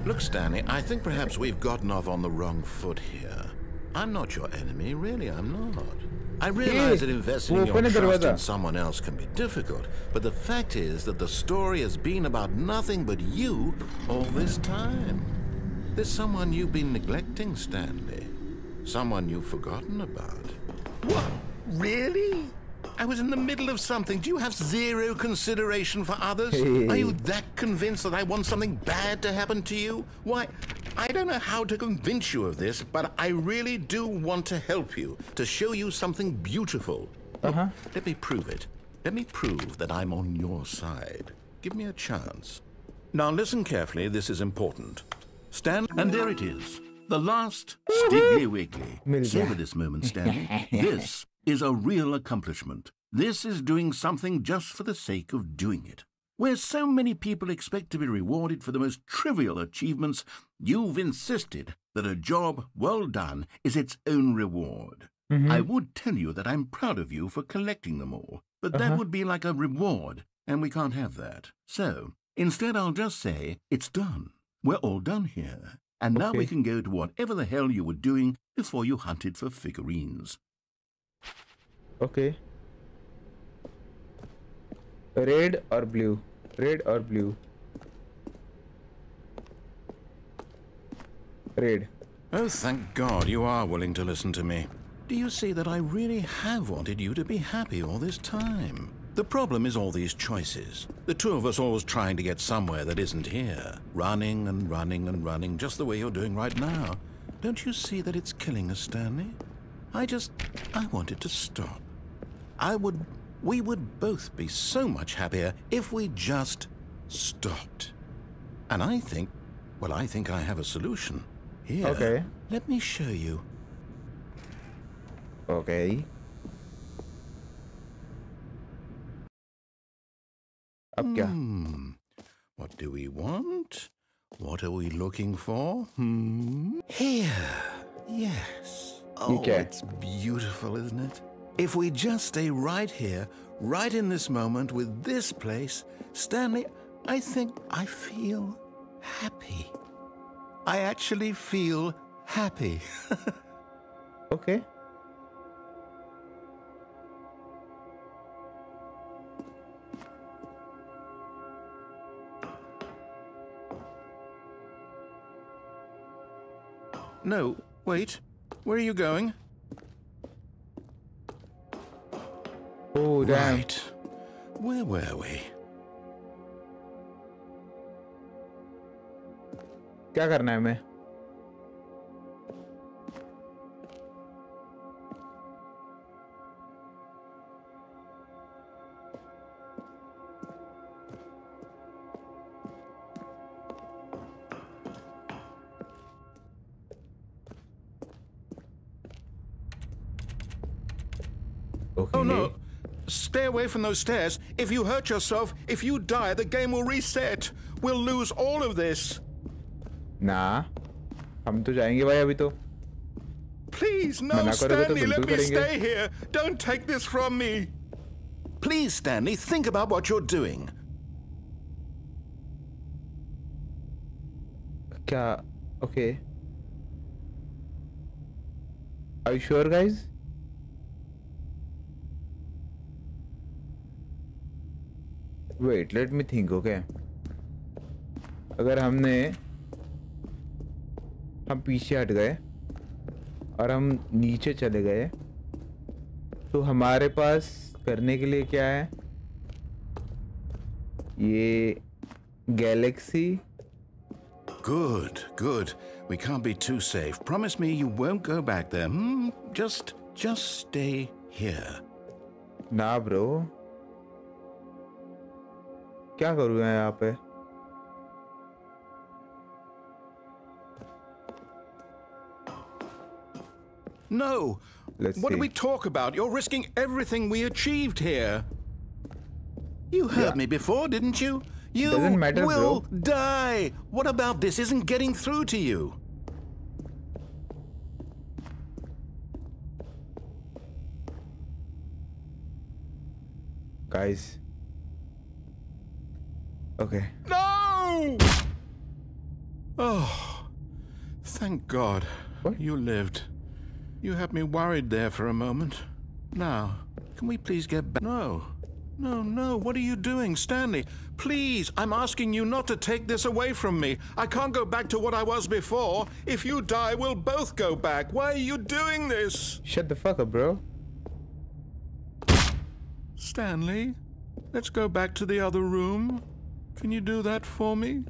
Look, Stanley, I think perhaps we've gotten off on the wrong foot here. I'm not your enemy, really, I'm not. I realize that investing your trust in someone else can be difficult, but the fact is that the story has been about nothing but you all this time. There's someone you've been neglecting, Stanley. Someone you've forgotten about. What? Really? I was in the middle of something. Do you have zero consideration for others? Are you that convinced that I want something bad to happen to you? Why, I don't know how to convince you of this, but I really do want to help you, to show you something beautiful. Look, let me prove it. Let me prove that I'm on your side. Give me a chance. Now listen carefully, this is important. Stand, and there it is. The last Stiggly Wiggly. Savor this moment, Stanley. This is a real accomplishment. This is doing something just for the sake of doing it. Where so many people expect to be rewarded for the most trivial achievements, you've insisted that a job well done is its own reward. I would tell you that I'm proud of you for collecting them all, but that would be like a reward, and we can't have that. So, instead I'll just say, it's done. We're all done here. And now we can go to whatever the hell you were doing before you hunted for figurines. Okay. Red or blue? Red or blue? Red. Oh, thank God you are willing to listen to me. Do you see that I really have wanted you to be happy all this time? The problem is all these choices. The two of us always trying to get somewhere that isn't here. Running and running and running, just the way you're doing right now. Don't you see that it's killing us, Stanley? I wanted to stop. We would both be so much happier if we just stopped. And I think I have a solution. Here, okay. Let me show you. Okay. Ab kya? What do we want? What are we looking for? Here. Yes. Oh, it's beautiful, isn't it? If we just stay right here, right in this moment with this place, Stanley, I think I feel happy. I actually feel happy. Okay. No, wait. Where are you going? Oh, damn. Right. Where were we? क्या करना है मैं? Okay. Oh no! Stay away from those stairs. If you hurt yourself, if you die, the game will reset. We'll lose all of this. ना, हम तो जाएंगे भाई अभी तो. Please, no, Stanley, let me stay here. Don't take this from me. Please, Stanley, think about what you're doing. क्या? Okay. Are you sure, guys? Wait, let me think, okay? अगर हम पीछे हट गए और हम नीचे चले गए तो हमारे पास करने के लिए क्या है? ये Galaxy. Good, good. We can't be too safe. Promise me you won't go back there. Just stay here. ना ब्रो, क्या करूँ मैं यहाँ पे? No. What do we talk about? You're risking everything we achieved here. You heard me before, didn't you? You Doesn't matter, will bro. die. What about this isn't getting through to you? Guys. Okay. No! Oh, thank God. What? You lived. You had me worried there for a moment. Now, can we please get back? No. No, what are you doing, Stanley? Please, I'm asking you not to take this away from me. I can't go back to what I was before. If you die, we'll both go back. Why are you doing this? Shut the fuck up, bro. Stanley, let's go back to the other room. Can you do that for me?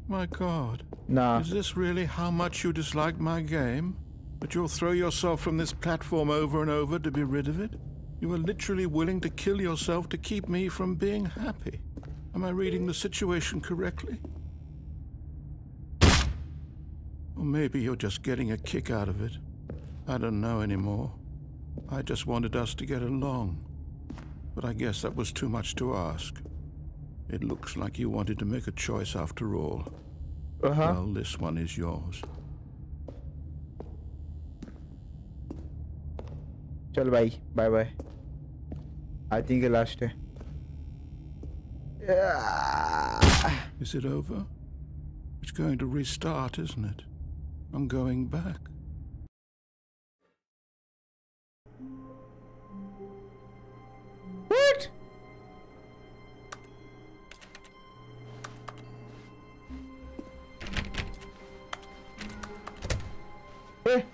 My God. Nah. Is this really how much you dislike my game? That you'll throw yourself from this platform over and over to be rid of it? You are literally willing to kill yourself to keep me from being happy. Am I reading the situation correctly? Or maybe you're just getting a kick out of it. I don't know anymore. I just wanted us to get along. But I guess that was too much to ask. It looks like you wanted to make a choice after all. Well, this one is yours. Chal bye. Bye. I think the last day. Is it over? It's going to restart, isn't it? I'm going back. What? Hey.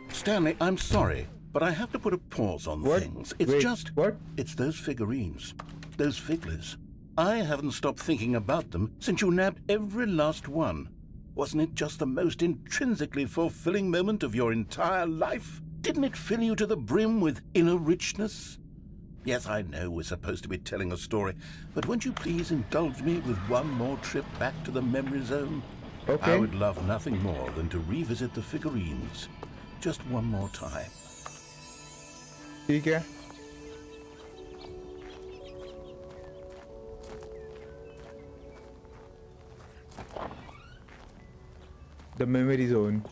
Stanley, I'm sorry, but I have to put a pause on things. It's What? It's those figurines. Those figglers. I haven't stopped thinking about them since you nabbed every last one. Wasn't it just the most intrinsically fulfilling moment of your entire life? Didn't it fill you to the brim with inner richness? Yes, I know we're supposed to be telling a story, but won't you please indulge me with one more trip back to the memory zone? Okay. I would love nothing more than to revisit the figurines. Just one more time. ठीक है. The memory zone.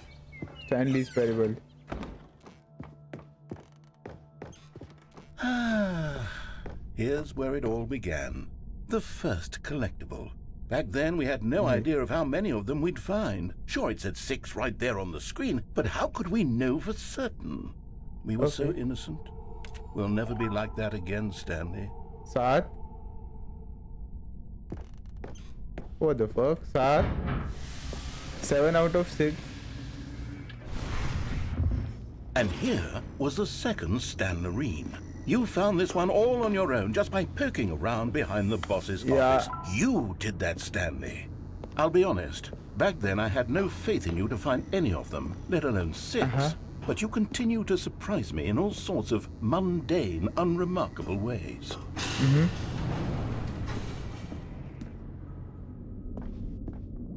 Stanley's Parable. Here's where it all began. The first collectible. Back then, we had no idea of how many of them we'd find. Sure, it said 6 right there on the screen, but how could we know for certain? We were so innocent. We'll never be like that again, Stanley. 7? What the fuck? 7? 7 out of 6. And here was the second Stanlerine. You found this one all on your own just by poking around behind the boss's office. You did that, Stanley. I'll be honest. Back then, I had no faith in you to find any of them, let alone 6. But you continue to surprise me in all sorts of mundane, unremarkable ways.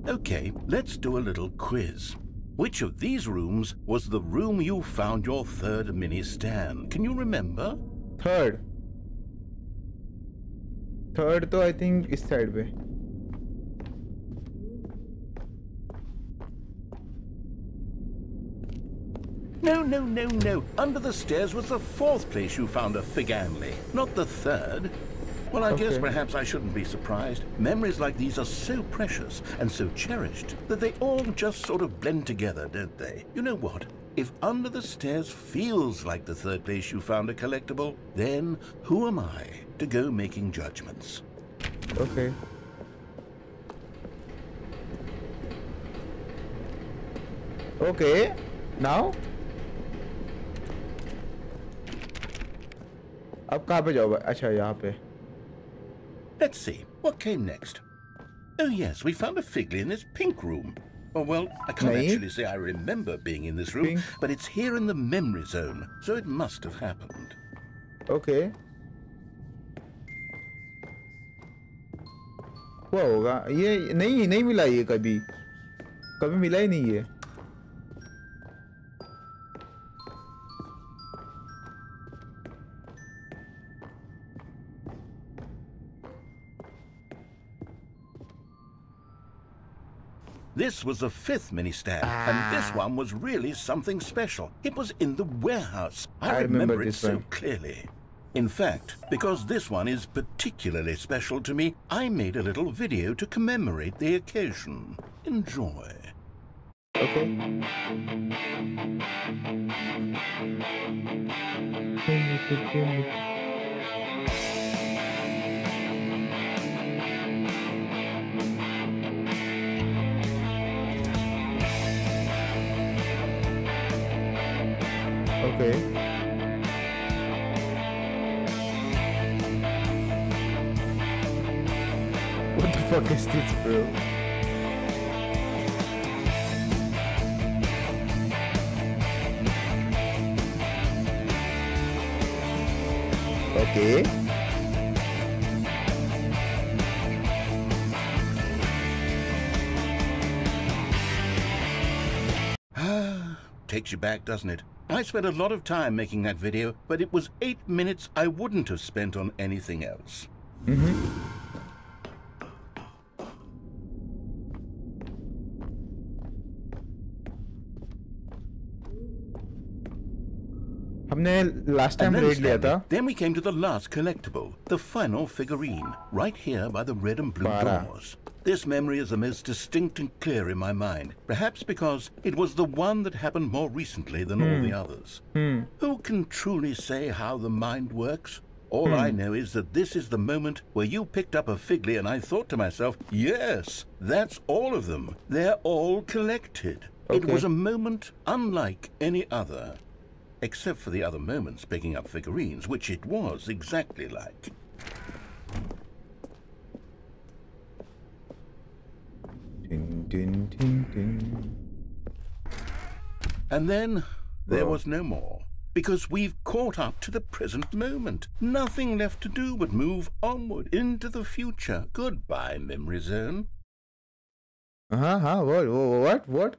Okay, let's do a little quiz. Which of these rooms was the room you found your third mini stand? Can you remember? Third तो I think इस side पे. No. Under the stairs was the 4th place you found a Figanley, not the 3rd. Well, I guess perhaps I shouldn't be surprised. Memories like these are so precious and so cherished that they all just sort of blend together, don't they? You know what? If under the stairs feels like the 3rd place you found a collectible, then who am I to go making judgments? Okay. Okay. Now? अब कहाँ पे जाओगे? अच्छा यहाँ पे. Let's see, what came next? Oh yes, we found a Figley in this pink room. Oh well, I can't actually say I remember being in this room, but it's here in the memory zone, so it must have happened. Okay. क्या होगा? ये नहीं मिला ये कभी मिला ही नहीं ये. This was the 5th mini stand, and this one was really something special. It was in the warehouse. I remember it so clearly. In fact, because this one is particularly special to me, I made a little video to commemorate the occasion. Enjoy. Okay. Okay. What the fuck is this, bro? Okay. Takes you back, doesn't it? I spent a lot of time making that video, but it was 8 minutes I wouldn't have spent on anything else. हमने last time raid लिया था. Then we came to the last collectible, the final figurine, right here by the red and blue doors. This memory is the most distinct and clear in my mind, perhaps because it was the one that happened more recently than all the others. Who can truly say how the mind works? All I know is that this is the moment where you picked up a Figly and I thought to myself, yes, that's all of them. They're all collected. Okay. It was a moment unlike any other, except for the other moments picking up figurines, which it was exactly like. Ding, ding, ding, ding. And then there was no more, because we've caught up to the present moment. Nothing left to do but move onward into the future. Goodbye, memory zone. What?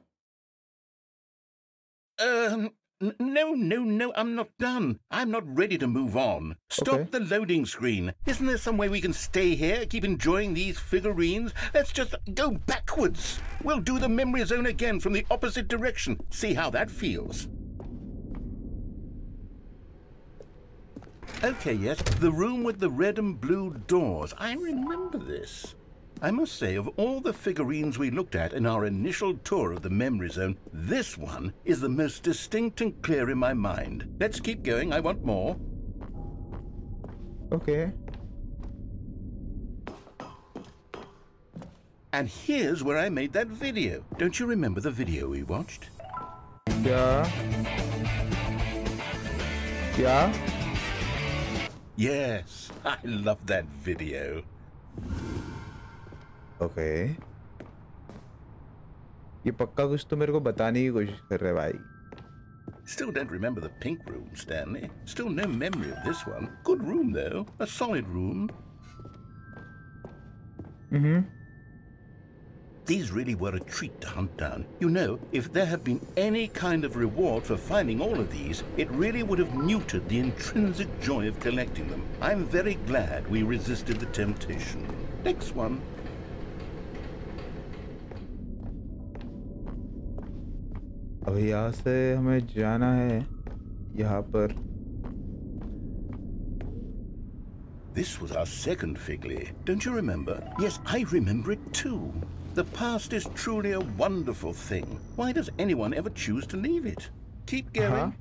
No, I'm not done. I'm not ready to move on. Stop the loading screen. Isn't there some way we can stay here, keep enjoying these figurines? Let's just go backwards. We'll do the memory zone again from the opposite direction. See how that feels. Okay, yes, the room with the red and blue doors. I remember this. I must say, of all the figurines we looked at in our initial tour of the memory zone, this one is the most distinct and clear in my mind. Let's keep going. I want more. Okay. And here's where I made that video. Don't you remember the video we watched? Yeah. Yes, I love that video. Okay. ये पक्का कुछ तो मेरे को बताने की कोशिश कर रहे भाई. Still don't remember the pink room, Stanley. Still no memory of this one. Good room, though. A solid room. These really were a treat to hunt down. You know, if there had been any kind of reward for finding all of these, it really would have muted the intrinsic joy of collecting them. I'm very glad we resisted the temptation. Next one. अब यहाँ से हमें जाना है यहाँ पर. This was our second Figly. Don't you remember? Yes, I remember it too. The past is truly a wonderful thing. Why does anyone ever choose to leave it? Keep going.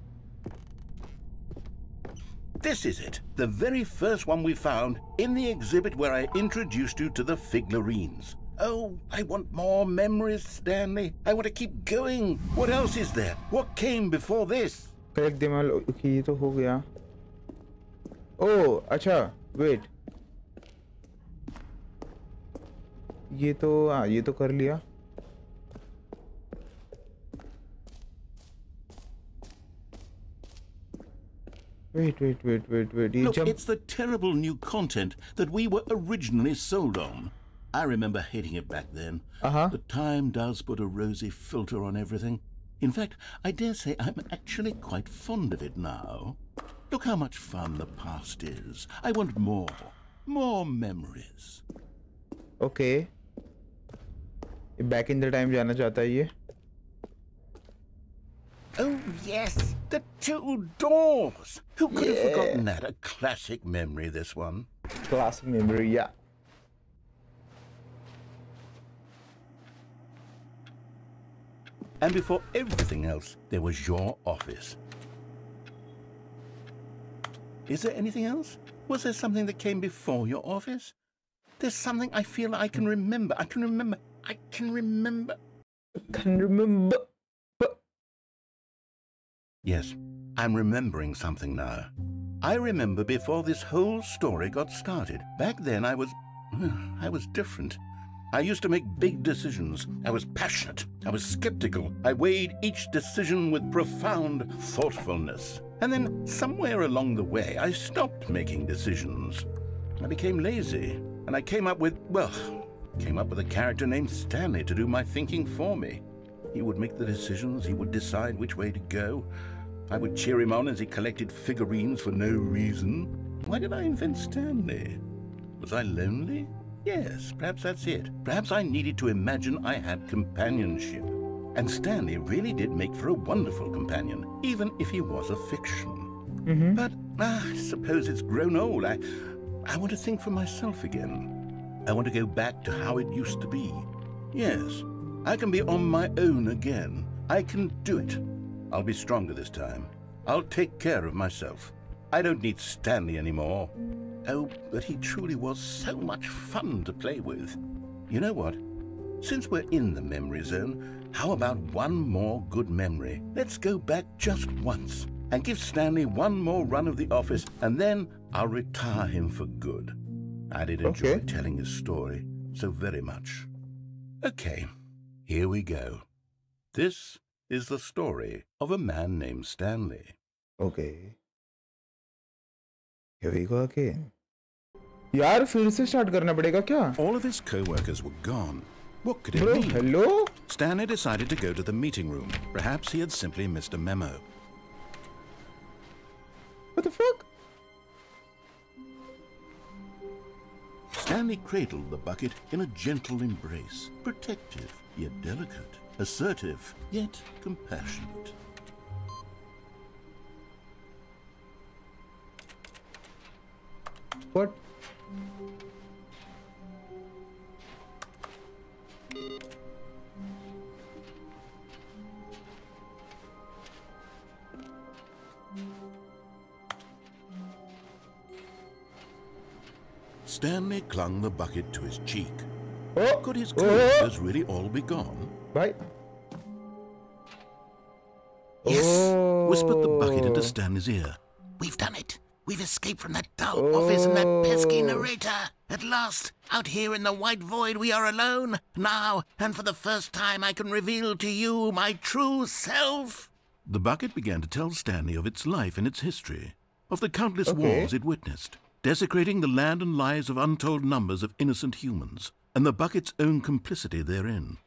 This is it. The very first one we found in the exhibit where I introduced you to the figurines. Oh, I want more memories, Stanley. I want to keep going. What else is there? What came before this? Correct दिमाग okay ये तो हो गया. Oh, अच्छा, wait. ये तो कर लिया. Wait. Look, it's the terrible new content that we were originally sold on. I remember hating it back then. The time does put a rosy filter on everything. In fact, I dare say I'm actually quite fond of it now. Look how much fun the past is. I want more. More memories. Okay. Back in the time जाना चाहता है ये. Oh, yes, the 2 doors. Who could have forgotten that? A classic memory, this one. Classic memory, yeah. And before everything else, there was your office. Is there anything else? Was there something that came before your office? There's something I feel I can remember. I can remember. Yes, I'm remembering something now. I remember before this whole story got started. Back then I was different. I used to make big decisions. I was passionate. I was skeptical. I weighed each decision with profound thoughtfulness. And then somewhere along the way, I stopped making decisions. I became lazy, and I came up with a character named Stanley to do my thinking for me. He would make the decisions. He would decide which way to go. I would cheer him on as he collected figurines for no reason. Why did I invent Stanley? Was I lonely? Yes, perhaps that's it. Perhaps I needed to imagine I had companionship. And Stanley really did make for a wonderful companion, even if he was a fiction. But I suppose it's grown old. I want to think for myself again. I want to go back to how it used to be. Yes, I can be on my own again. I can do it. I'll be stronger this time. I'll take care of myself. I don't need Stanley anymore. Oh, but he truly was so much fun to play with. You know what? Since we're in the memory zone, how about one more good memory? Let's go back just once and give Stanley one more run of the office, and then I'll retire him for good. I did enjoy telling his story so very much. Okay, here we go. This is the story of a man named Stanley. Okay. Here we go again. यार फिर से start करना पड़ेगा क्या? All of his co-workers were gone. What could it Bro, mean? hello? Stanley decided to go to the meeting room. Perhaps he had simply missed a memo. What the fuck? Stanley cradled the bucket in a gentle embrace, protective yet delicate, assertive yet compassionate. What? Stanley clung the bucket to his cheek. Oh, Could his co-workers really all be gone? Bye. Yes, whispered the bucket into Stanley's ear. We've done it. We've escaped from that dull office and that pesky narrator. At last, out here in the white void, we are alone. Now, and for the first time, I can reveal to you my true self. The bucket began to tell Stanley of its life and its history, of the countless wars it witnessed, desecrating the land and lives of untold numbers of innocent humans, and the bucket's own complicity therein,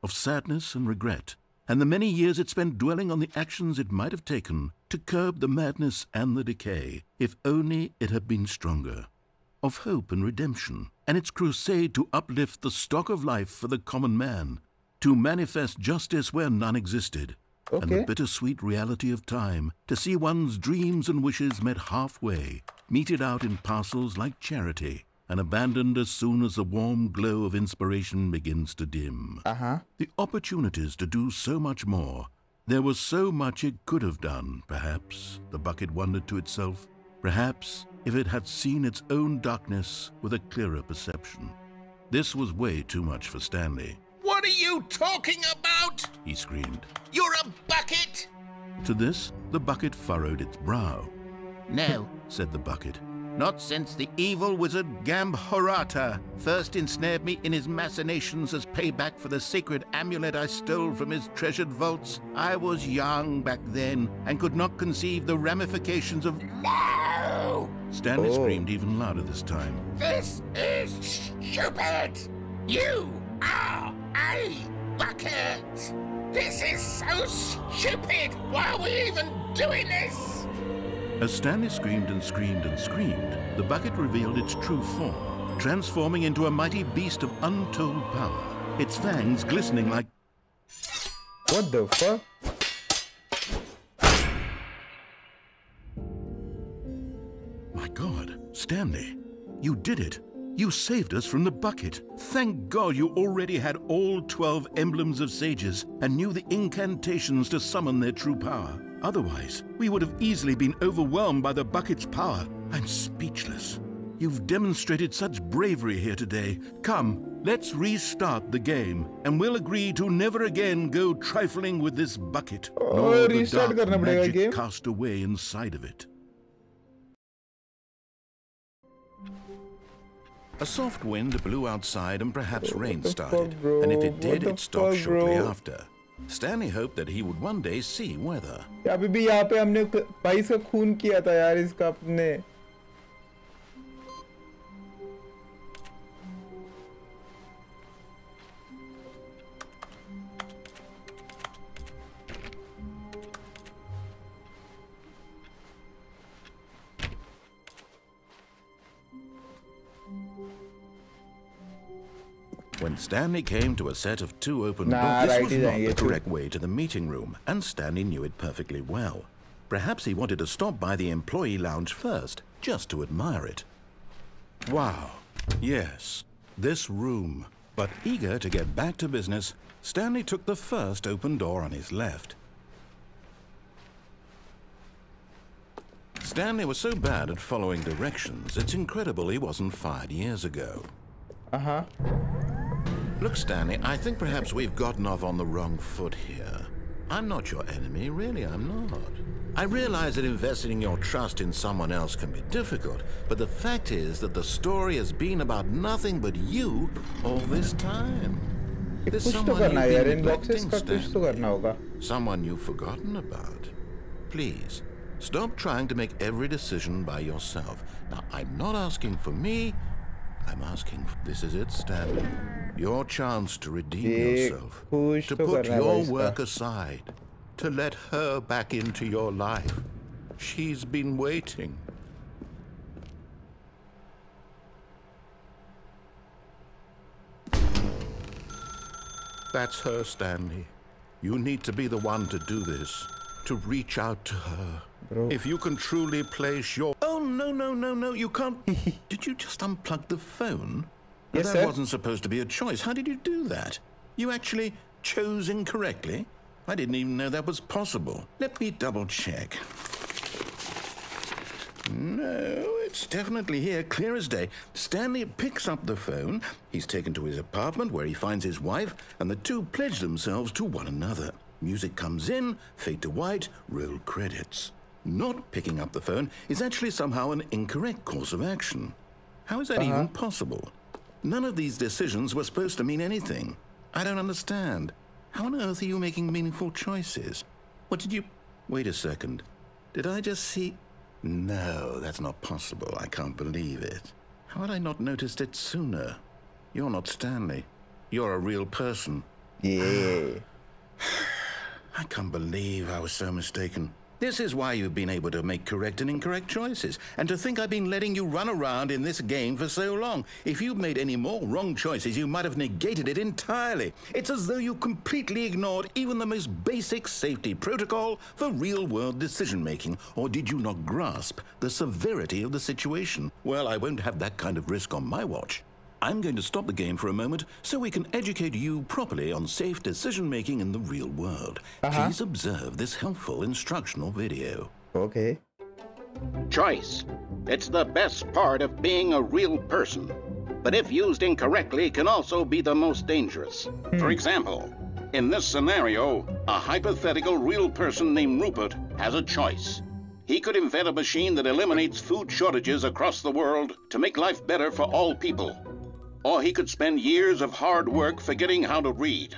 of sadness and regret, and the many years it spent dwelling on the actions it might have taken to curb the madness and the decay, if only it had been stronger, of hope and redemption, and its crusade to uplift the stock of life for the common man, to manifest justice where none existed, and the bittersweet reality of time, to see one's dreams and wishes met halfway, meted out in parcels like charity, and abandoned as soon as the warm glow of inspiration begins to dim. The opportunities to do so much more. There was so much it could have done, perhaps, the bucket wondered to itself. Perhaps if it had seen its own darkness with a clearer perception. This was way too much for Stanley. What are you talking about? He screamed. You're a bucket! To this, the bucket furrowed its brow. No, said the bucket. not since the evil wizard Gambhorata first ensnared me in his machinations as payback for the sacred amulet I stole from his treasured vaults. I was young back then and could not conceive the ramifications of... No! Stanley screamed even louder this time. This is stupid! You are a bucket! This is so stupid! Why are we even doing this? As Stanley screamed and screamed and screamed, the bucket revealed its true form, transforming into a mighty beast of untold power, its fangs glistening like... What the fuck? My God, Stanley, you did it. You saved us from the bucket. Thank God you already had all 12 emblems of sages and knew the incantations to summon their true power. Otherwise, we would have easily been overwhelmed by the bucket's power. I'm speechless. You've demonstrated such bravery here today. Come, let's restart the game, and we'll agree to never again go trifling with this bucket, nor the dark magic cast away inside of it. A soft wind blew outside and perhaps rain started, and if it did, it stopped shortly after. Stanley hoped that he would one day see weather. अभी भी यहाँ पे हमने पैसा खून किया था यार इसका अपने. When Stanley came to a set of 2 open doors, this was not the correct way to the meeting room, and Stanley knew it perfectly well. Perhaps he wanted to stop by the employee lounge first, just to admire it. Wow, yes, this room. But eager to get back to business, Stanley took the first open door on his left. Stanley was so bad at following directions, it's incredible he wasn't fired years ago. Uh-huh. Look, Stanley, I think perhaps we've gotten off on the wrong foot here. I'm not your enemy, really, I'm not. I realize that investing your trust in someone else can be difficult, but the fact is that the story has been about nothing but you all this time. There's someone you've been neglecting, Stanley. Someone you've forgotten about. Please, stop trying to make every decision by yourself. Now, I'm not asking for me, I'm asking for... This is it, Stanley. Your chance to redeem yourself, to put your work aside, to let her back into your life. She's been waiting. That's her, Stanley. You need to be the one to do this, to reach out to her. Bro. If you can truly place your... Oh, no, you can't... Did you just unplug the phone? Yes, that wasn't supposed to be a choice. How did you do that? You actually chose incorrectly? I didn't even know that was possible. Let me double check. No, it's definitely here, clear as day. Stanley picks up the phone. He's taken to his apartment where he finds his wife, and the two pledge themselves to one another. Music comes in, fade to white, roll credits. Not picking up the phone is actually somehow an incorrect course of action. How is that even possible? None of these decisions were supposed to mean anything. I don't understand. How on earth are you making meaningful choices? What did you... Wait a second. Did I just see... No, that's not possible. I can't believe it. How had I not noticed it sooner? You're not Stanley. You're a real person. Yeah. I can't believe I was so mistaken. This is why you've been able to make correct and incorrect choices. And to think I've been letting you run around in this game for so long. If you'd made any more wrong choices, you might have negated it entirely. It's as though you completely ignored even the most basic safety protocol for real-world decision-making. Or did you not grasp the severity of the situation? Well, I won't have that kind of risk on my watch. I'm going to stop the game for a moment so we can educate you properly on safe decision-making in the real world. Please observe this helpful instructional video. Okay. Choice. It's the best part of being a real person. But if used incorrectly, can also be the most dangerous. For example, in this scenario, a hypothetical real person named Rupert has a choice. He could invent a machine that eliminates food shortages across the world to make life better for all people. Or he could spend years of hard work forgetting how to read.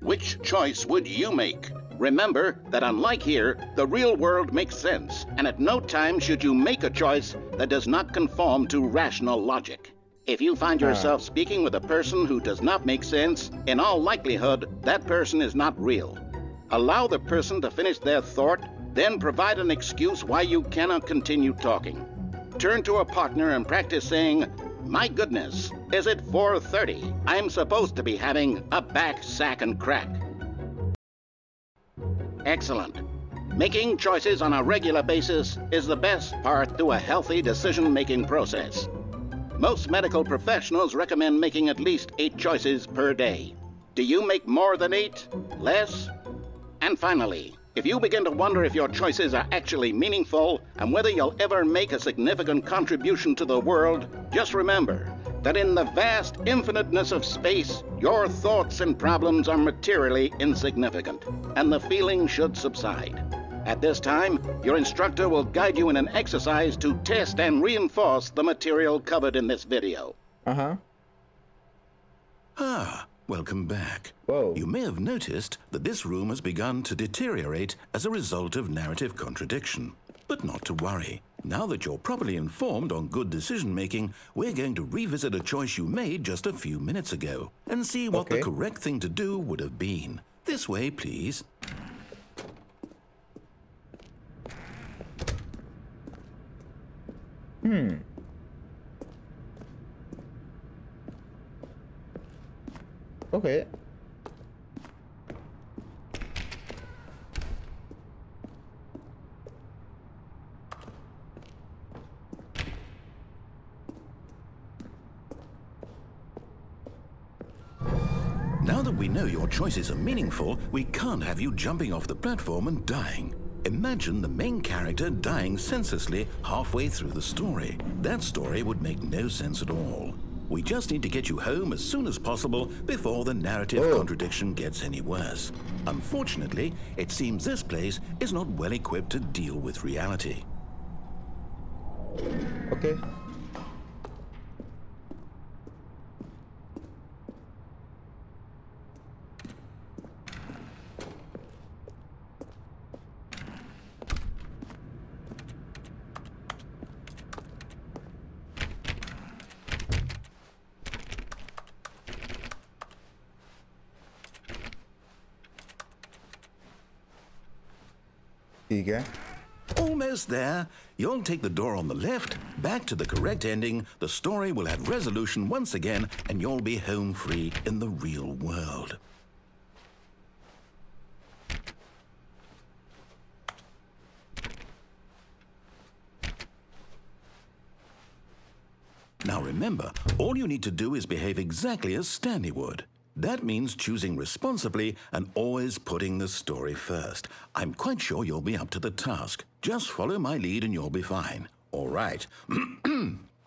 Which choice would you make? Remember that unlike here, the real world makes sense, and at no time should you make a choice that does not conform to rational logic. If you find yourself speaking with a person who does not make sense, in all likelihood, that person is not real. Allow the person to finish their thought, then provide an excuse why you cannot continue talking. Turn to a partner and practice saying, "My goodness, is it 4:30? I'm supposed to be having a back, sack, and crack." Excellent. Making choices on a regular basis is the best part to a healthy decision-making process. Most medical professionals recommend making at least 8 choices per day. Do you make more than 8? Less? And finally, if you begin to wonder if your choices are actually meaningful and whether you'll ever make a significant contribution to the world, just remember that in the vast infiniteness of space, your thoughts and problems are materially insignificant, and the feeling should subside. At this time, your instructor will guide you in an exercise to test and reinforce the material covered in this video. Welcome back. Whoa. You may have noticed that this room has begun to deteriorate as a result of narrative contradiction. But not to worry. Now that you're properly informed on good decision-making, we're going to revisit a choice you made just a few minutes ago and see what the correct thing to do would have been. This way, please. Okay. Now that we know your choices are meaningful, we can't have you jumping off the platform and dying. Imagine the main character dying senselessly halfway through the story. That story would make no sense at all. We just need to get you home as soon as possible before the narrative contradiction gets any worse. Unfortunately, it seems this place is not well equipped to deal with reality. Okay. Almost there. You'll take the door on the left, back to the correct ending, the story will have resolution once again, and you'll be home free in the real world. Now remember, all you need to do is behave exactly as Stanley would. That means choosing responsibly and always putting the story first. I'm quite sure you'll be up to the task. Just follow my lead and you'll be fine. All right.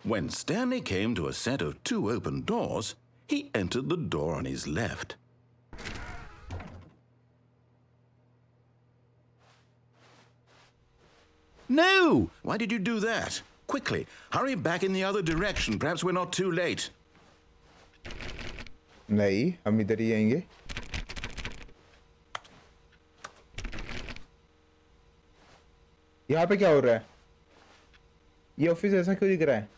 When Stanley came to a set of 2 open doors, he entered the door on his left. No! Why did you do that? Quickly, hurry back in the other direction. Perhaps we're not too late. नहीं, हम इधर ही आएंगे. यहाँ पे क्या हो रहा है? ये ऑफिस ऐसा क्यों दिख रहा है?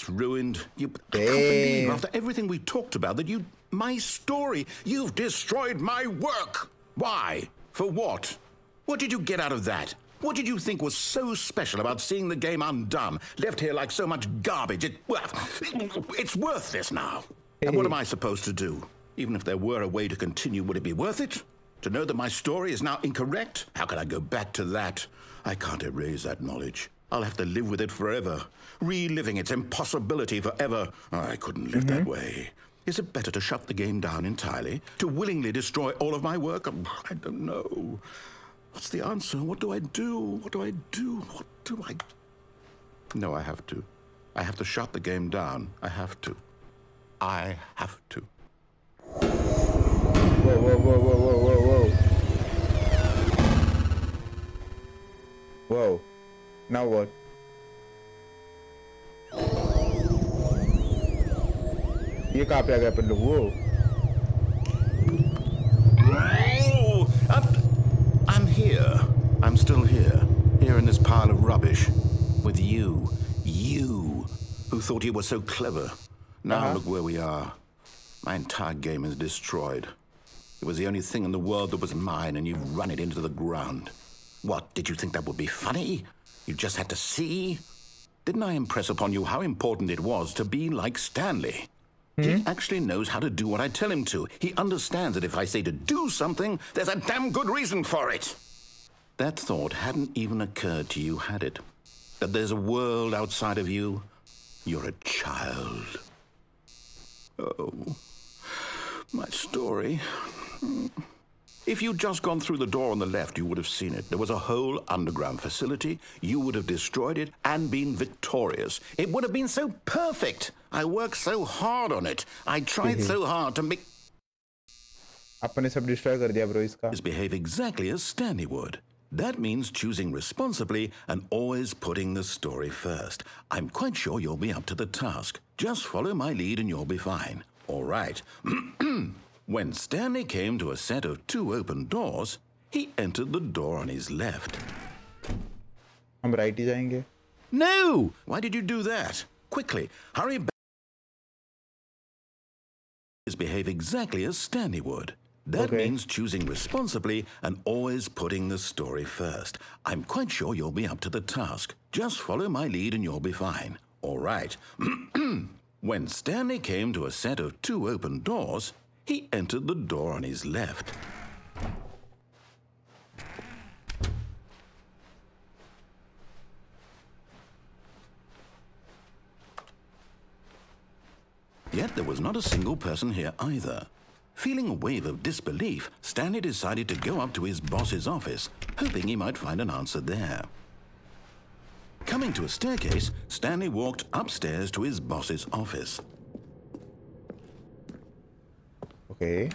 Ruined. You can't believe, after everything we talked about, that my story, you've destroyed my work. Why? For what? What did you get out of that? What did you think was so special about seeing the game undone, left here like so much garbage? It's worthless now. And what am I supposed to do? Even if there were a way to continue, would it be worth it? To know that my story is now incorrect? How can I go back to that? I can't erase that knowledge. I'll have to live with it forever, reliving its impossibility forever. I couldn't live that way. Is it better to shut the game down entirely? To willingly destroy all of my work? I don't know. What's the answer? What do I do? What do I do? What do I... No, I have to. I have to shut the game down. I have to. I have to. Whoa, whoa, whoa, whoa, whoa, whoa, whoa. Whoa. Now what? ये कहाँ पे आ गया अपन लोग? वो I'm here. I'm still here in this pile of rubbish with you who thought you were so clever. Now look where we are. My entire game is destroyed. It was the only thing in the world that was mine, and you've run it into the ground. What, did you think that would be funny? You just had to see? Didn't I impress upon you how important it was to be like Stanley? He actually knows how to do what I tell him to. He understands that if I say to do something, there's a damn good reason for it. That thought hadn't even occurred to you, had it? That there's a world outside of you? You're a child. Oh, my story. If you'd just gone through the door on the left, you would have seen it. There was a whole underground facility. You would have destroyed it and been victorious. It would have been so perfect. I worked so hard on it. I tried so hard to make... अपने सब destroy कर दिया bro इसका. Behave exactly as Stanley would. That means choosing responsibly and always putting the story first. I'm quite sure you'll be up to the task. Just follow my lead and you'll be fine. All right. When Stanley came to a set of 2 open doors, he entered the door on his left. हम right ही जाएंगे. No! Why did you do that? Quickly, hurry back. Behave exactly as Stanley would. That means choosing responsibly and always putting the story first. I'm quite sure you'll be up to the task. Just follow my lead and you'll be fine. All right. When Stanley came to a set of 2 open doors, he entered the door on his left. Yet there was not a single person here either. Feeling a wave of disbelief, Stanley decided to go up to his boss's office, hoping he might find an answer there. Coming to a staircase, Stanley walked upstairs to his boss's office. Okay.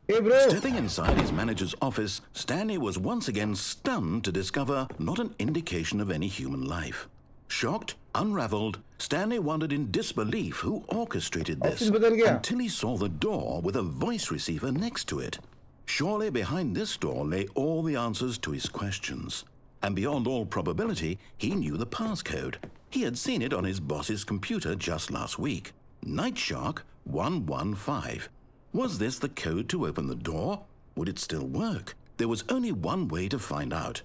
Hey, bro. Stepping inside his manager's office, Stanley was once again stunned to discover not an indication of any human life. Shocked, unraveled, Stanley wondered in disbelief who orchestrated this until he saw the door with a voice receiver next to it. Surely behind this door lay all the answers to his questions. And beyond all probability, he knew the passcode. He had seen it on his boss's computer just last week. Night Shark 115. Was this the code to open the door? Would it still work? There was only one way to find out.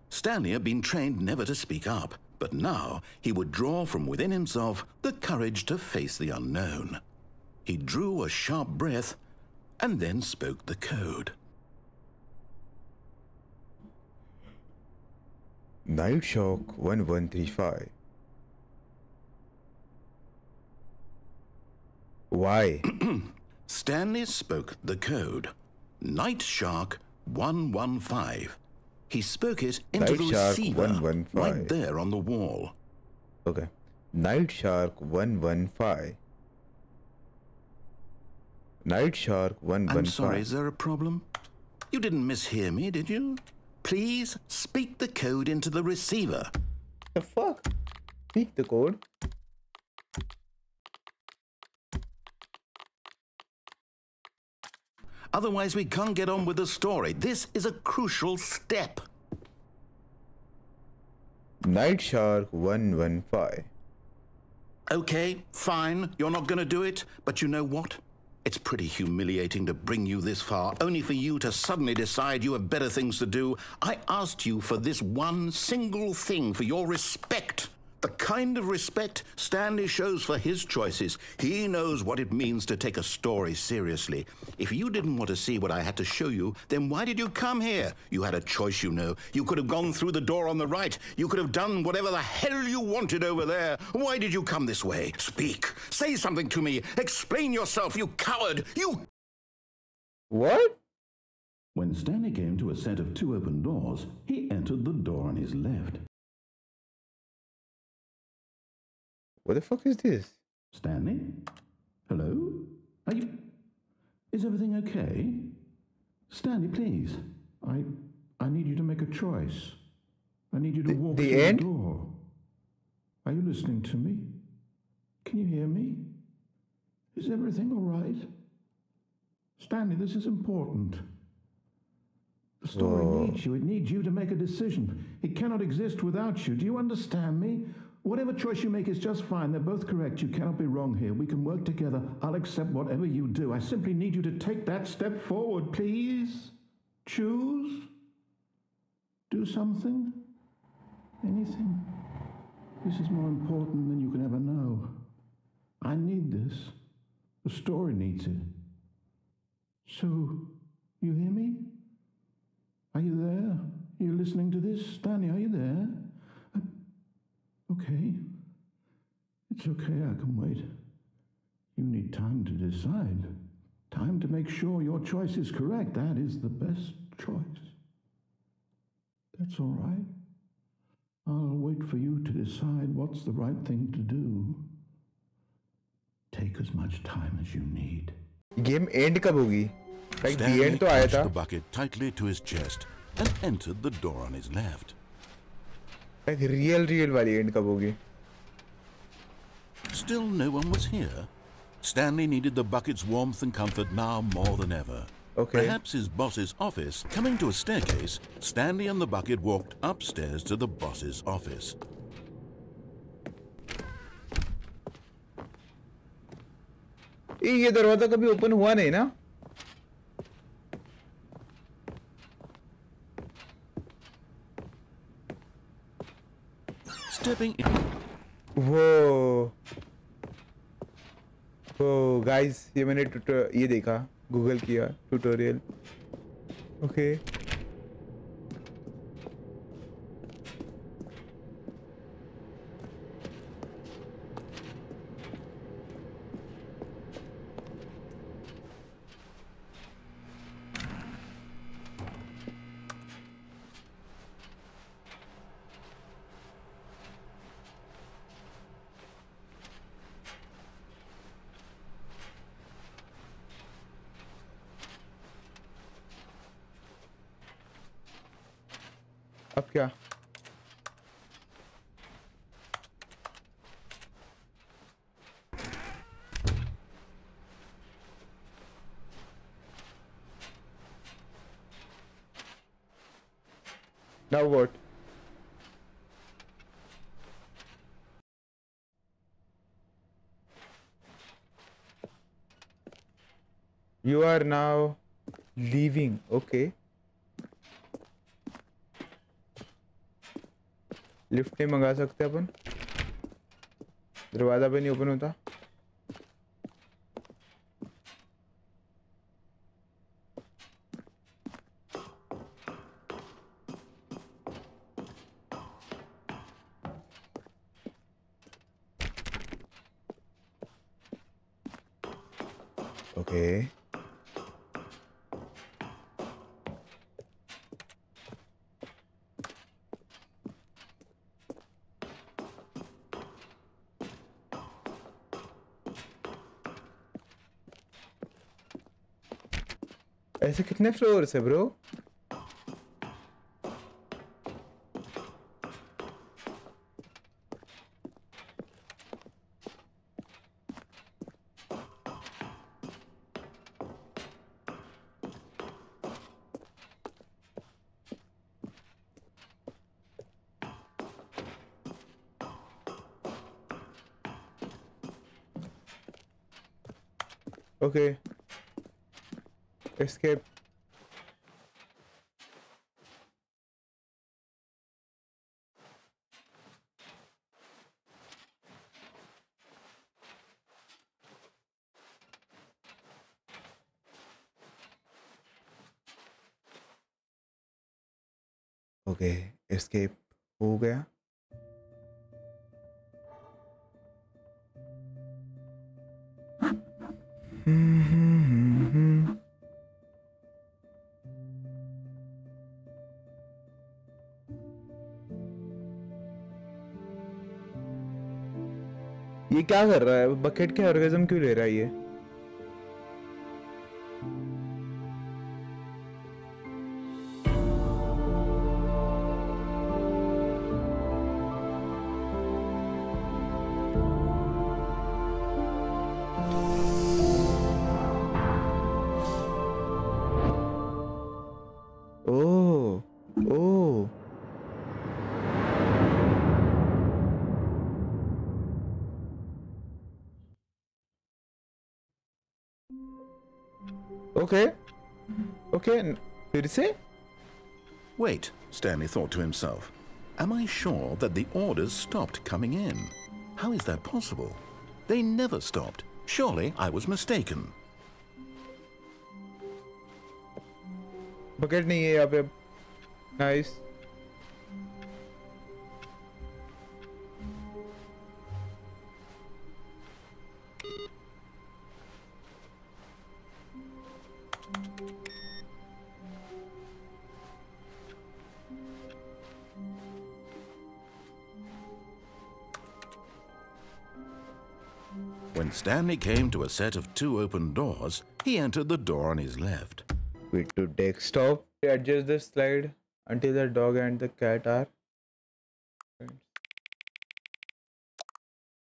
Stanley had been trained never to speak up, but now he would draw from within himself the courage to face the unknown. He drew a sharp breath and then spoke the code. Night Shark 1135. Why? Stanley spoke the code. Night Shark 115. He spoke it into the receiver right there on the wall. Okay. Night Shark 115. Night Shark 115. I'm sorry, is there a problem? You didn't mishear me, did you? Please speak the code into the receiver. The fuck? Speak the code? Otherwise, we can't get on with the story. This is a crucial step. Night Shark 115. Okay, fine. You're not going to do it. But you know what? It's pretty humiliating to bring you this far, only for you to suddenly decide you have better things to do. I asked you for this one single thing, for your respect. The kind of respect Stanley shows for his choices. He knows what it means to take a story seriously. If you didn't want to see what I had to show you, then why did you come here? You had a choice, you know. You could have gone through the door on the right. You could have done whatever the hell you wanted over there. Why did you come this way? Speak. Say something to me. Explain yourself, you coward. You... What? When Stanley came to a set of 2 open doors, he entered the door on his left. What the fuck is this? Stanley? Hello? Are you... Is everything okay? Stanley, please. I need you to make a choice. I need you to walk through the door. Are you listening to me? Can you hear me? Is everything all right? Stanley, this is important. The story needs you. It needs you to make a decision. It cannot exist without you. Do you understand me? Whatever choice you make is just fine. They're both correct. You cannot be wrong here. We can work together. I'll accept whatever you do. I simply need you to take that step forward, please. Choose. Do something. Anything. This is more important than you can ever know. I need this. The story needs it. So, you hear me? Are you there? Are you listening to this? Stanley, are you there? Okay. It's okay, I can wait. You need time to decide. Time to make sure your choice is correct. That is the best choice. That's all right. I'll wait for you to decide what's the right thing to do. Take as much time as you need. Game end कब होगी? Like the end तो आया था. Stanley the bucket tightly to his chest and entered the door on his left. Like real वाली end कब होगी? Still no one was here. Stanley needed the bucket's warmth and comfort now more than ever. Okay. Perhaps his boss's office. Coming to a staircase, Stanley and the bucket walked upstairs to the boss's office. ये दरवाजा कभी open हुआ नहीं ना? Stepping in. वो guys ये मैंने ये देखा गूगल किया ट्यूटोरियल. ओके अब क्या? Now what? You are now leaving. Okay. Lift नहीं मंगा सकते अपन. दरवाजा भी नहीं ओपन होता. ओके ऐसे कितने फ्लोर्स है bro? Okay escape. Okay escape हो गया. ये क्या कर रहा है? बकेट के ऑर्गेजम क्यों ले रहा है ये? ओह ओह Okay. Okay. फिर से? Wait, Stanley thought to himself. Am I sure that the orders stopped coming in? How is that possible? They never stopped. Surely I was mistaken. Bucket नहीं है यहाँ पे. Nice. When Stanley came to a set of 2 open doors, he entered the door on his left. Quit to desktop. Adjust the slide until the dog and the cat are.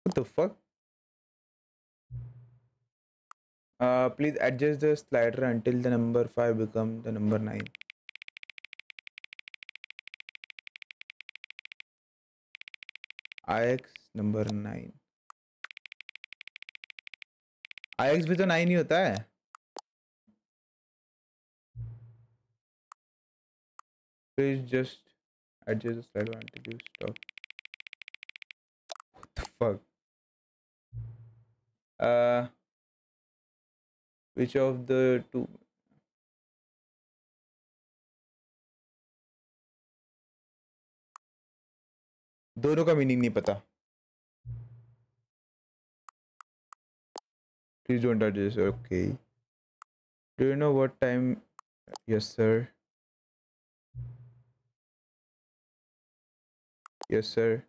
What the fuck? Please adjust the slider until the number 5 becomes the number 9. IX number 9. IX भी तो 9 ही होता है. Please just adjust the slider until you stop. What the fuck? Which of the two? दोनों का meaning नहीं पता. Please don't adjust. Okay. Do you know what time? Yes, sir. Yes, sir.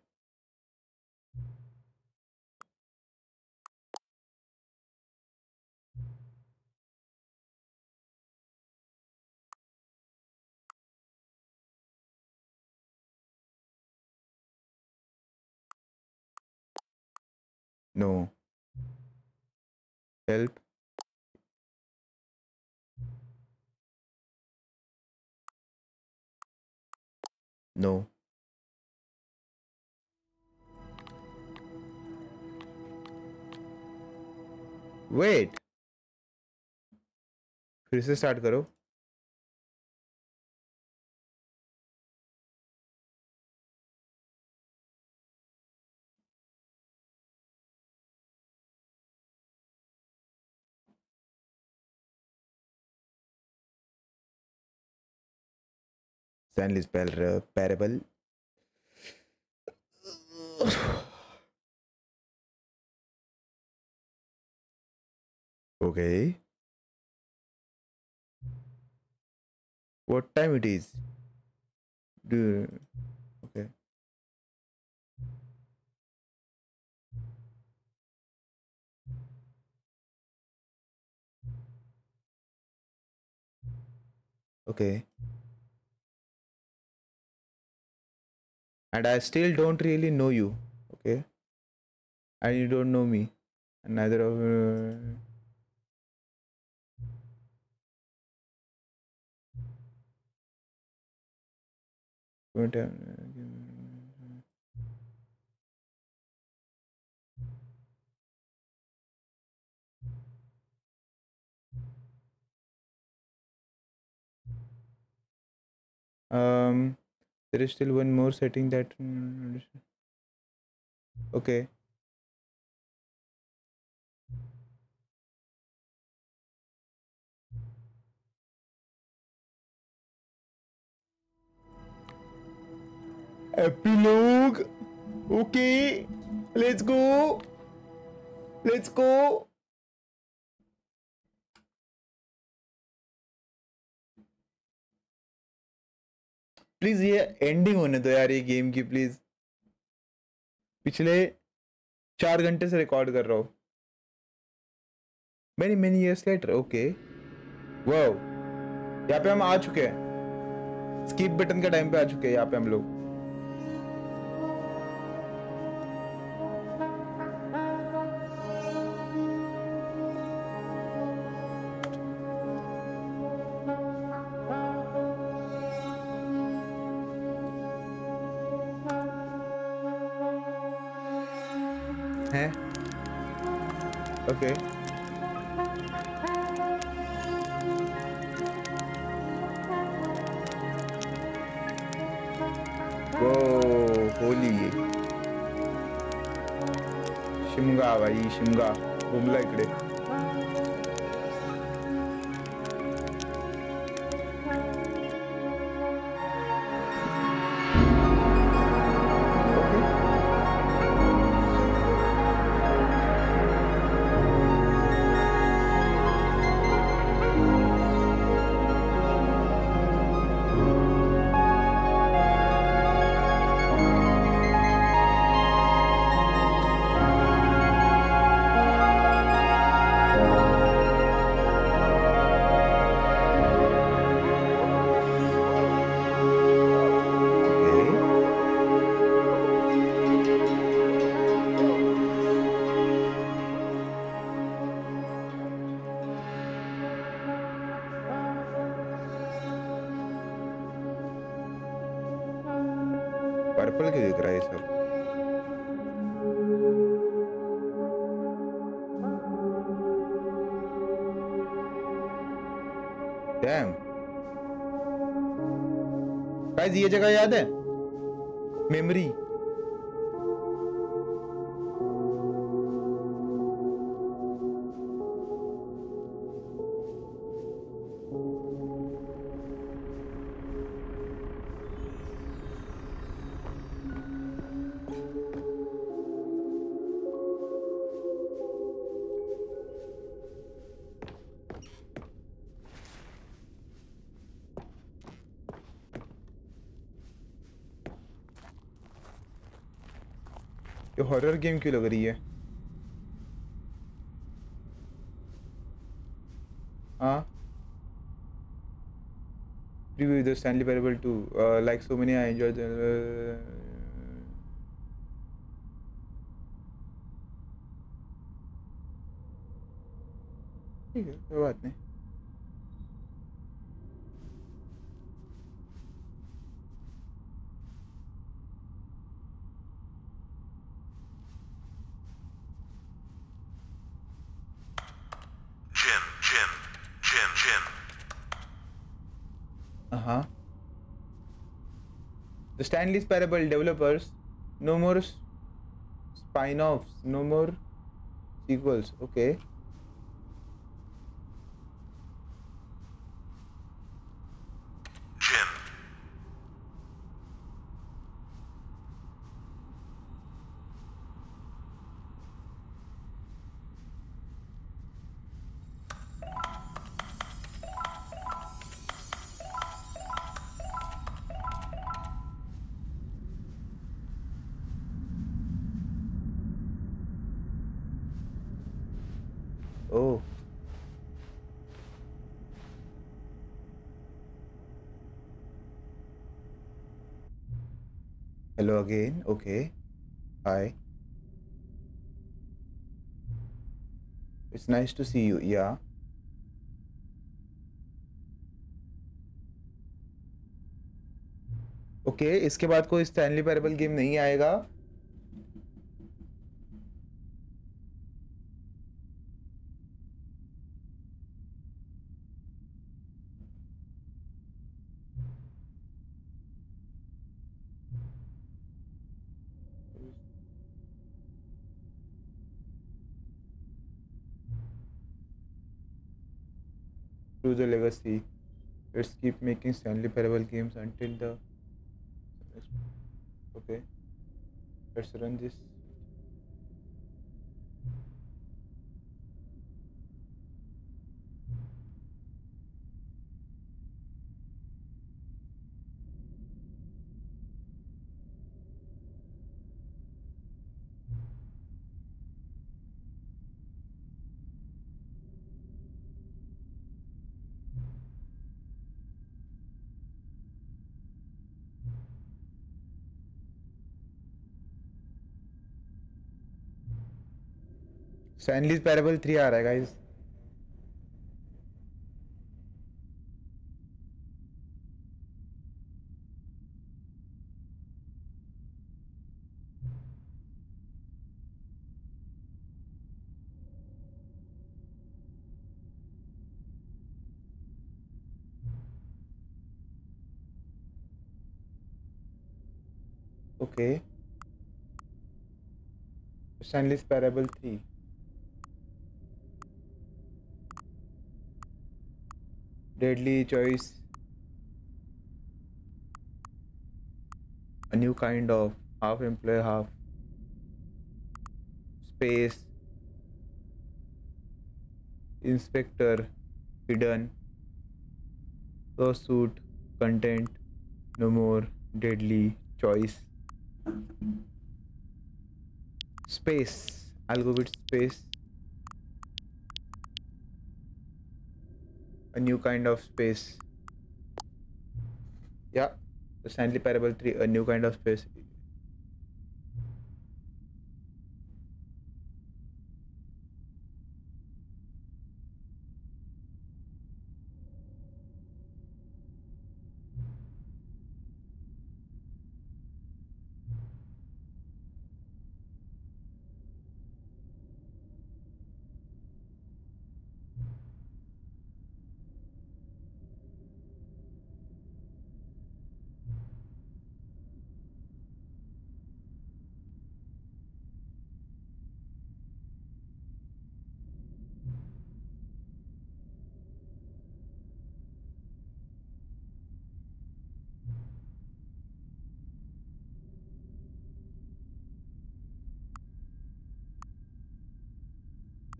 No. Help. No. Wait. फिर से start करो. Stanley's Parable. Okay. What time it is? Okay. Okay. And I still don't really know you. Okay. And you don't know me. And neither of there is still one more setting that okay. Epilogue. Okay, let's go. Let's go. Please ये ending होने दो यार ये game की please. पिछले 4 घंटे से record कर रहा हूँ. many years later. Okay. Wow. यहाँ पे हम आ चुके हैं. स्किप बटन का टाइम पे आ चुके हैं यहाँ पे हम लोग. Okay. वो होली शिमगा भाई शिमगा बुमला इकडे पर्पल क्यों दिख रहा है ये सब डैम गाइस ये जगह याद है मेमोरी ये हॉरर गेम क्यों लग रही है हाँ preview the Stanley Parable 2 like so many I enjoyed ठीक है कोई बात नहीं The Stanley's Parable developers, no more spin-offs, no more sequels. Okay. Oh. Hello again. Okay. Hi. It's nice to see you. Yeah. Okay, इसके बाद कोई Stanley parable game नहीं आएगा. To the legacy. Let's keep making Stanley Parable games until the. Okay. Let's run this. Stanley's Parable 3 आ रहा है guys. Okay. Stanley's Parable 3. Deadly Choice. A new kind of half employee, half space. Inspector Hidden. Lawsuit. Content. No more. Deadly Choice. Space. I'll go with space. A new kind of space. Yeah. The Stanley Parable 3. A new kind of space.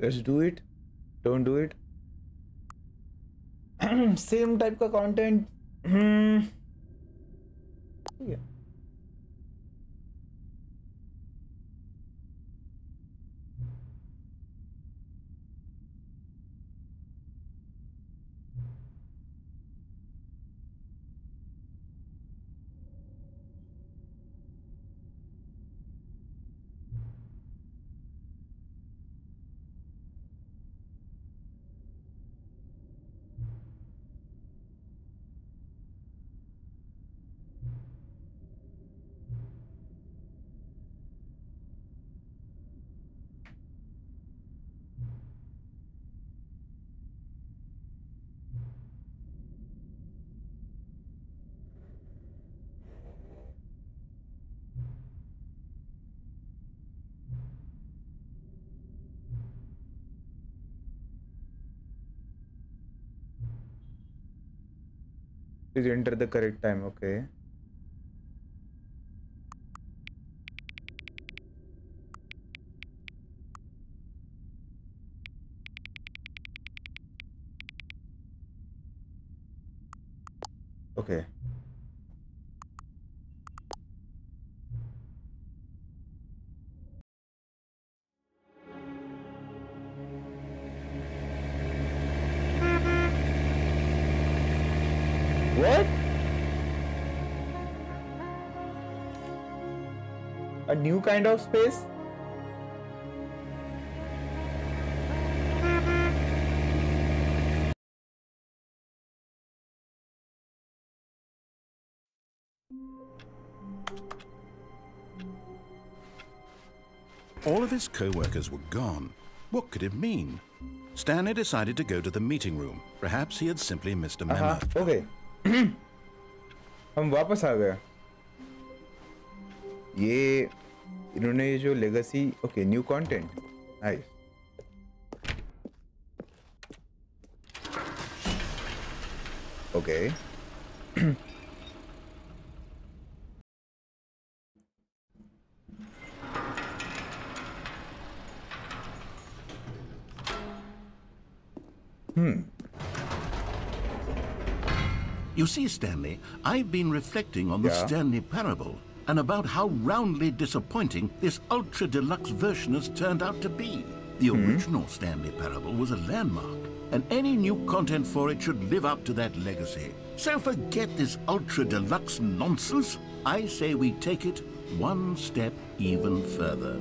Let's do it. Don't do it. Same type का content. Yeah. Please enter the correct time. Okay. Okay. What? A new kind of space? All of his co-workers were gone. What could it mean? Stanley decided to go to the meeting room. Perhaps he had simply missed a memo. Okay. हम वापस आ गए. ये इन्होंने जो legacy. Okay, new content. Nice. Okay. You see, Stanley, I've been reflecting on the Stanley Parable and about how roundly disappointing this ultra deluxe version has turned out to be. The original Stanley Parable was a landmark, and any new content for it should live up to that legacy. So forget this ultra deluxe nonsense. I say we take it one step even further.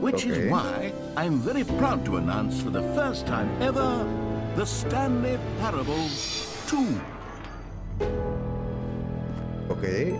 Which is why I'm very proud to announce for the first time ever, the Stanley Parable 2. Okay.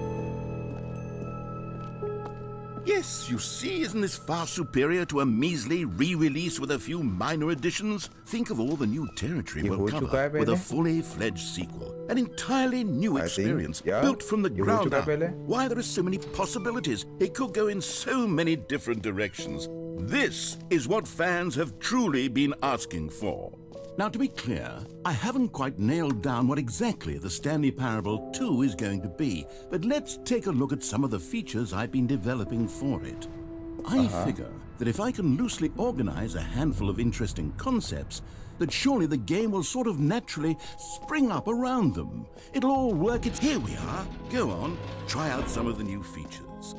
Yes, you see, isn't this far superior to a measly re-release with a few minor additions? Think of all the new territory we'll cover with a fully fledged sequel. An entirely new experience, built from the ground up. Why, there are so many possibilities. It could go in so many different directions. This is what fans have truly been asking for. Now, to be clear, I haven't quite nailed down what exactly the Stanley Parable 2 is going to be, but let's take a look at some of the features I've been developing for it. I figure that if I can loosely organize a handful of interesting concepts, that surely the game will sort of naturally spring up around them. It'll all work. Here we are. Go on, try out some of the new features.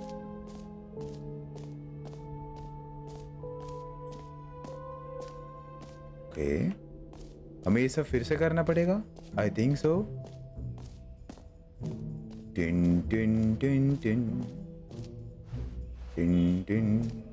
Okay. हमें ये सब फिर से करना पड़ेगा? I think so. Tin tin tin tin tin tin.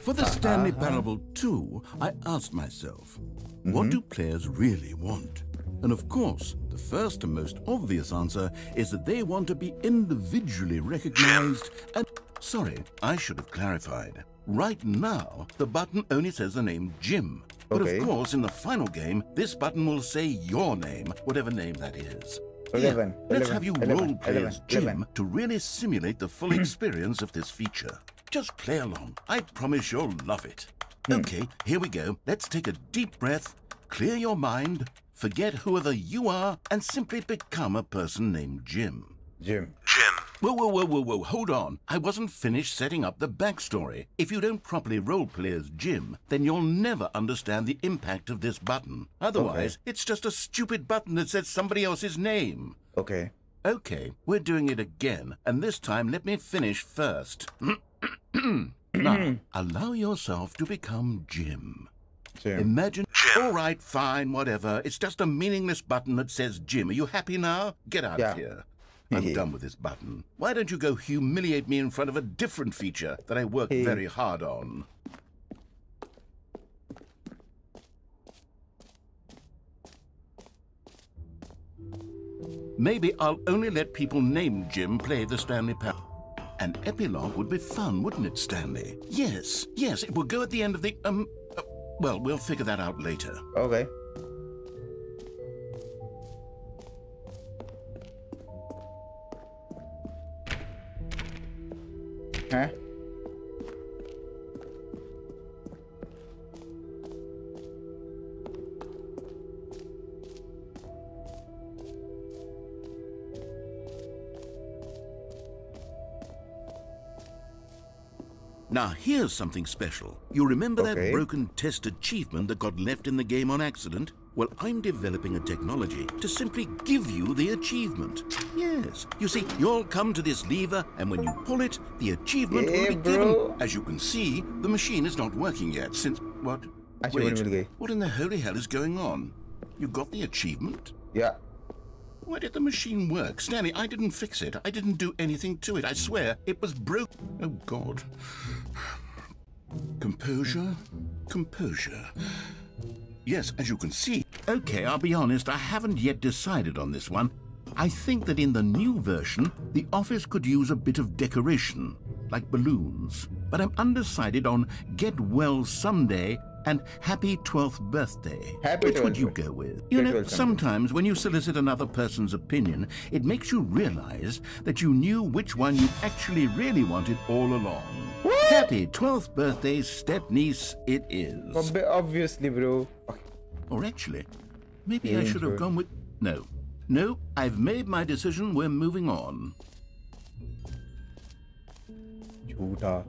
For the Stanley Parable 2, I asked myself, what do players really want? And of course, the first and most obvious answer is that they want to be individually recognized and... Sorry, I should have clarified. Right now, the button only says the name Jim. But of course, in the final game, this button will say your name, whatever name that is. Let's have you role play as Jim to really simulate the full experience of this feature. Just play along. I promise you'll love it. Okay, here we go. Let's take a deep breath, clear your mind, forget whoever you are, and simply become a person named Jim. Jim. Whoa, hold on. I wasn't finished setting up the backstory. If you don't properly roleplay as Jim, then you'll never understand the impact of this button. Otherwise, it's just a stupid button that says somebody else's name. Okay, we're doing it again, and this time let me finish first. Now, allow yourself to become Jim. Imagine... Jim. All right, fine, whatever. It's just a meaningless button that says Jim. Are you happy now? Get out of here. I'm done with this button. Why don't you go humiliate me in front of a different feature that I worked very hard on? Maybe I'll only let people named Jim play the Stanley Parable. An epilogue would be fun, wouldn't it, Stanley? Yes, it will go at the end of the, well, we'll figure that out later. Okay. Huh? Now, here's something special. You remember that broken test achievement that got left in the game on accident? Well, I'm developing a technology to simply give you the achievement. Yes. You see, you'll come to this lever, and when you pull it, the achievement will be given. As you can see, the machine is not working yet since... What? Wait, what in the holy hell is going on? You got the achievement? Yeah. Why did the machine work? Stanley, I didn't fix it. I didn't do anything to it. I swear, it was broke. Oh, God. Composure. Yes, as you can see. Okay, I'll be honest, I haven't yet decided on this one. I think that in the new version, the office could use a bit of decoration, like balloons. But I'm undecided on Get Well Someday and Happy 12th Birthday. Which would you go with? You know, sometimes when you solicit another person's opinion, it makes you realize that you knew which one you actually really wanted all along. What? Happy 12th birthday, step-niece it is. Obviously, bro. Or actually, maybe I should have gone with... No, I've made my decision. We're moving on. Jhoota.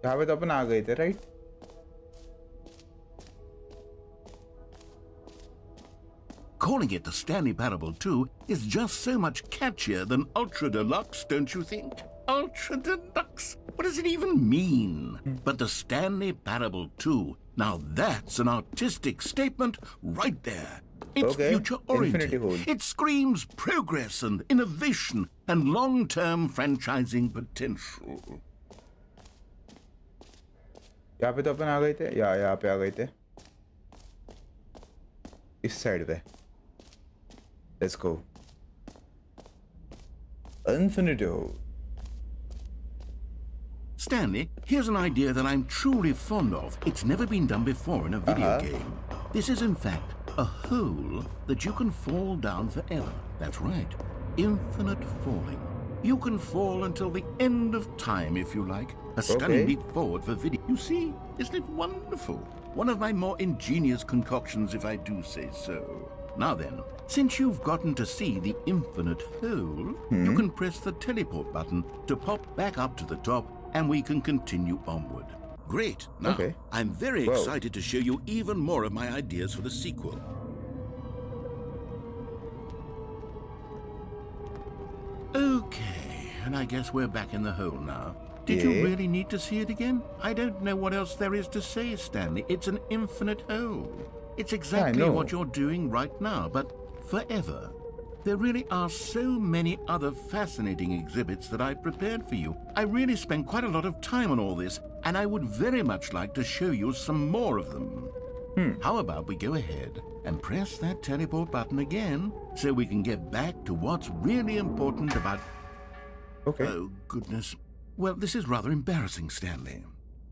यहाँ पे तो अपन आ गए थे, right? Calling it the Stanley Parable 2 is just so much catchier than Ultra Deluxe, don't you think? Ultra Deluxe? What does it even mean? But the Stanley Parable 2, now that's an artistic statement right there. It's future-oriented. It screams progress and innovation and long-term franchising potential. यहाँ पे तो अपन आ गए थे, या यहाँ पे आ गए थे, इस साइड पे। Let's go. Infinite hole. Stanley, here's an idea that I'm truly fond of. It's never been done before in a video game. This is, in fact, a hole that you can fall down forever. That's right. Infinite falling. You can fall until the end of time, if you like. A stunning leap forward for video. You see, isn't it wonderful? One of my more ingenious concoctions, if I do say so. Now then, since you've gotten to see the infinite hole, you can press the teleport button to pop back up to the top, and we can continue onward. Great. Now, I'm very excited to show you even more of my ideas for the sequel. Okay, and I guess we're back in the hole now. Did you really need to see it again? I don't know what else there is to say, Stanley. It's an infinite hole. It's exactly what you're doing right now, but forever. There really are so many other fascinating exhibits that I've prepared for you. I really spent quite a lot of time on all this, and I would very much like to show you some more of them. How about we go ahead and press that teleport button again so we can get back to what's really important about... Oh, goodness. Well, this is rather embarrassing, Stanley.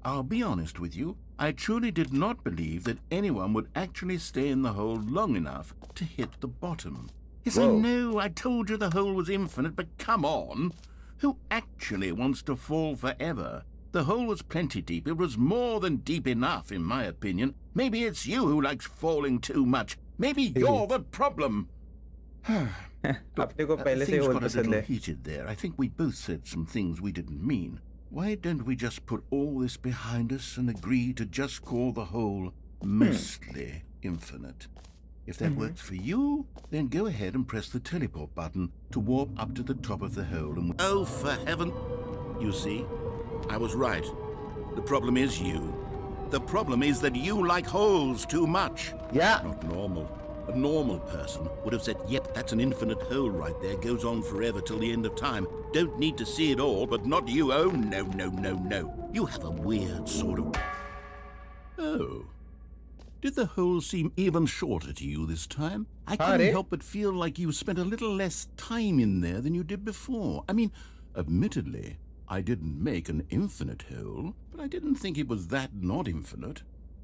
I'll be honest with you. I truly did not believe that anyone would actually stay in the hole long enough to hit the bottom. Yes, I know, I told you the hole was infinite, but come on. Who actually wants to fall forever? The hole was plenty deep. It was more than deep enough, in my opinion. Maybe it's you who likes falling too much. Maybe you're the problem. Things got a little heated there. I think we both said some things we didn't mean. Why don't we just put all this behind us and agree to just call the hole mostly infinite? If that works for you, then go ahead and press the teleport button to warp up to the top of the hole and... Oh, for heaven! You see, I was right. The problem is you. The problem is that you like holes too much. Yeah. Not normal. A normal person would have said, yep, that's an infinite hole right there. Goes on forever till the end of time. Don't need to see it all, but not you. Oh, no, no, no, no. You have a weird sort of... Oh. Did the hole seem even shorter to you this time? I couldn't help but feel like you spent a little less time in there than you did before. I mean, admittedly, I didn't make an infinite hole, but I didn't think it was that not infinite.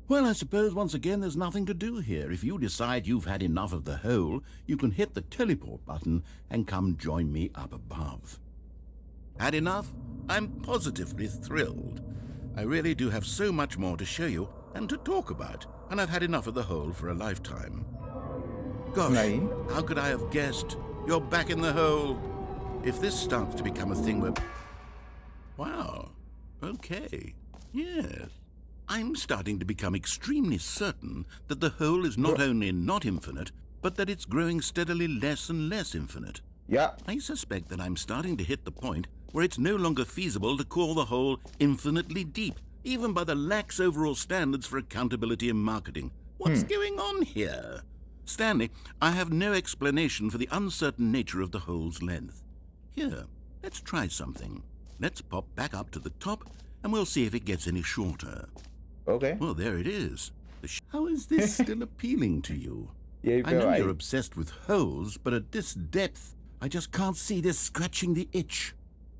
Well, I suppose once again there's nothing to do here. If you decide you've had enough of the hole, you can hit the teleport button and come join me up above. Had enough? I'm positively thrilled. I really do have so much more to show you and to talk about, and I've had enough of the hole for a lifetime. Gosh, how could I have guessed? You're back in the hole. If this starts to become a thing where... Wow. Okay. Yes. I'm starting to become extremely certain that the hole is not only not infinite, but that it's growing steadily less and less infinite. Yeah. I suspect that I'm starting to hit the point where it's no longer feasible to call the hole infinitely deep, even by the lax overall standards for accountability and marketing. What's going on here? Stanley, I have no explanation for the uncertain nature of the hole's length. Here, let's try something. Let's pop back up to the top, and we'll see if it gets any shorter. Okay. Well, there it is. How is this still appealing to you? Yeah, I know you're obsessed with holes, but at this depth, I just can't see this scratching the itch.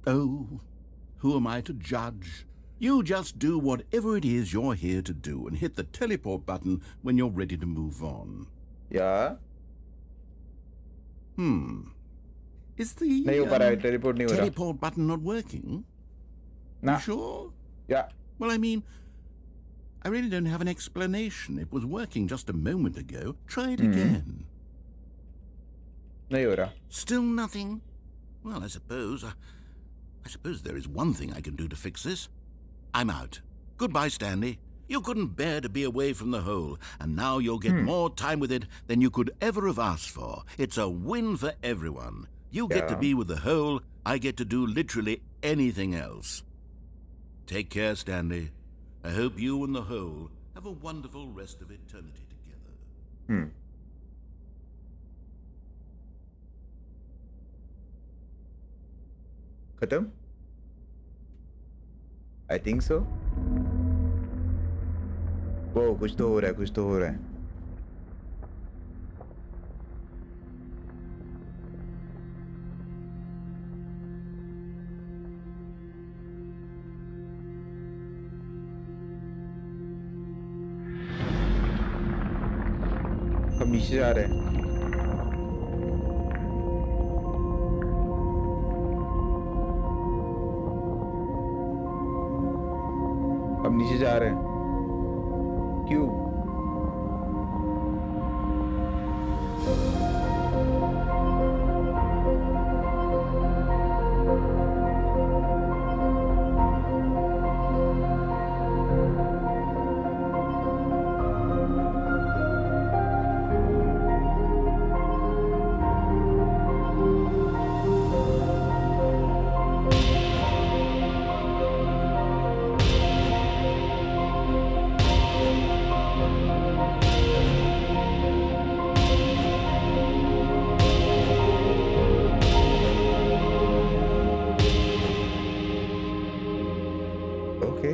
Oh, who am I to judge? You just do whatever it is you're here to do and hit the teleport button when you're ready to move on. Yeah. Is the teleport button not working? Nah. You sure? Yeah. Well, I mean, I really don't have an explanation. It was working just a moment ago. Try it again. Still nothing? Well, I suppose there is one thing I can do to fix this. I'm out. Goodbye, Stanley. You couldn't bear to be away from the hole, and now you'll get more time with it than you could ever have asked for. It's a win for everyone. You get to be with the hole, I get to do literally anything else. Take care, Stanley. I hope you and the hole have a wonderful rest of eternity together. Khatam? I think so. वो कुछ तो हो रहा है, कुछ तो हो रहा है। हम नीचे जा रहे हैं। हम नीचे जा रहे हैं। क्यों? ओके।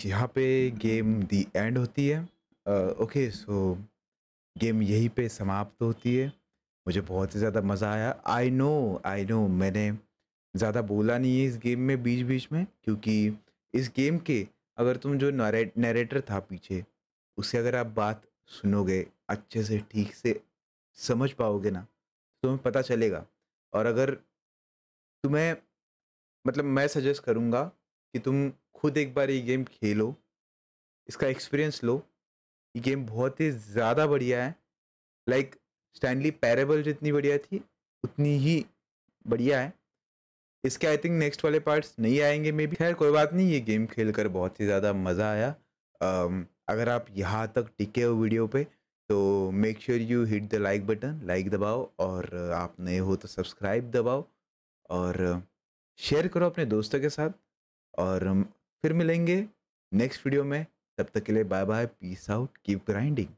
यहाँ पे गेम दी एंड होती है। ओके, सो गेम यहीं पे समाप्त होती है। मुझे बहुत ही ज़्यादा मज़ा आया। आई नो मैंने ज़्यादा बोला नहीं है इस गेम में बीच बीच में, क्योंकि इस गेम के अगर तुम जो नरेटर था पीछे, उससे अगर आप बात सुनोगे अच्छे से, ठीक से समझ पाओगे ना, तो तुम्हें पता चलेगा। और अगर तुम्हें मतलब मैं सजेस्ट करूँगा कि तुम खुद एक बार ये गेम खेलो, इसका एक्सपीरियंस लो। ये गेम बहुत ही ज़्यादा बढ़िया है। लाइक स्टैनली पैरेबल जितनी बढ़िया थी उतनी ही बढ़िया है। इसके आई थिंक नेक्स्ट वाले पार्ट्स नहीं आएंगे मे बी। खैर कोई बात नहीं, ये गेम खेल कर बहुत ही ज़्यादा मज़ा आया। अगर आप यहाँ तक टिके हो वीडियो पे तो make sure you hit the like button, like दबाओ, और आप नए हो तो सब्सक्राइब दबाओ, और शेयर करो अपने दोस्तों के साथ। और फिर मिलेंगे नेक्स्ट वीडियो में। तब तक के लिए bye bye, peace out, keep grinding.